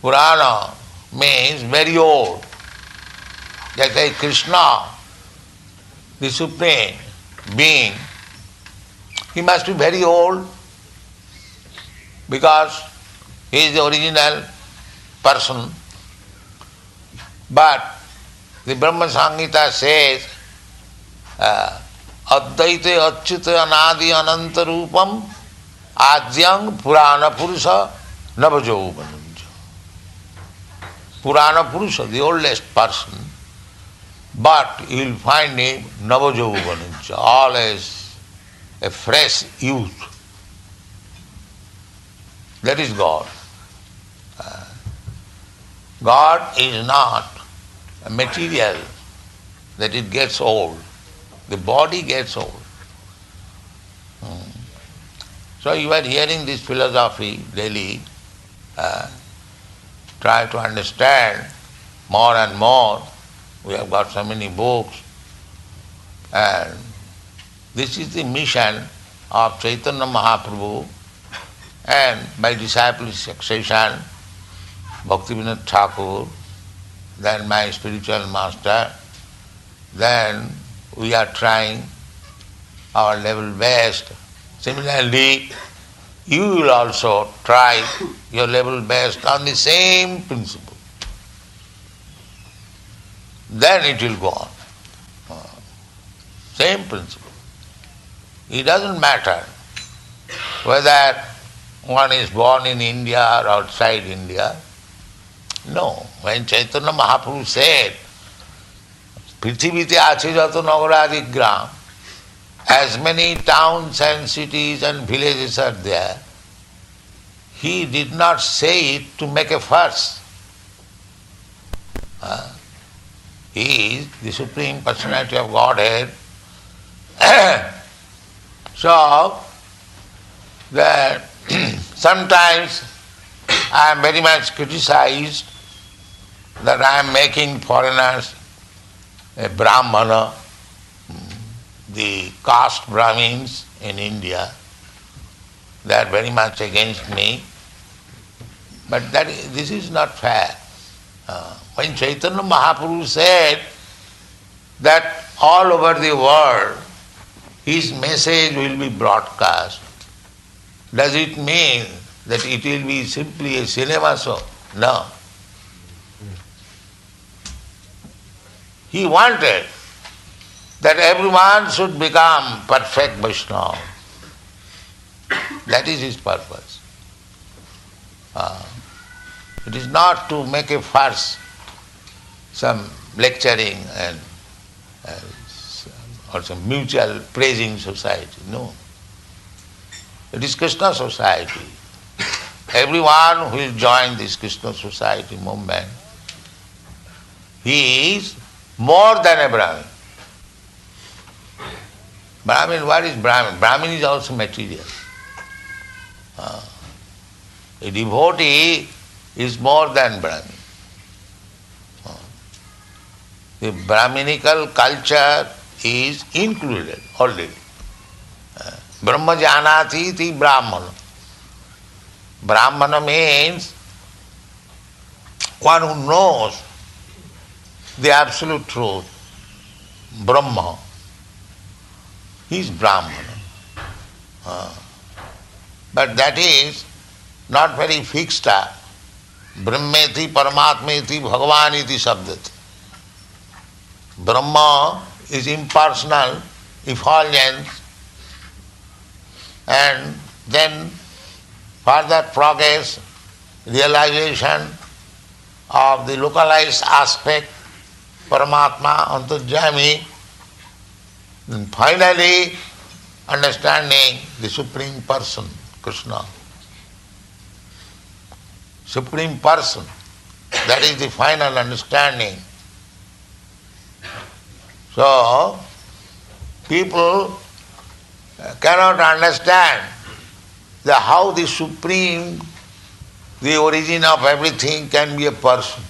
Purana means very old. Just like Krishna, the Supreme Being, he must be very old because he is the original person. But the Brahma Samhita says, Advaite Achyuta Anadi Ananda Rupam Adyang Purana Purusha Navajauvanam. Purana Purusha, the oldest person, but you will find him Navajauvanam, always a fresh youth. That is God. God is not a material that it gets old. The body gets old. So you are hearing this philosophy daily. Try to understand more and more. We have got so many books. And this is the mission of Chaitanya Mahaprabhu, and by disciple succession, Bhaktivinoda Thakur, then my spiritual master, then we are trying our level best. Similarly, you will also try your level best on the same principle. Then it will go on. Same principle. It doesn't matter whether one is born in India or outside India. No. When Chaitanya Mahaprabhu said, Prithivite ache jato nagaradi gram, as many towns and cities and villages are there, he did not say it to make a fuss. He is the Supreme Personality of Godhead. So, that sometimes I am very much criticized that I am making foreigners a Brahmana, the caste Brahmins in India. They are very much against me. But this is not fair. When Chaitanya Mahaprabhu said that all over the world his message will be broadcast, does it mean that it will be simply a cinema show? No. He wanted that everyone should become perfect Vaishnava. That is his purpose. It is not to make a fuss, some lecturing and or some mutual praising society. No. It is Krishna society. Everyone who will join this Krishna society movement, he is more than a Brahmin. Brahmin, what is Brahmin? Brahmin is also material. A devotee is more than Brahmin. The Brahminical culture is included already. Brahma janati iti Brahmana. Brahmana means one who knows the absolute truth. Brahma. He is Brahmana. But that is not very fixed up. Brahmeti, Paramatmeti, Bhagavaniti Sabdati. Brahma is impersonal, effulgent, and then further progress, realization of the localized aspect, Paramatma, Antarjami, and finally understanding the Supreme Person, Krishna. Supreme Person, that is the final understanding. So, people cannot understand how the Supreme, the origin of everything can be a person.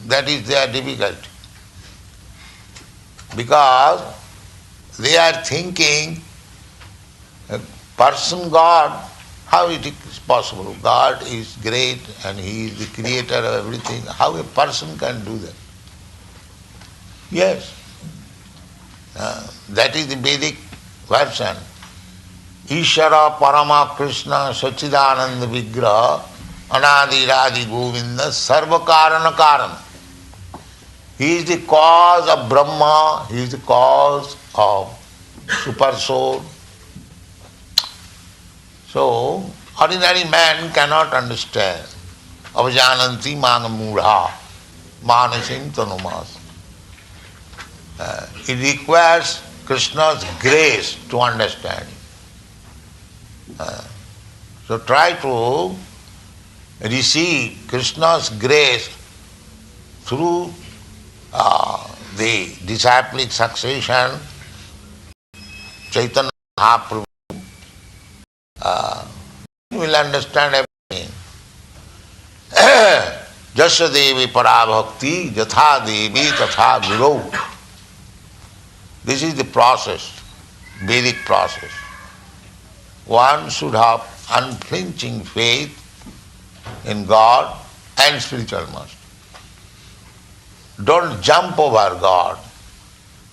That is their difficulty. Because they are thinking, person God, how it is possible? God is great and He is the creator of everything. How a person can do that? Yes. That is the Vedic version. Ishara Parama Krishna Sachidananda Vigraha Anadi Radi Govinda Sarva Karana Karana. He is the cause of Brahma, He is the cause of Super Soul. So, ordinary man cannot understand. Avajananti Mangamudha Manasim Tanumas. It requires Krishna's grace to understand. So try to receive Krishna's grace through the disciplic succession, Chaitanya Mahaprabhu. You will understand everything. Jasya Devi Parabhakti Jatha Devi Tatha Guru. This is the process, Vedic process. One should have unflinching faith in God and spiritual master. Don't jump over God,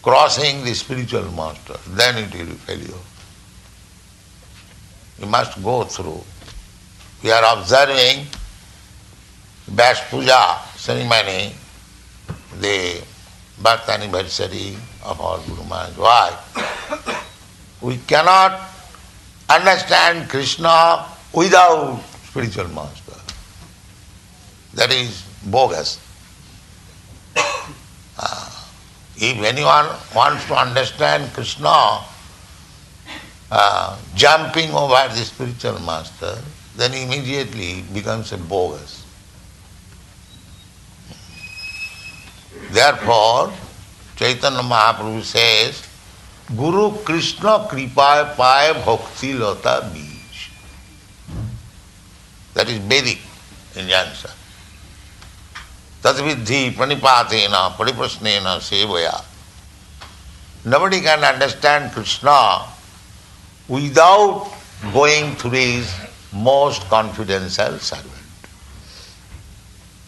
crossing the spiritual master, then it will be failure. you must go through. We are observing Vyas Puja ceremony, the birth anniversary of our Guru Maharaj. Why? We cannot understand Krishna without spiritual master. That is bogus. If anyone wants to understand Krishna jumping over the spiritual master, then immediately becomes a bogus. Therefore, Chaitanya Mahaprabhu says, Guru Krishna kripa paye bhakti lata bij. That is Vedic injunction. Tadvidhi pranipatena pariprasnena sevaya. Nobody can understand Krishna without going through his most confidential servant.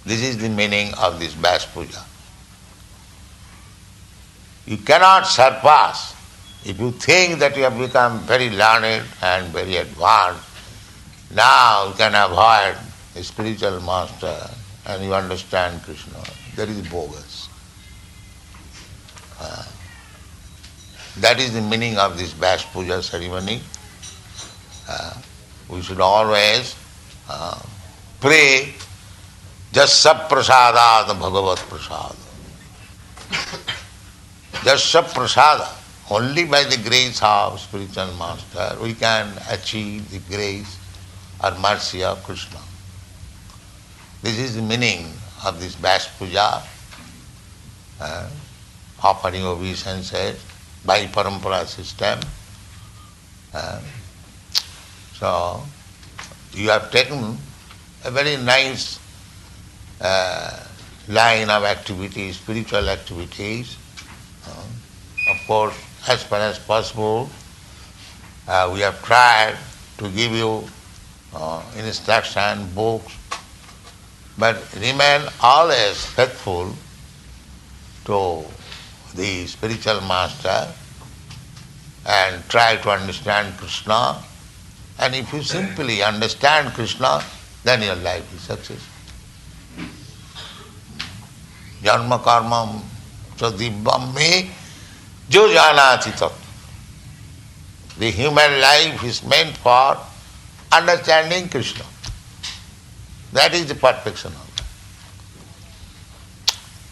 This is the meaning of this Vyas Puja. You cannot surpass. If you think that you have become very learned and very advanced, now you can avoid a spiritual master and you understand Krishna. That is bogus. That is the meaning of this Vyas Puja ceremony. We should always pray Jasya prasadad bhagavat prasad. Jasya prasada. Only by the grace of spiritual master we can achieve the grace or mercy of Krishna. This is the meaning of this Vyas Puja, offering obeisances by parampara system. So, you have taken a very nice line of activities, spiritual activities. Of course, as far as possible, we have tried to give you instruction, books, but remain always faithful to the spiritual master and try to understand Krishna. And if you simply understand Krishna, then your life is successful. Janma karmam sadibam me jo janati tat. The human life is meant for understanding Krishna. That is the perfection of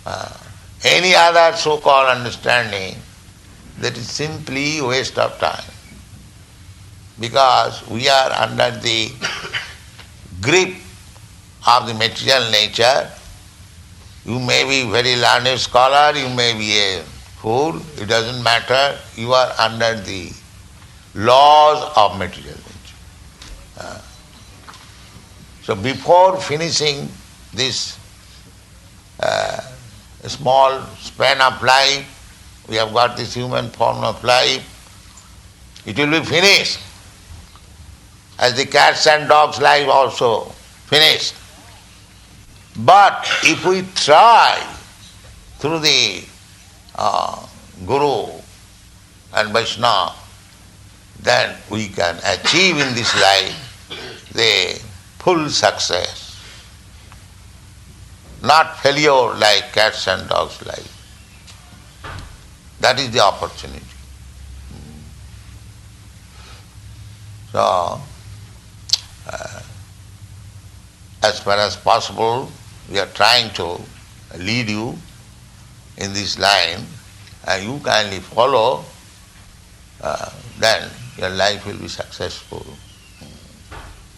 it. Any other so-called understanding, that is simply waste of time. Because we are under the grip of the material nature. You may be very learned scholar, you may be a fool, it doesn't matter. You are under the laws of material nature. So before finishing this small span of life, we have got this human form of life, it will be finished. As the cats and dogs' life also finished. But if we try through the Guru and Vaishnava, then we can achieve in this life the full success. Not failure like cats and dogs' life. That is the opportunity. So, as far as possible, we are trying to lead you in this line, and you kindly follow, then your life will be successful.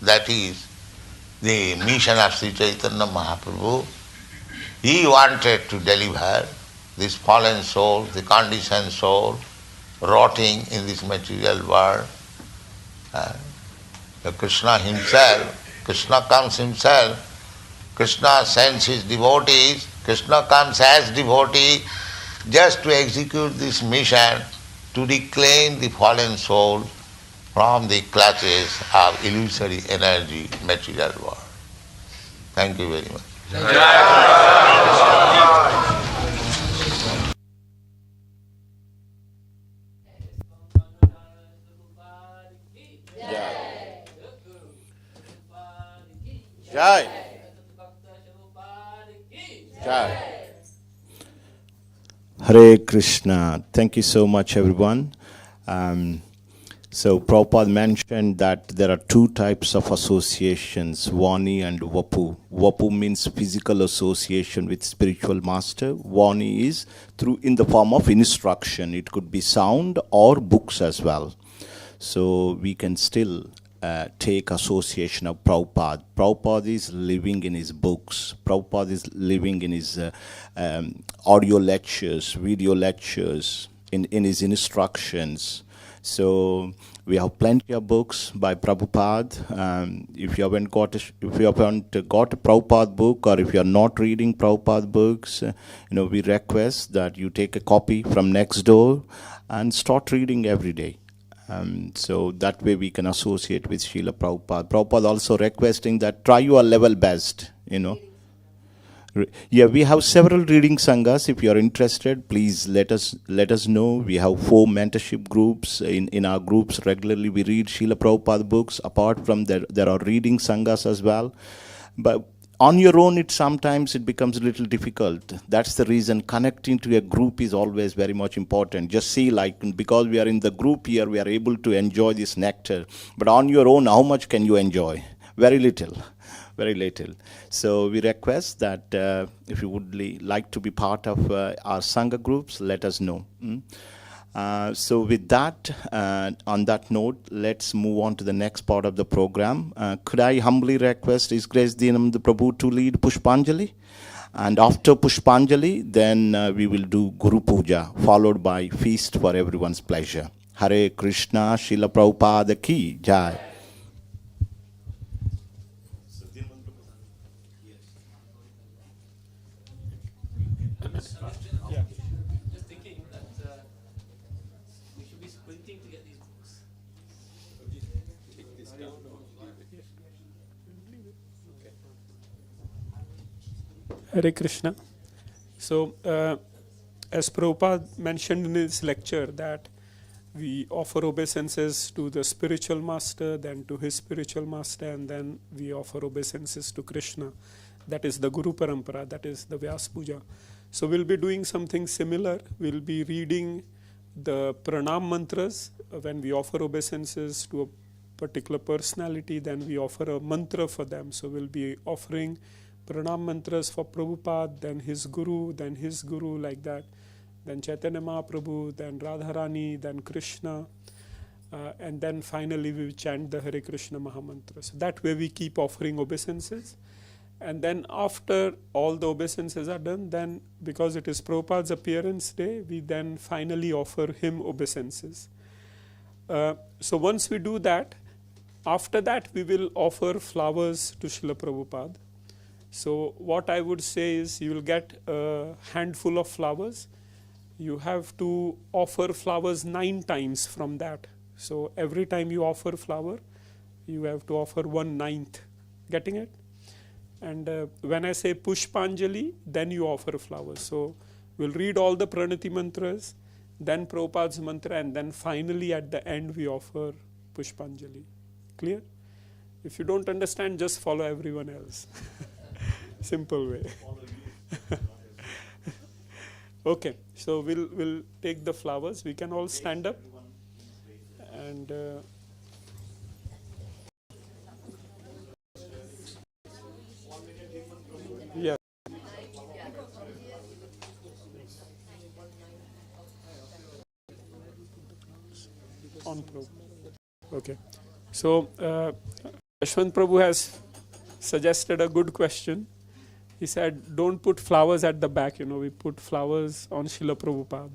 That is the mission of Sri Chaitanya Mahaprabhu. He wanted to deliver this fallen soul, the conditioned soul, rotting in this material world. Krishna himself, Krishna comes himself, Krishna sends his devotees, Krishna comes as devotee just to execute this mission to reclaim the fallen soul from the clutches of illusory energy, material world. Thank you very much. Yeah. Jai. Jai. Hare Krishna. Thank you so much, everyone. So Prabhupada mentioned that there are two types of associations, Vani and Vapu. Vapu means physical association with spiritual master. Vani is in the form of instruction. It could be sound or books as well. So we can still take association of Prabhupada. Prabhupada is living in his books. Prabhupada is living in his audio lectures, video lectures, in his instructions. So we have plenty of books by Prabhupada. If you haven't got a Prabhupada book, or if you are not reading Prabhupada books, we request that you take a copy from next door and start reading every day. So that way we can associate with Srila Prabhupada. Prabhupada also requesting that try your level best, Yeah, we have several reading sanghas. If you are interested, please let us know. We have 4 mentorship groups. In our groups regularly we read Srila Prabhupada books. Apart from there are reading sanghas as well. But on your own, sometimes it becomes a little difficult. That's the reason connecting to a group is always very much important. Just see, because we are in the group here, we are able to enjoy this nectar. But on your own, how much can you enjoy? Very little. Very little. So we request that if you would like to be part of our Sangha groups, let us know. So with that, on that note, let's move on to the next part of the program. Could I humbly request His Grace Dinamanda Prabhu to lead Pushpanjali? And after Pushpanjali, then we will do Guru Puja, followed by feast for everyone's pleasure. Hare Krishna, Srila Prabhupada ki Jai. Hare Krishna. So, as Prabhupada mentioned in his lecture, that we offer obeisances to the spiritual master, then to his spiritual master, and then we offer obeisances to Krishna. That is the Guru Parampara, that is the Vyas Puja. So we'll be doing something similar. We'll be reading the pranam mantras. When we offer obeisances to a particular personality, then we offer a mantra for them. So we'll be offering pranam mantras for Prabhupada, then his guru, like that. Then Chaitanya Mahaprabhu, then Radharani, then Krishna. And then finally we chant the Hare Krishna Mahamantra. So that way we keep offering obeisances. And then after all the obeisances are done, then because it is Prabhupada's appearance day, we then finally offer him obeisances. So once we do that, after that we will offer flowers to Srila Prabhupada. So what I would say is you will get a handful of flowers. You have to offer flowers 9 times from that. So every time you offer flower, you have to offer 1/9. Getting it? And when I say Pushpanjali, then you offer flowers. So we'll read all the Pranati mantras, then Prabhupada's mantra, and then finally at the end we offer Pushpanjali. Clear? If you don't understand, just follow everyone else. Simple way. Okay, so we'll take the flowers. We can all stand up. And yeah. On Prabhu. Okay. So Ashwant Prabhu has suggested a good question. He said, don't put flowers at the back, we put flowers on Srila Prabhupada.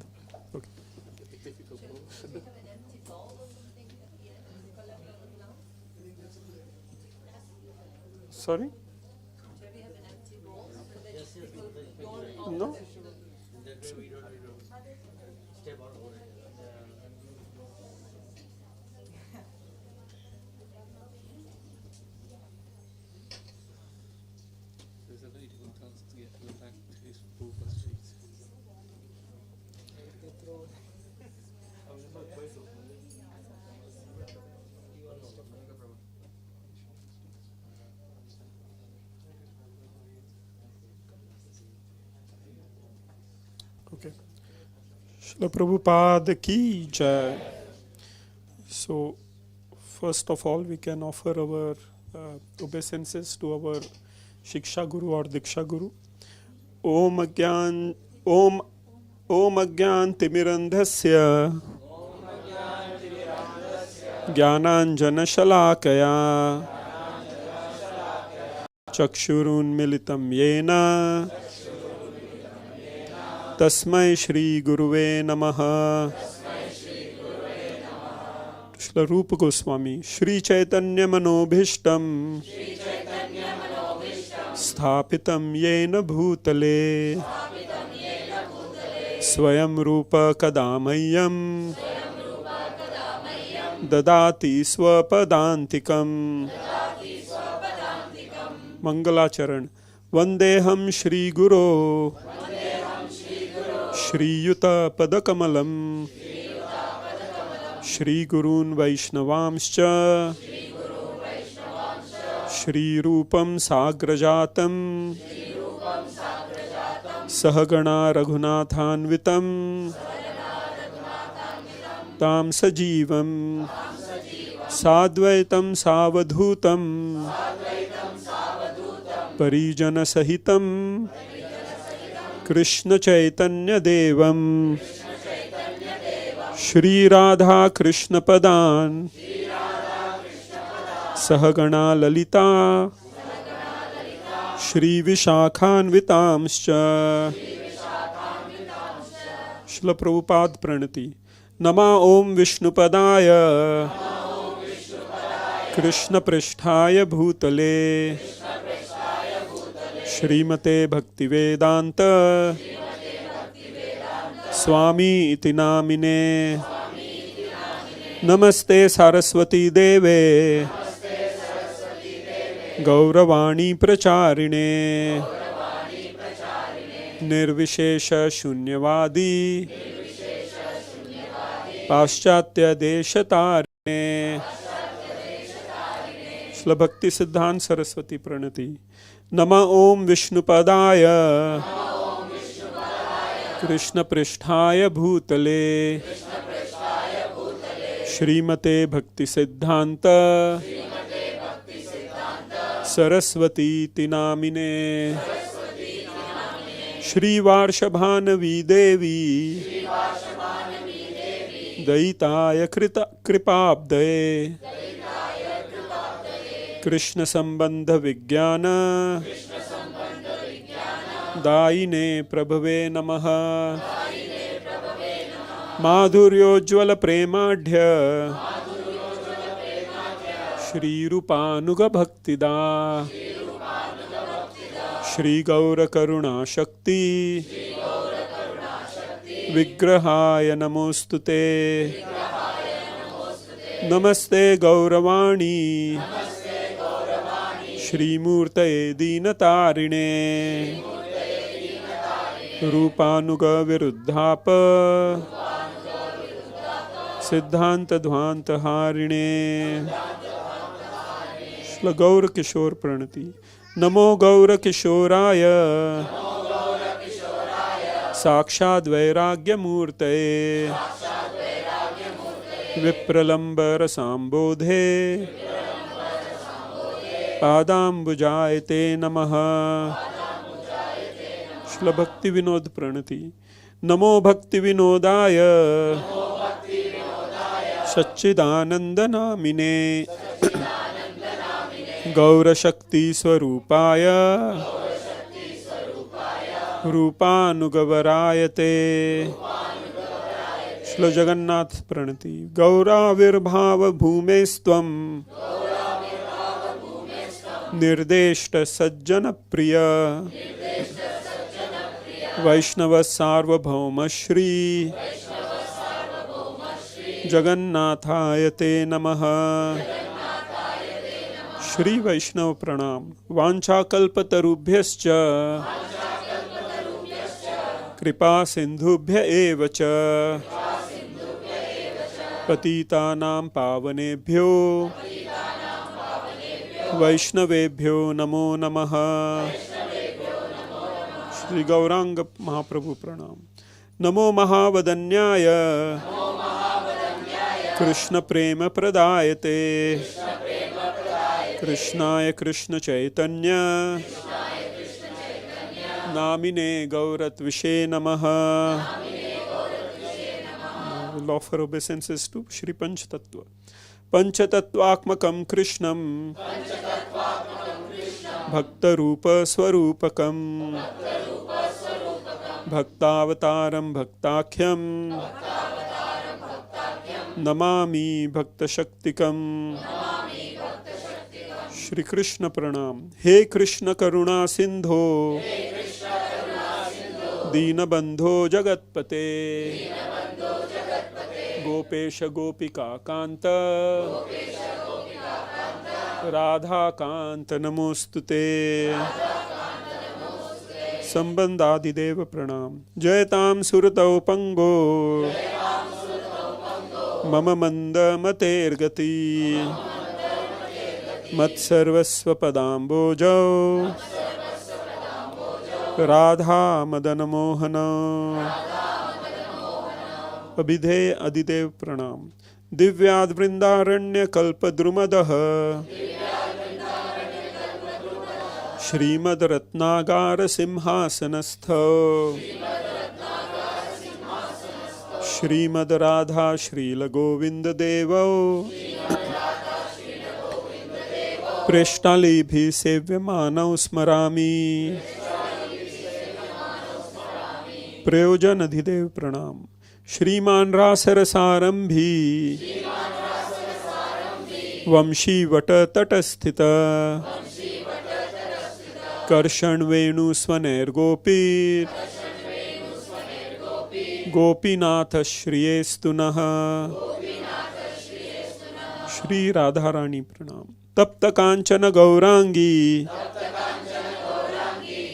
Okay. Sorry? No? Okay. Srila Prabhupada ki jai. So, first of all, we can offer our obeisances to our Shiksha Guru or Diksha Guru. Om Agyan Timirandhasya Jnananjana Shalakaya Chakshurun Militam Yena Tasmai Shri Guruve Namaha. Srila Rupa Goswami. Shri Chaitanya Manobhishtam Sthapitam Yena Bhutale Swayam Rupa Kadamayam Dadati Swapadantikam. Mangalacharan. Vandeham Shri Guru Shri Yuta Padakamalam Shri Gurun Vaishnavamscha Shri Rupam Sagrajatam Sahagana Raghunathanvitam Tam Sajivam Sadvaitam Savadhutam Parijana Sahitam Krishna Chaitanya Devam Shri Radha Krishna Padan Sahagana Lalita Shri Vishakhanvitamscha. Srila Prabhupada Pranati. Nama Om Vishnupadaya Krishna Pristhaya Bhutale Shrimate Bhaktivedanta Swami iti namine. Namaste Saraswati Deve Gauravani Pracharine Nirvishesha Shunyavadi Paschatya Deshatarine. Shla Bhakti Siddhant Saraswati Pranati. Nama Om Vishnupadaya Krishna Pristhaya Bhutale Shrimate Bhakti Siddhanta Saraswati Tinamine. Shri Varshabhanavi Devi Daitaya Kripabdaye Krishna Sambandha Vijnana Daine Prabhave Namaha. Madhuryojjwala Premadhya Shri Rupanuga Bhaktida Shri Gaura Karuna Shakti Vigrahaya Namostute. Namaste Gauravani Shri Murtaye Dinatarine Rupanuga Viruddhapa Siddhanta Dhvanta Harine. Shla Gaura Kishore Pranati. Namo Gaura Kishoraya Sakshad Vairagya Murtaye Vipralambara Sambodhe Padambujayate Namaha. Shla Bhakti Vinod Pranati. Namo Bhakti Vinodaya Satchidananda Namine Gaura Shakti Swarupaya Rupanugavarayate. Shla Jagannath Pranati. Gaura Virbhava Bhumestvam Nirdeshta Sajjana Priya Vaishnava Sarvabhauma Shri Jagannathayate Namaha. Shri Vaishnava Pranam. Vancha Kalpatarubhyascha Kripa Sindhubhya Evacha Patitanam Pavanebhyo Vaishnavebhyo Namo Namaha. Shri Gauranga Mahaprabhu Pranam. नमो महावदन्याय कृष्ण प्रेम प्रदायते कृष्णाय कृष्ण चैतन्य नामिने गौरत्विषे नमः. We'll offer obeisances to Shri Panchatattva. Panchatattvaakmakam Krishnam Bhaktarupa Swarupakam Bhaktavataram Bhaktakhyam Namami Bhakta Shaktikam. Shri Krishna Pranam. He Krishna Karuna Sindho Dina Bandho Jagatpate Gopesha Gopika Kanta Radha Kanta Namostute. Sambandhadi Deva Pranam. Jayatam Suratau Pango Mama Manda Matergati Mat Sarvasva Padambojau Radha Madana Mohana. Abhidhe Adidev Pranam. Divyad Vrindaranya Kalpadrumadah Shrimad Ratnagara Simhasanastho Shrimad Radha Srila Govinda Devo Preshtalibhi Sevyamanav Smarami. Prayojan Adhidev Pranam. Shriman Rasarasarambhi Vamshi Vata Tatasthita Karshan Venu Swaner Gopir Gopinath Shriyestunaha. Shri Radharani Pranam. Tapta Kanchana Gaurangi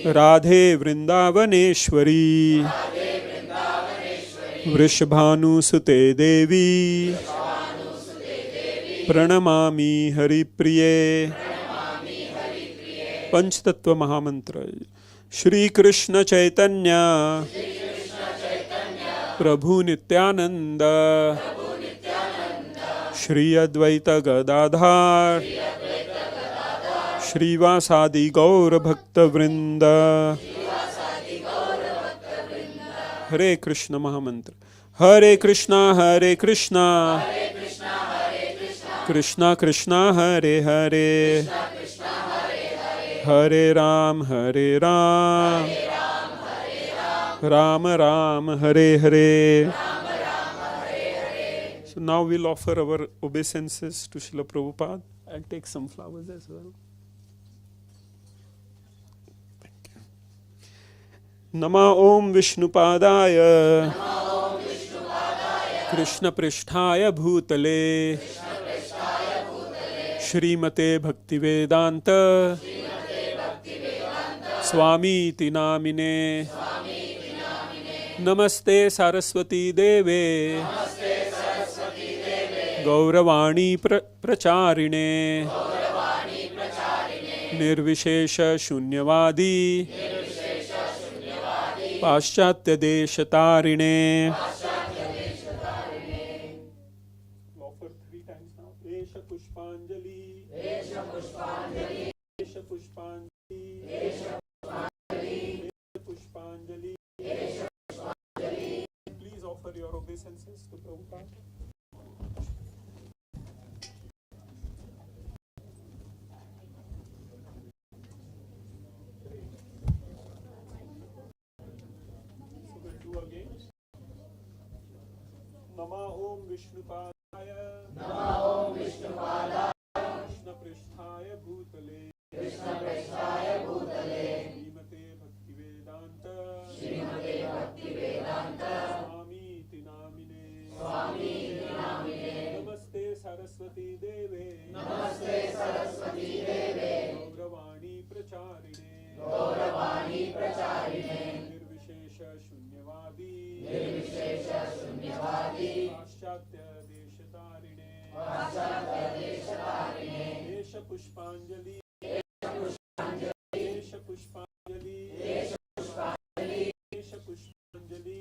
Radhe Vrindavaneshwari Vrishabhanu Sute Devi Pranamami Hari Priye. Panchtattva Mahamantra. Shri Krishna Chaitanya Prabhu Nityananda Shri Advaita Gadadhar Shri Vasadi Gaur Bhakta Vrinda. Hare Krishna Mahamantra. Hare Krishna Krishna Krishna Hare Hare Hare Ram Ram Ram Hare Hare. So now we'll offer our obeisances to Srila Prabhupada. I'll take some flowers as well. Nama Om Vishnupadaya Krishna Pristhaya Bhutale Shrimate Bhaktivedanta Swami Tinamine. Namaste Saraswati Deve Gauravani Pracharine Nirvishesha Shunyavadi Paschatya Deshatarine. Offer 3 times now. Esha Pushpanjali. Esha Pushpanjali. Esha Pushpanjali. Esha Pushpanjali. Pushpanjali. Esha Pushpanjali. Please offer your obeisances to Prabhupada. Nama Om Vishnupadaya Krishna Pristhaya Bhutale Srimate Bhaktivedanta Swami Tinamine. Namaste Saraswati Deve Gauravani Pracharine Nirvishesha Shunyavadi Paschatya Deshatarine Esha Pushpanjali Esha Pushpanjali Esha Pushpanjali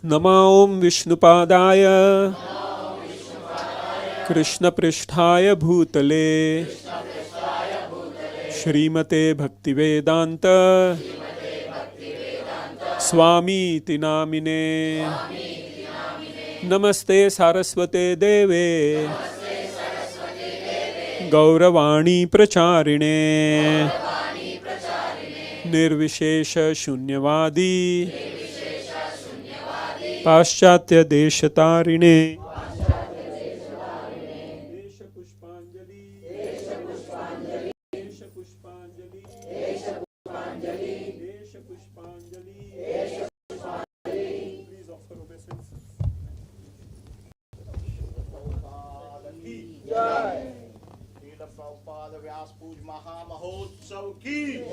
Nama Om Vishnupādāya Krishna Pristhāya Bhūtale Śrīmate Bhaktivedanta Swami Tinamine Namaste Saraswate Deve Gauravani Pracharine Nirvishesha Shunyavadi Paschatya Deshatarine Please offer obeisance. Srila Prabhupada Vyas Puj Maha Mahotsav ki.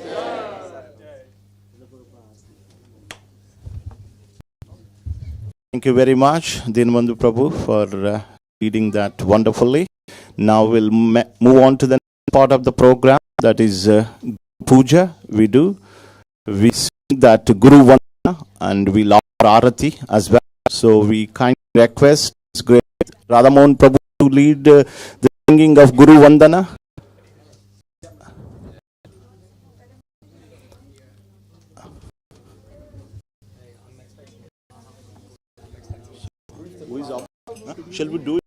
Thank you very much, Dinbandu Prabhu, for reading that wonderfully. Now we'll move on to the next part of the program, that is puja. We sing that Guru Vandana and we love Arati as well. So we kindly request great Radhamohan Prabhu to lead the singing of Guru Vandana. Who is up? Shall we do it?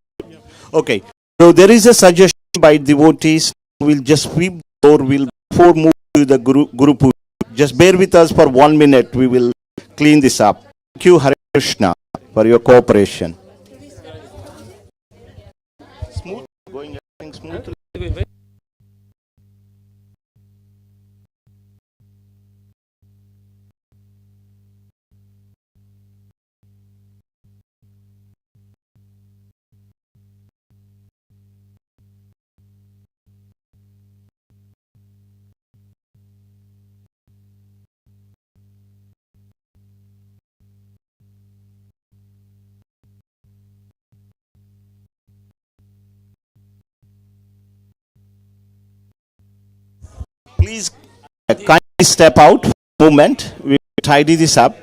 Okay. So there is a suggestion by devotees. We'll just sweep the floor. We'll before move to the Guru Puja. Just bear with us for 1 minute. We will clean this up. Thank you, Hare Krishna, for your cooperation. Smooth, going everything smoothly. Please kindly step out for a moment. We will tidy this up.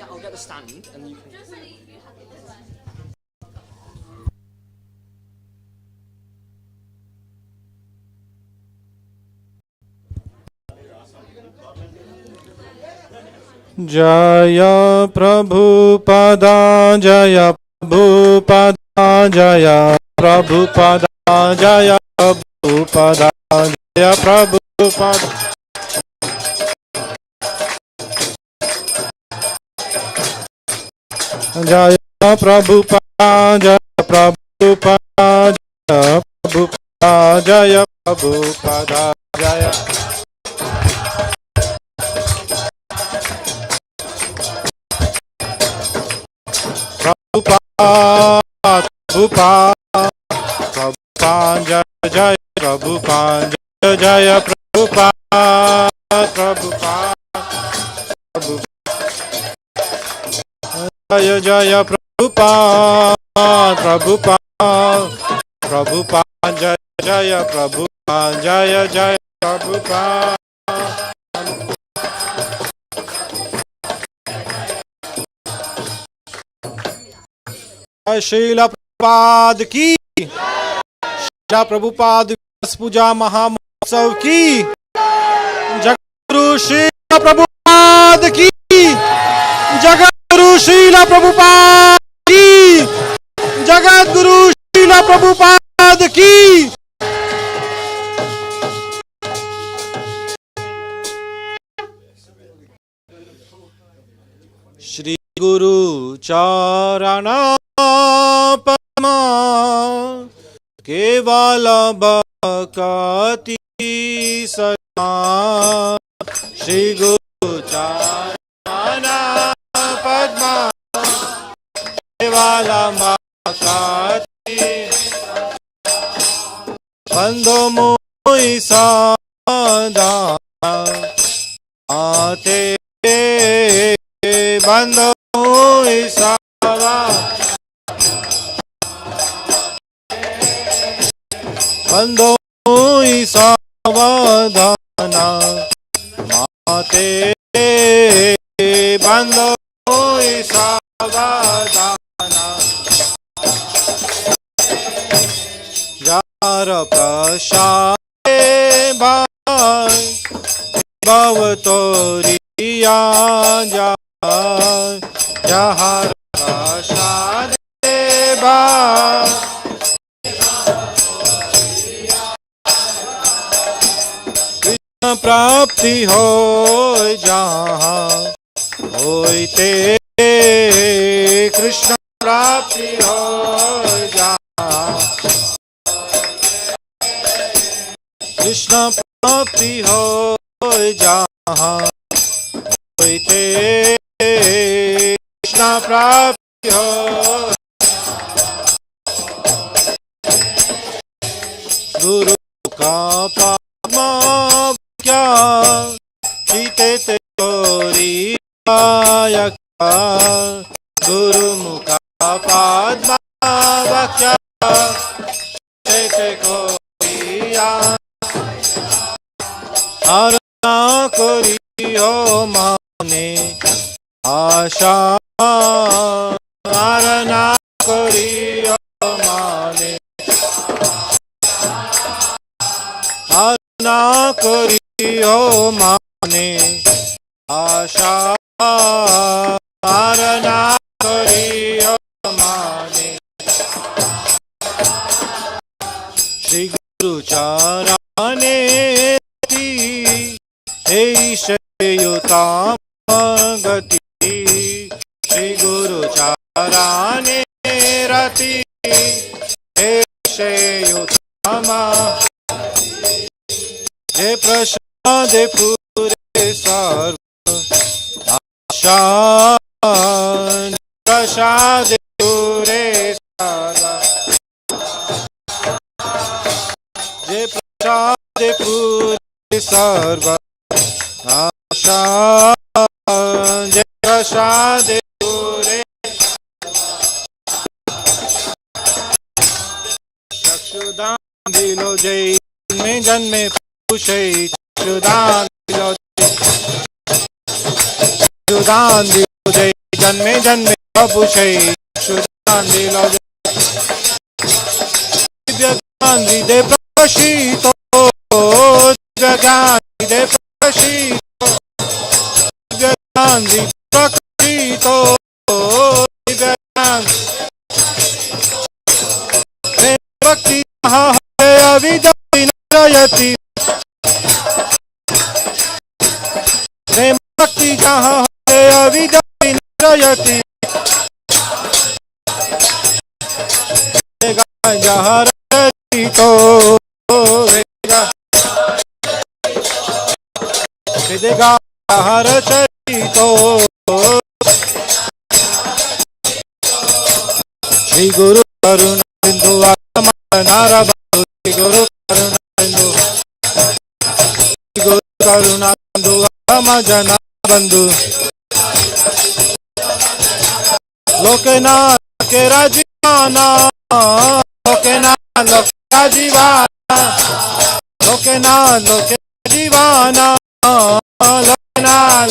I'll get the stand and you can. Jaya Prabhupada, Jaya Prabhupada, Jaya Prabhupada, Jaya Prabhupada, Jaya Prabhupada. Jaya Prabhupada, Jaya Prabhupada, Jaya Prabhupada, Jaya Prabhupada, Jaya. Prabhupada, Prabhupada, Prabhupada, Jaya Jaya Prabhupada, Jaya Jaya Prabhupada, Prabhupada, Jaya Jaya Prabhupada, Prabhupada, Prabhupada, Jaya Jaya Prabhupada, Jaya Jaya Prabhupada. Srila Prabhupada की, Srila Prabhupada व्यास पूजा महामहोत्सव की, जगद्गुरु श्रीला प्रभुपाद की, जगद्गुरु श्रीला प्रभुपाद की, जगद्गुरु श्रीला प्रभुपाद की. श्री गुरु चारणा परमा केवल भक्ति सदा. श्री गुरु चारणा परमा केवल भक्ति बंधो मोहि सदा आते बंधो मोहि सदा बंधो मोहि सावधाना माते बंधो मोहि सावधाना. जार प्रसादे भाई भवतोरिया जा जहाँ प्रसादे भाई कृष्ण प्राप्ति हो जहाँ होते कृष्ण प्राप्ति हो जहाँ कृष्ण प्राप्ति हो जहाँ होते कृष्ण प्राप्ति हो. गुरु का पद्मा क्या चीते ते तोरी आया क्या गुरु मुखा पद्मा क्या चीते ते कोरिया आरना कोरियो माने आशा आरना कोरियो माने आरना कोरियो माने आशा आरना कोरियो माने. श्री गुरु चाराने युता गति श्री गुरु चाराने रति युतमा हे प्रसाद पूरे सर्व आशा प्रसाद पूरे सर्व जे प्रसादे पूरे सर्व आशा जे प्रसादे पूरे चक्षुदान दिलो जय जन्मे जन्मे पुषे चक्षुदान दिलो चक्षुदान दिलो जय जन्मे जन्मे पुषे चक्षुदान दिलो जय दिव्य ज्ञान हृदय प्रकाशितो दिव्य ज्ञान हृदय प्रकाशितो दिव्य ज्ञान हृदय प्रकाशितो दिव्य ज्ञान भक्ति हरे अविद्या विनयति प्रेम भक्ति जहाँ हरे अविद्या विनयति जहाँ रचितो वेगा जहाँ रचितो श्री गुरु करुणा सिंधु नारा बंधु श्री गुरु करुणा सिंधु श्री गुरु करुणा सिंधु जना बंधु लोकनाथ के राजीवाना लोकनाथ लोक राजीवाना लोकनाथ लोक राजीवाना लोकनाथ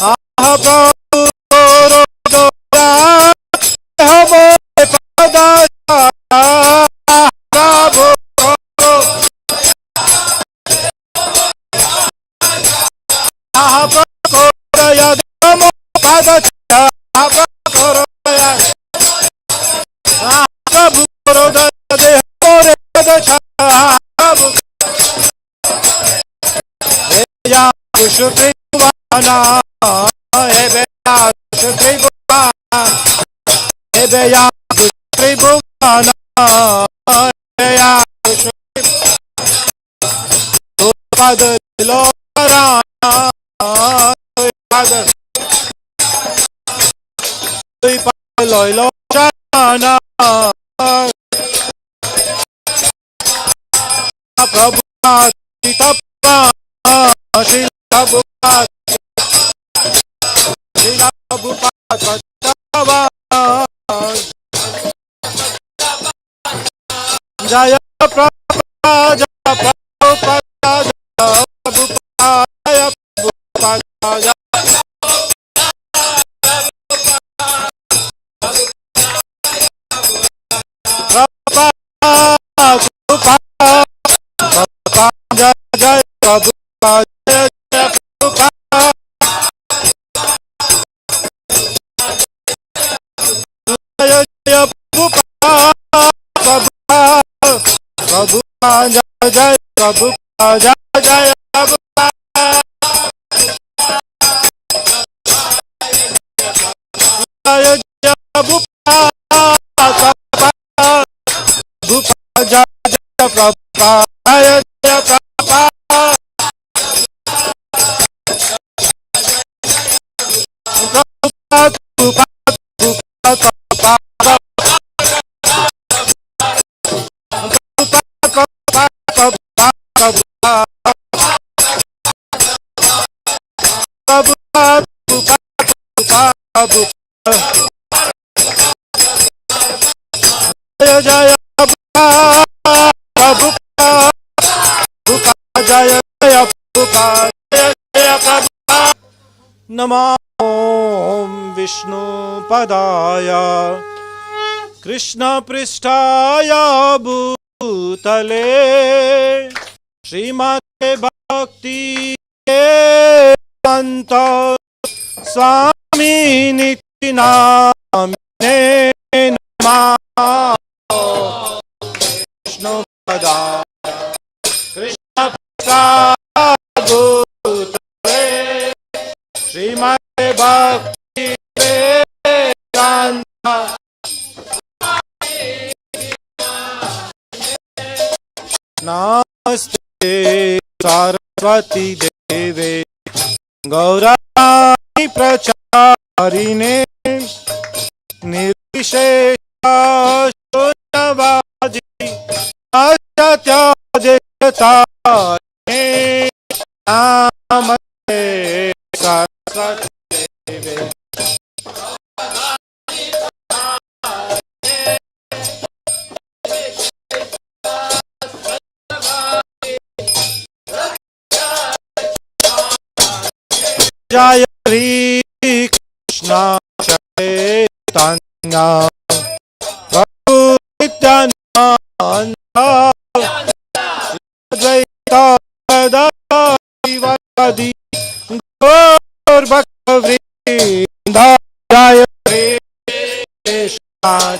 आह प्रभु रो दोरा हमें पदा प्रभु आह प्रभु दया दमो पद प्रभु करो दे मोरे पद प्रभु या शुक्रिवाना हे बेया शुक्रिवाना हे बेया शुक्रिवाना बेया शुक्रिवाना पद लो कराना पद लो जाना प्रभुपाद श्री प्रभुपाद श्री प्रभुपाद जय प्रभुपाद जय प्रभुपाद जय प्रभुपाद जय प्रभुपाद जय जय प्रभुपाद जय प्रभुपाद जय जय प्रभुपाद प्रभुपाद जय जय प्रभुपाद जय जय प्रभुपाद जय जय प्रभुपाद जय जय प्रभुपाद जय जय प्रभुपाद नमो विष्णु पदाय कृष्ण पृष्ठाय भूतले श्रीमते भक्ति संत स्वामी नित्य नामिने नमः विष्णु पदाय कृष्ण पृष्ठाय भूतले श्रीमते भक्ति वेदांत नमस्ते सरस्वती देवे गौरवाणी प्रचारिणे निर्विशेष शून्यवादी Taye Namate Saraswate Jaya Shri Krishna Chaitanya Prabhu Nityananda Advaita Gadadivadi Gaur Bhakta-vrinda Jaya Shri Krishna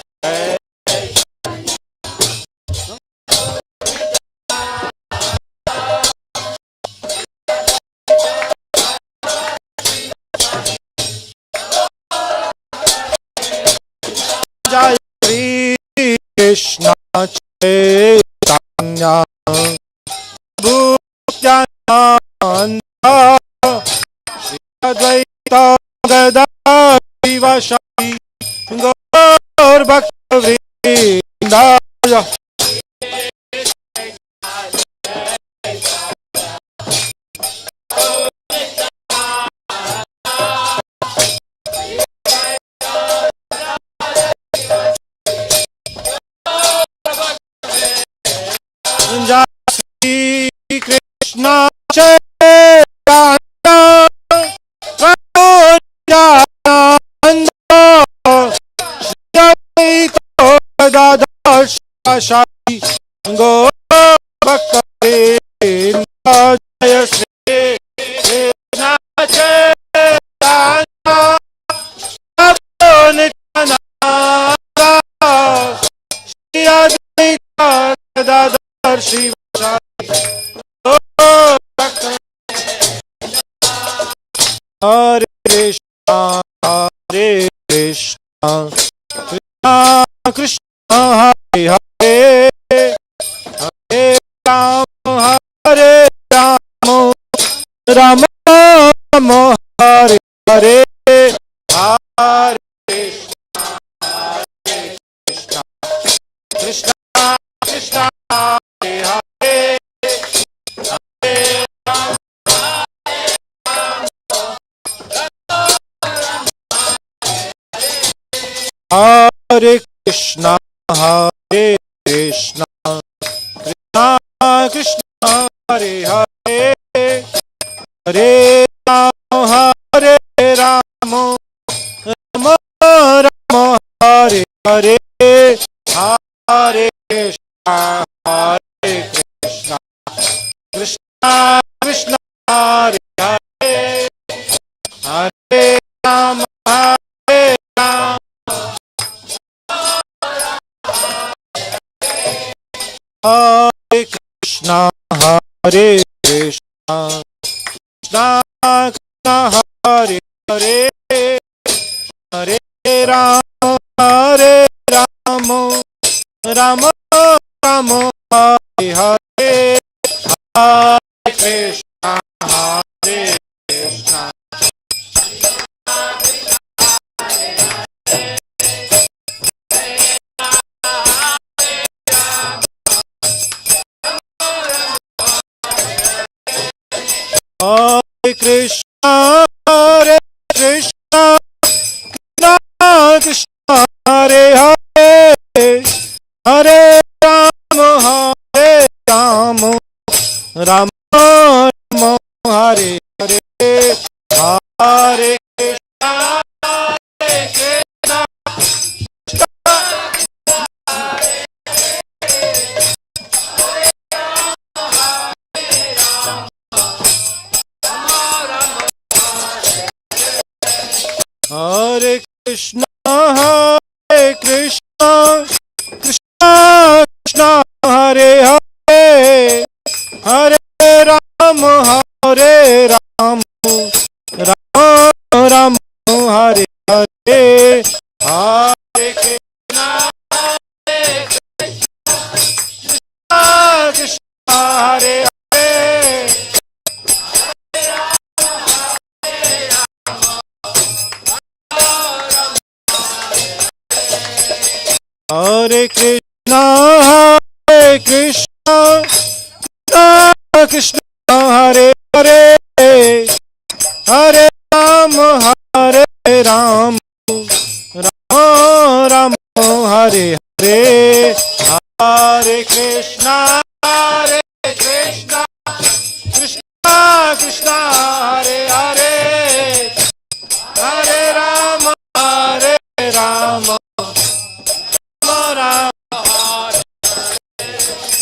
Jaya Shri Krishna Chaitanya Bhutyananda Shri Advaita Gadadivadi Gaur Bhakta-vrinda Jaya Shri Krishna Chaitanya Prabhu Nityananda Shri Advaita Gadadivadi Gaur Bhakta-vrinda Jaya Shri Krishna Chaitanya Prabhu Nityananda Shri Advaita Gadadivadi Shivashari Hare Krishna Hare Krishna Krishna Krishna Hare Hare Hare Rama Hare Rama Rama Rama Hare Hare Hare Krishna Hare Krishna Krishna Krishna Hare Hare Hare Hare Krishna Hare Krishna Krishna Krishna Hare Hare Hare Rama Hare Rama Rama Rama Hare Hare Hare Krishna Hare Krishna Krishna Krishna Hare Hare Hare Rama Hare Rama Hare Krishna Hare Krishna Krishna Krishna Hare Hare Hare Rama Hare Rama Rama Rama Hare Hare Hare Krishna Hare Krishna Hare Krishna Hare Krishna Krishna Krishna Hare Hare Hare Rama Hare Rama Rama Rama Hare Hare Hare Krishna Hare Krishna Hare Krishna Hare Krishna Krishna Krishna Hare Hare Hare Krishna Hare Hare Hare Ram Hare Ram Ram Ram Hare Hare Hare Krishna Krishna Krishna Hare Hare Hare Ram Hare Ram Ram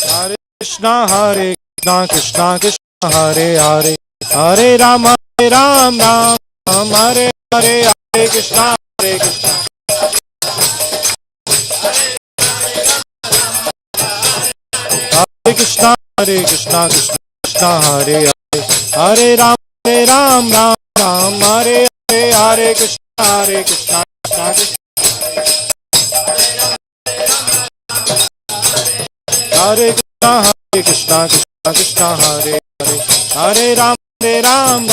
Hare Krishna Hare Krishna Krishna Hare Hare Hare Ram Ram Hare Hare Hare Krishna Krishna Hare Krishna Krishna Krishna Hare Hare Hare Ram Ram Hare Hare Hare Krishna Krishna Hare Krishna Krishna Hare Hare Hare Ram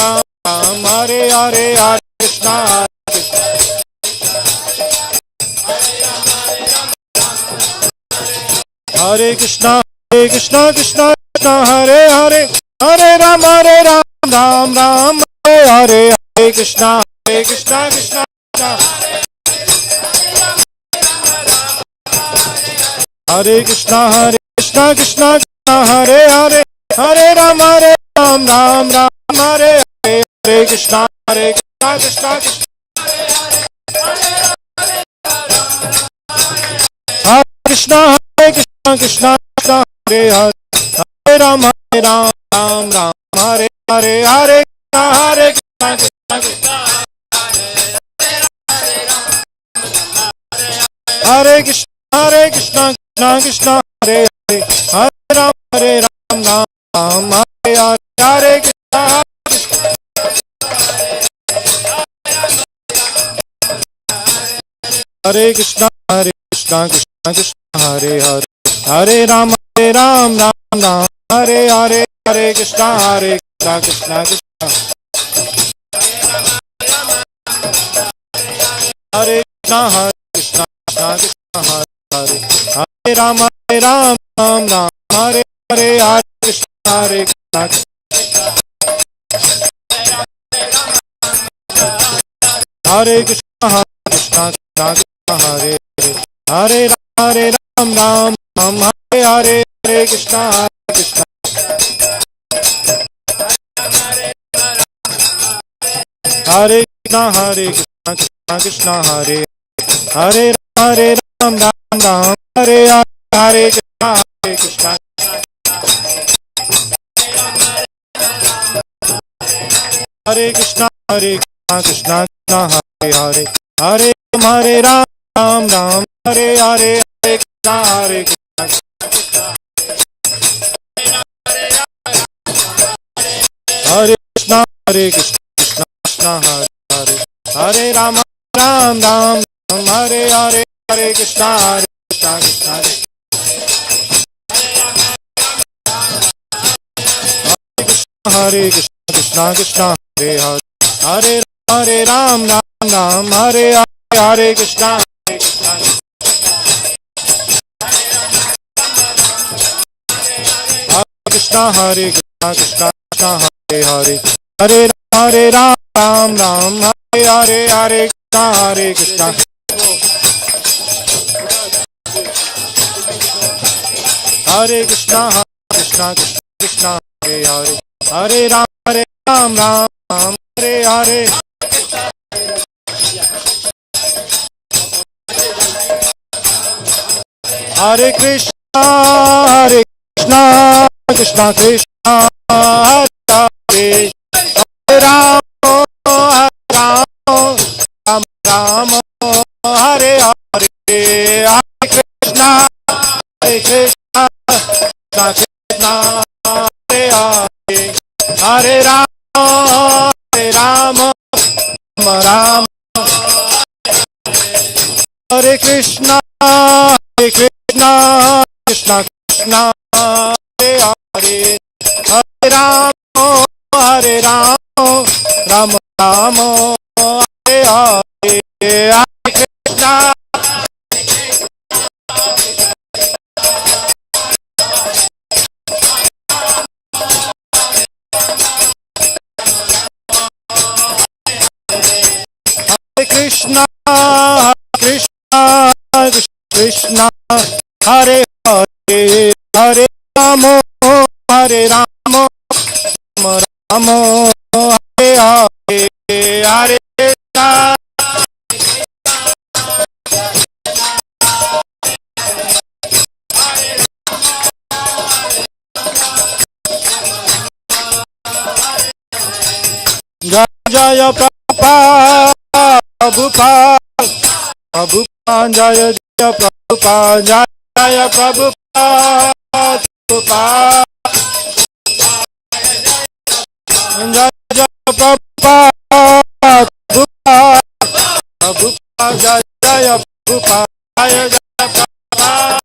Hare Hare Hare Krishna Hare Krishna Krishna Krishna Hare Hare Hare Ram Ram Hare Hare Hare Krishna Krishna Hare Krishna Krishna Hare Hare Hare Ram Ram Hare Hare Krishna Krishna Hare Krishna Krishna Hare Hare Hare Ram Hare Hare Hare Hare Krishna Krishna Hare Hare Hare Ram Hare Hare Hare Krishna Krishna Hare Hare Hare Ram Hare Hare Hare Krishna Krishna Hare Krishna Hare Hare Ram Hare Hare Hare Krishna Hare Krishna Hare Hare Ram Hare Hare Hare Krishna Hare Krishna Hare Hare Ram Hare Hare Krishna Hare Krishna Krishna Hare Hare Hare Ram Hare Hare Hare Krishna Hare Krishna Krishna Hare Hare Hare Ram Hare Hare Hare Krishna Hare Krishna Hare Hare Hare Ram Hare Hare Krishna Krishna Hare Krishna Hare Hare Hare Ram Hare Hare Krishna Hare Krishna Krishna Hare Hare Hare Ram Hare Hare Hare Krishna Krishna Krishna Hare Hare Hare Ram Ram Hare Hare Hare Krishna Krishna Krishna Hare Hare Hare Ram Ram Hare Krishna Krishna Krishna Hare Hare Hare Ram Ram Hare Hare Hare Krishna Krishna Krishna Krishna Hare Hare Hare Ramo Hare Ramo Ramo Hare Hare Hare Krishna Jaya Prabhupada Prabhupada Prabhupada Jaya Jaya Prabhupada Jaya Prabhupada Prabhupada Jaya Jaya Prabhupada Prabhupada Prabhupada Jaya Jaya Prabhupada Jaya Jaya Prabhupada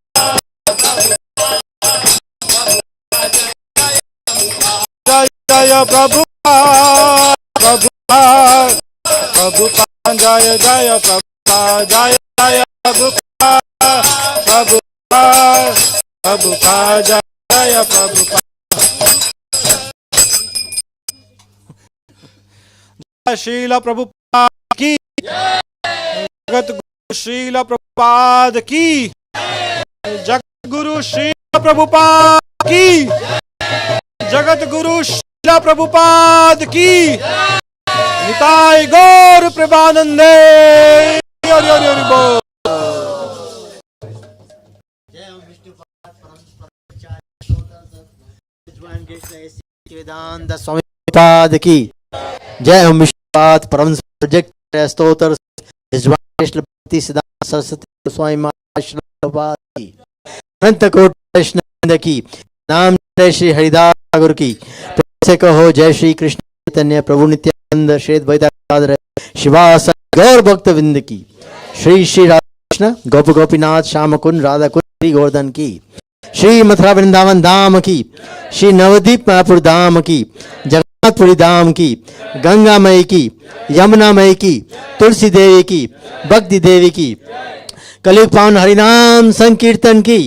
Jaya Prabhupada Prabhupada Prabhupada Jaya Jaya Prabhupada Jaya Jaya Prabhupada Prabhupada Prabhupada Jaya Jaya Prabhupada Jai Srila Prabhupada ki Jagat Guru Srila Prabhupada ki Jagat Guru Srila Prabhupada ki Jagat Guru Srila Prabhupada ki Nitai Gaur Prabhanande Hari Hari Hari Bol Vedanta Swami Prabhupada ki Jai Om Vishnupat Param Project Stotar His Krishna Bhakti Siddhanta Saraswati Goswami Maharaj Prabhupada ki Ananta Koti Krishna ki Naam Jai Shri Haridas Thakur ki से कहो जय श्री कृष्ण चैतन्य प्रभु नित्यानंद श्री द्वैत गदाधर शिवास गौर भक्त विंद की श्री श्री राधा कृष्ण गोप गोपीनाथ श्याम कुंड राधा कुंड श्री गोवर्धन की श्री मथुरा वृंदावन धाम की श्री नवदीप मायापुर धाम की जगन्नाथपुरी धाम की गंगा मई की यमुना मई की तुलसी देवी की भक्ति देवी की कलियुग पावन हरिनाम संकीर्तन की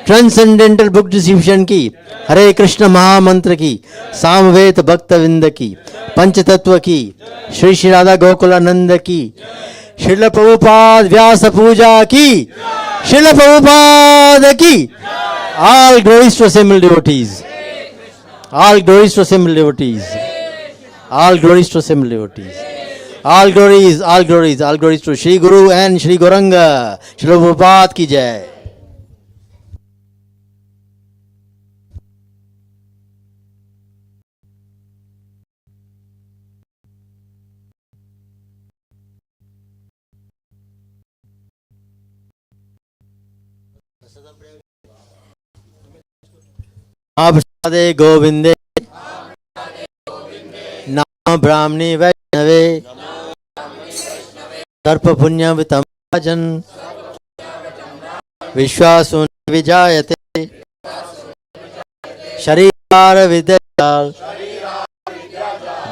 ट्रांसेंडेंटल बुक डिस्ट्रीब्यूशन की हरे कृष्ण महामंत्र की सामवेद भक्तविंद की पंचतत्व की श्री श्री राधा गोकुलानंद की श्रील प्रभुपाद व्यास पूजा की श्रील प्रभुपाद की all glories to assembled devotees all glories to assembled devotees all glories to assembled devotees all glories all glories all glories to Shri Guru and Shri Gauranga Shri Prabhupada ki jai. Abhishek Govinde Nama Brahmani Vaishnave Sarpa Punya Vitam Bhajan Vishwasun Vijayate Sharikar Vidyakal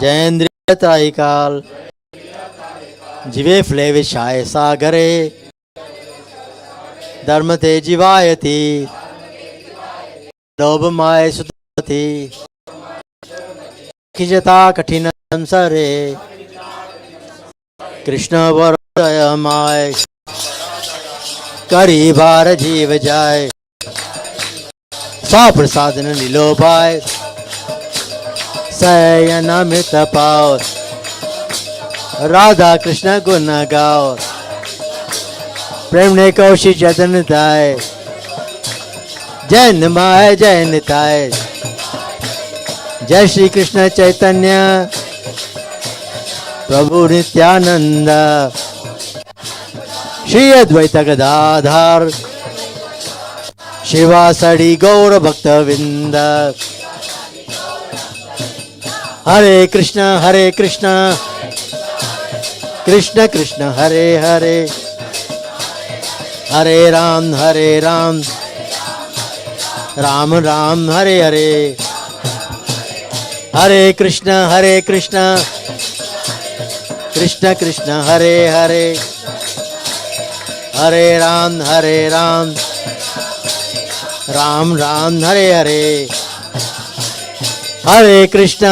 Jayendriya Traikal Jive Fle Vishaya Sagare Dharmate Jivayati Dobhamaye Sutati Kijata Kathina Samsare Krishna Varadayamay Kari Bhara Jiva Jai Saprasadana Nilobai Sayana Mita Pao Radha Krishna Guna Gao Prem Ne Kaushi Jatanatai Jai Nimai Jai Nitai Jai Shri Krishna Chaitanya Prabhu Nityananda Shri Advaita Gadadhar Shiva Sadi Gaura Bhakta Vinda Hare Krishna Krishna Krishna Hare Hare Hare Ram Ram Ram Hare Hare Hare Krishna Krishna Krishna Hare Hare Hare Ram Ram Ram Hare Hare Hare Krishna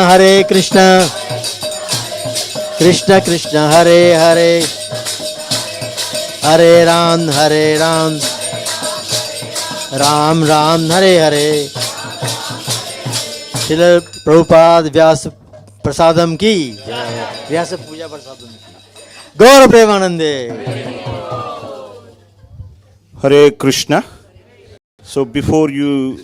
Krishna Krishna Hare Hare Hare Ram, Ram Ram, Hare Hare. Srila Prabhupada Vyasa Prasadam ki Vyasa Puja Prasadam ki Gaura Premanande. Hare Krishna. So before you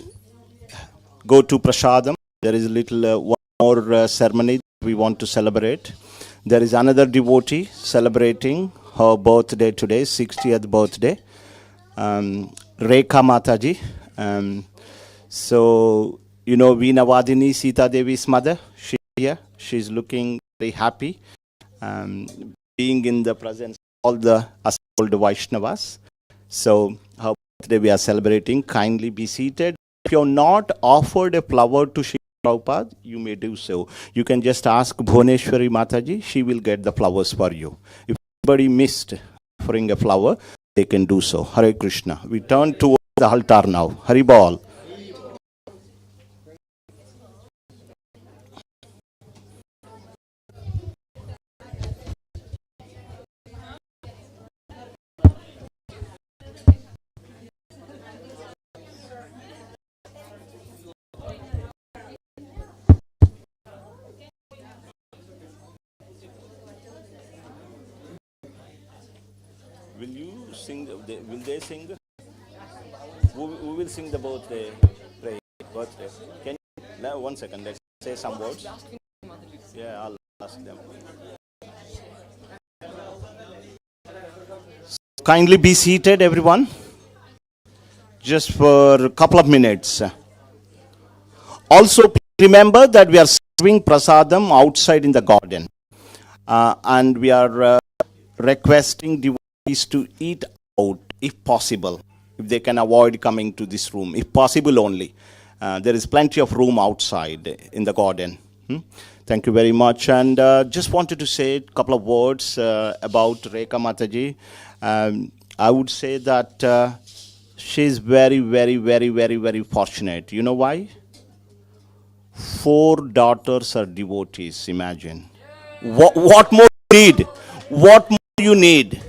go to Prasadam, there is a little one more ceremony we want to celebrate. There is another devotee celebrating her birthday today, 60th birthday, Rekha Mataji. So, you know, Veenavadini, Sita Devi's mother, she's here. She's looking very happy, being in the presence of all the assembled Vaishnavas. So, her birthday we are celebrating. Kindly be seated. If you're not offered a flower to Srila Prabhupada, you may do so. You can just ask Bhuneshwari Mataji, she will get the flowers for you. If anybody missed offering a flower, they can do so. Hare Krishna. We turn towards the altar now. Hari Bol. Will you sing? Will they sing? Who will sing the birthday prayer? Birthday. Can you? Now, 1 second. Let's say some words. Yeah, I'll ask them. So kindly be seated, everyone. Just for a couple of minutes. Also, remember that we are serving prasadam outside in the garden, and we are requesting devotees to eat out if possible, if they can avoid coming to this room, if possible only. There is plenty of room outside in the garden. Thank you very much. And just wanted to say a couple of words about Rekha Mataji. I would say that she is very, very, very, very, very fortunate. You know why? 4 daughters are devotees, imagine. What more you need? What more you need?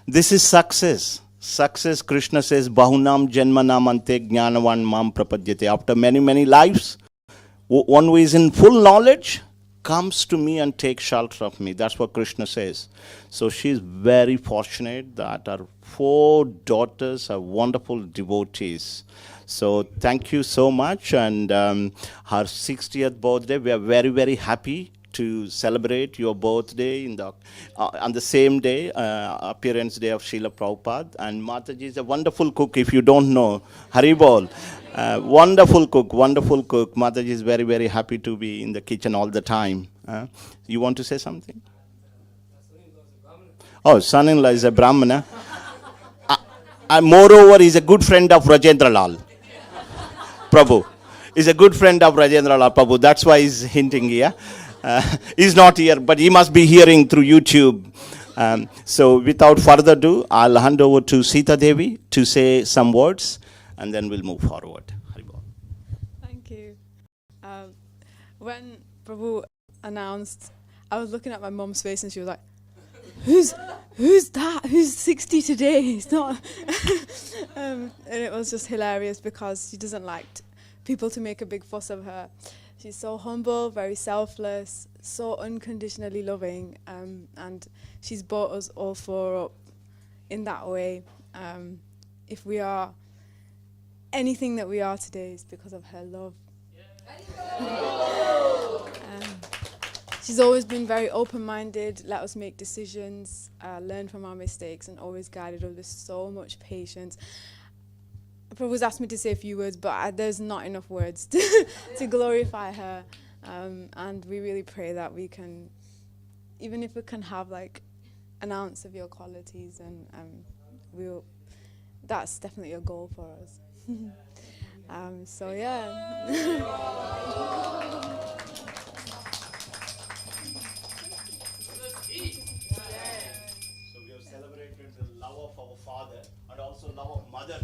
This is success. Success, Krishna says, Bahunam Janmanam Ante Jnanavan Mam Prapadyate. After many, many lives, one who is in full knowledge comes to me and takes shelter of me. That's what Krishna says. So she is very fortunate that her 4 daughters are wonderful devotees. So thank you so much. And her 60th birthday, we are very, very happy to celebrate your birthday in the on the same day, appearance day of Srila Prabhupada. And Mataji is a wonderful cook. If you don't know, Haribol, wonderful cook, wonderful cook. Mataji is very, very happy to be in the kitchen all the time. You want to say something? Oh, son-in-law is a Brahmana. Moreover, he's a good friend of Rajendra Lal Prabhu. He's a good friend of Rajendra Lal Prabhu. That's why he's hinting here. He's not here, but he must be hearing through YouTube. So without further ado, I'll hand over to Sita Devi to say some words, and then we'll move forward. Thank you. When Prabhu announced, I was looking at my mum's face, and she was like, who's that? Who's 60 today? It's not. And it was just hilarious because she doesn't like people to make a big fuss of her. She's so humble, very selfless, so unconditionally loving, and she's brought us all 4 up in that way. If we are anything that we are today, is because of her love. She's always been very open-minded, let us make decisions, learn from our mistakes, and always guided us with so much patience. Prabhu's asked me to say a few words, but there's not enough words to glorify her. And we really pray that we can, even if we can have like an ounce of your qualities, and that's definitely a goal for us. So yeah. So we have celebrated the love of our father and also love of mother.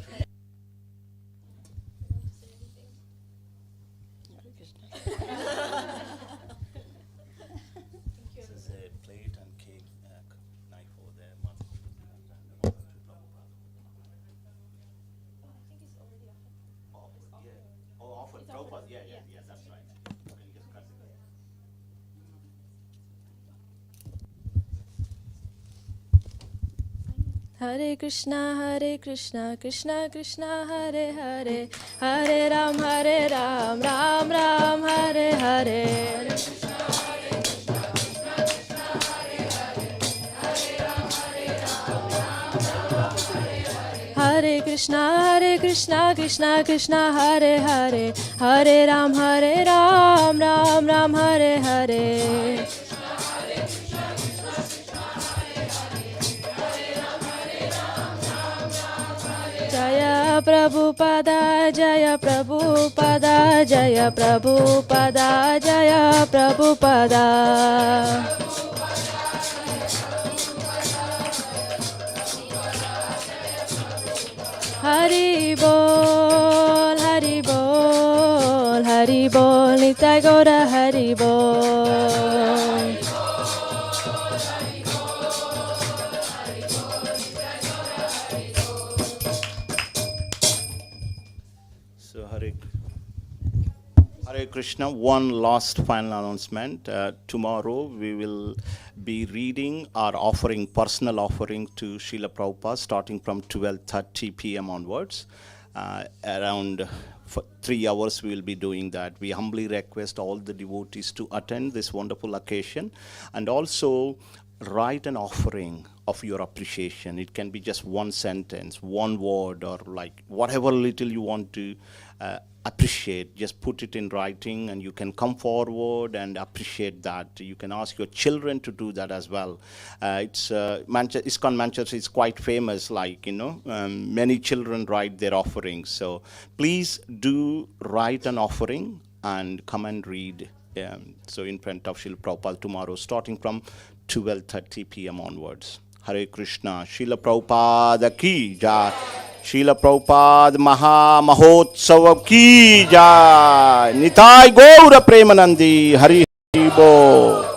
This is a plate and cake, knife over there. Hare Krishna, Krishna Krishna, Hare Hare, Hare Ram, Ram Ram, Hare Hare. Hare Krishna, Krishna Krishna, Hare Hare, Hare Ram, Ram Ram, Hare Hare. Jaya Prabhupada, Jaya Prabhupada, Jaya Prabhupada, Jaya Prabhupada. Hari Bol, Hari Bol, Hari Bol, Nitai Gaura Hari Bol. So Hare Krishna, one last final announcement. Tomorrow we will be reading our offering, personal offering to Srila Prabhupada starting from 12:30 p.m. onwards. Around for 3 hours we will be doing that. We humbly request all the devotees to attend this wonderful occasion and also write an offering of your appreciation. It can be just one sentence, one word, or like whatever little you want to appreciate. Just put it in writing and you can come forward and appreciate that. You can ask your children to do that as well. ISKCON Manchester is quite famous, like, many children write their offerings. So please do write an offering and come and read. So in front of Srila Prabhupada tomorrow, starting from 12:30 p.m. onwards. Hare Krishna. Srila Prabhupada ki jai. Srila Prabhupada Maha Mahotsav ki jai. Nitai Gaura Premanandi. Hari Hari Bol.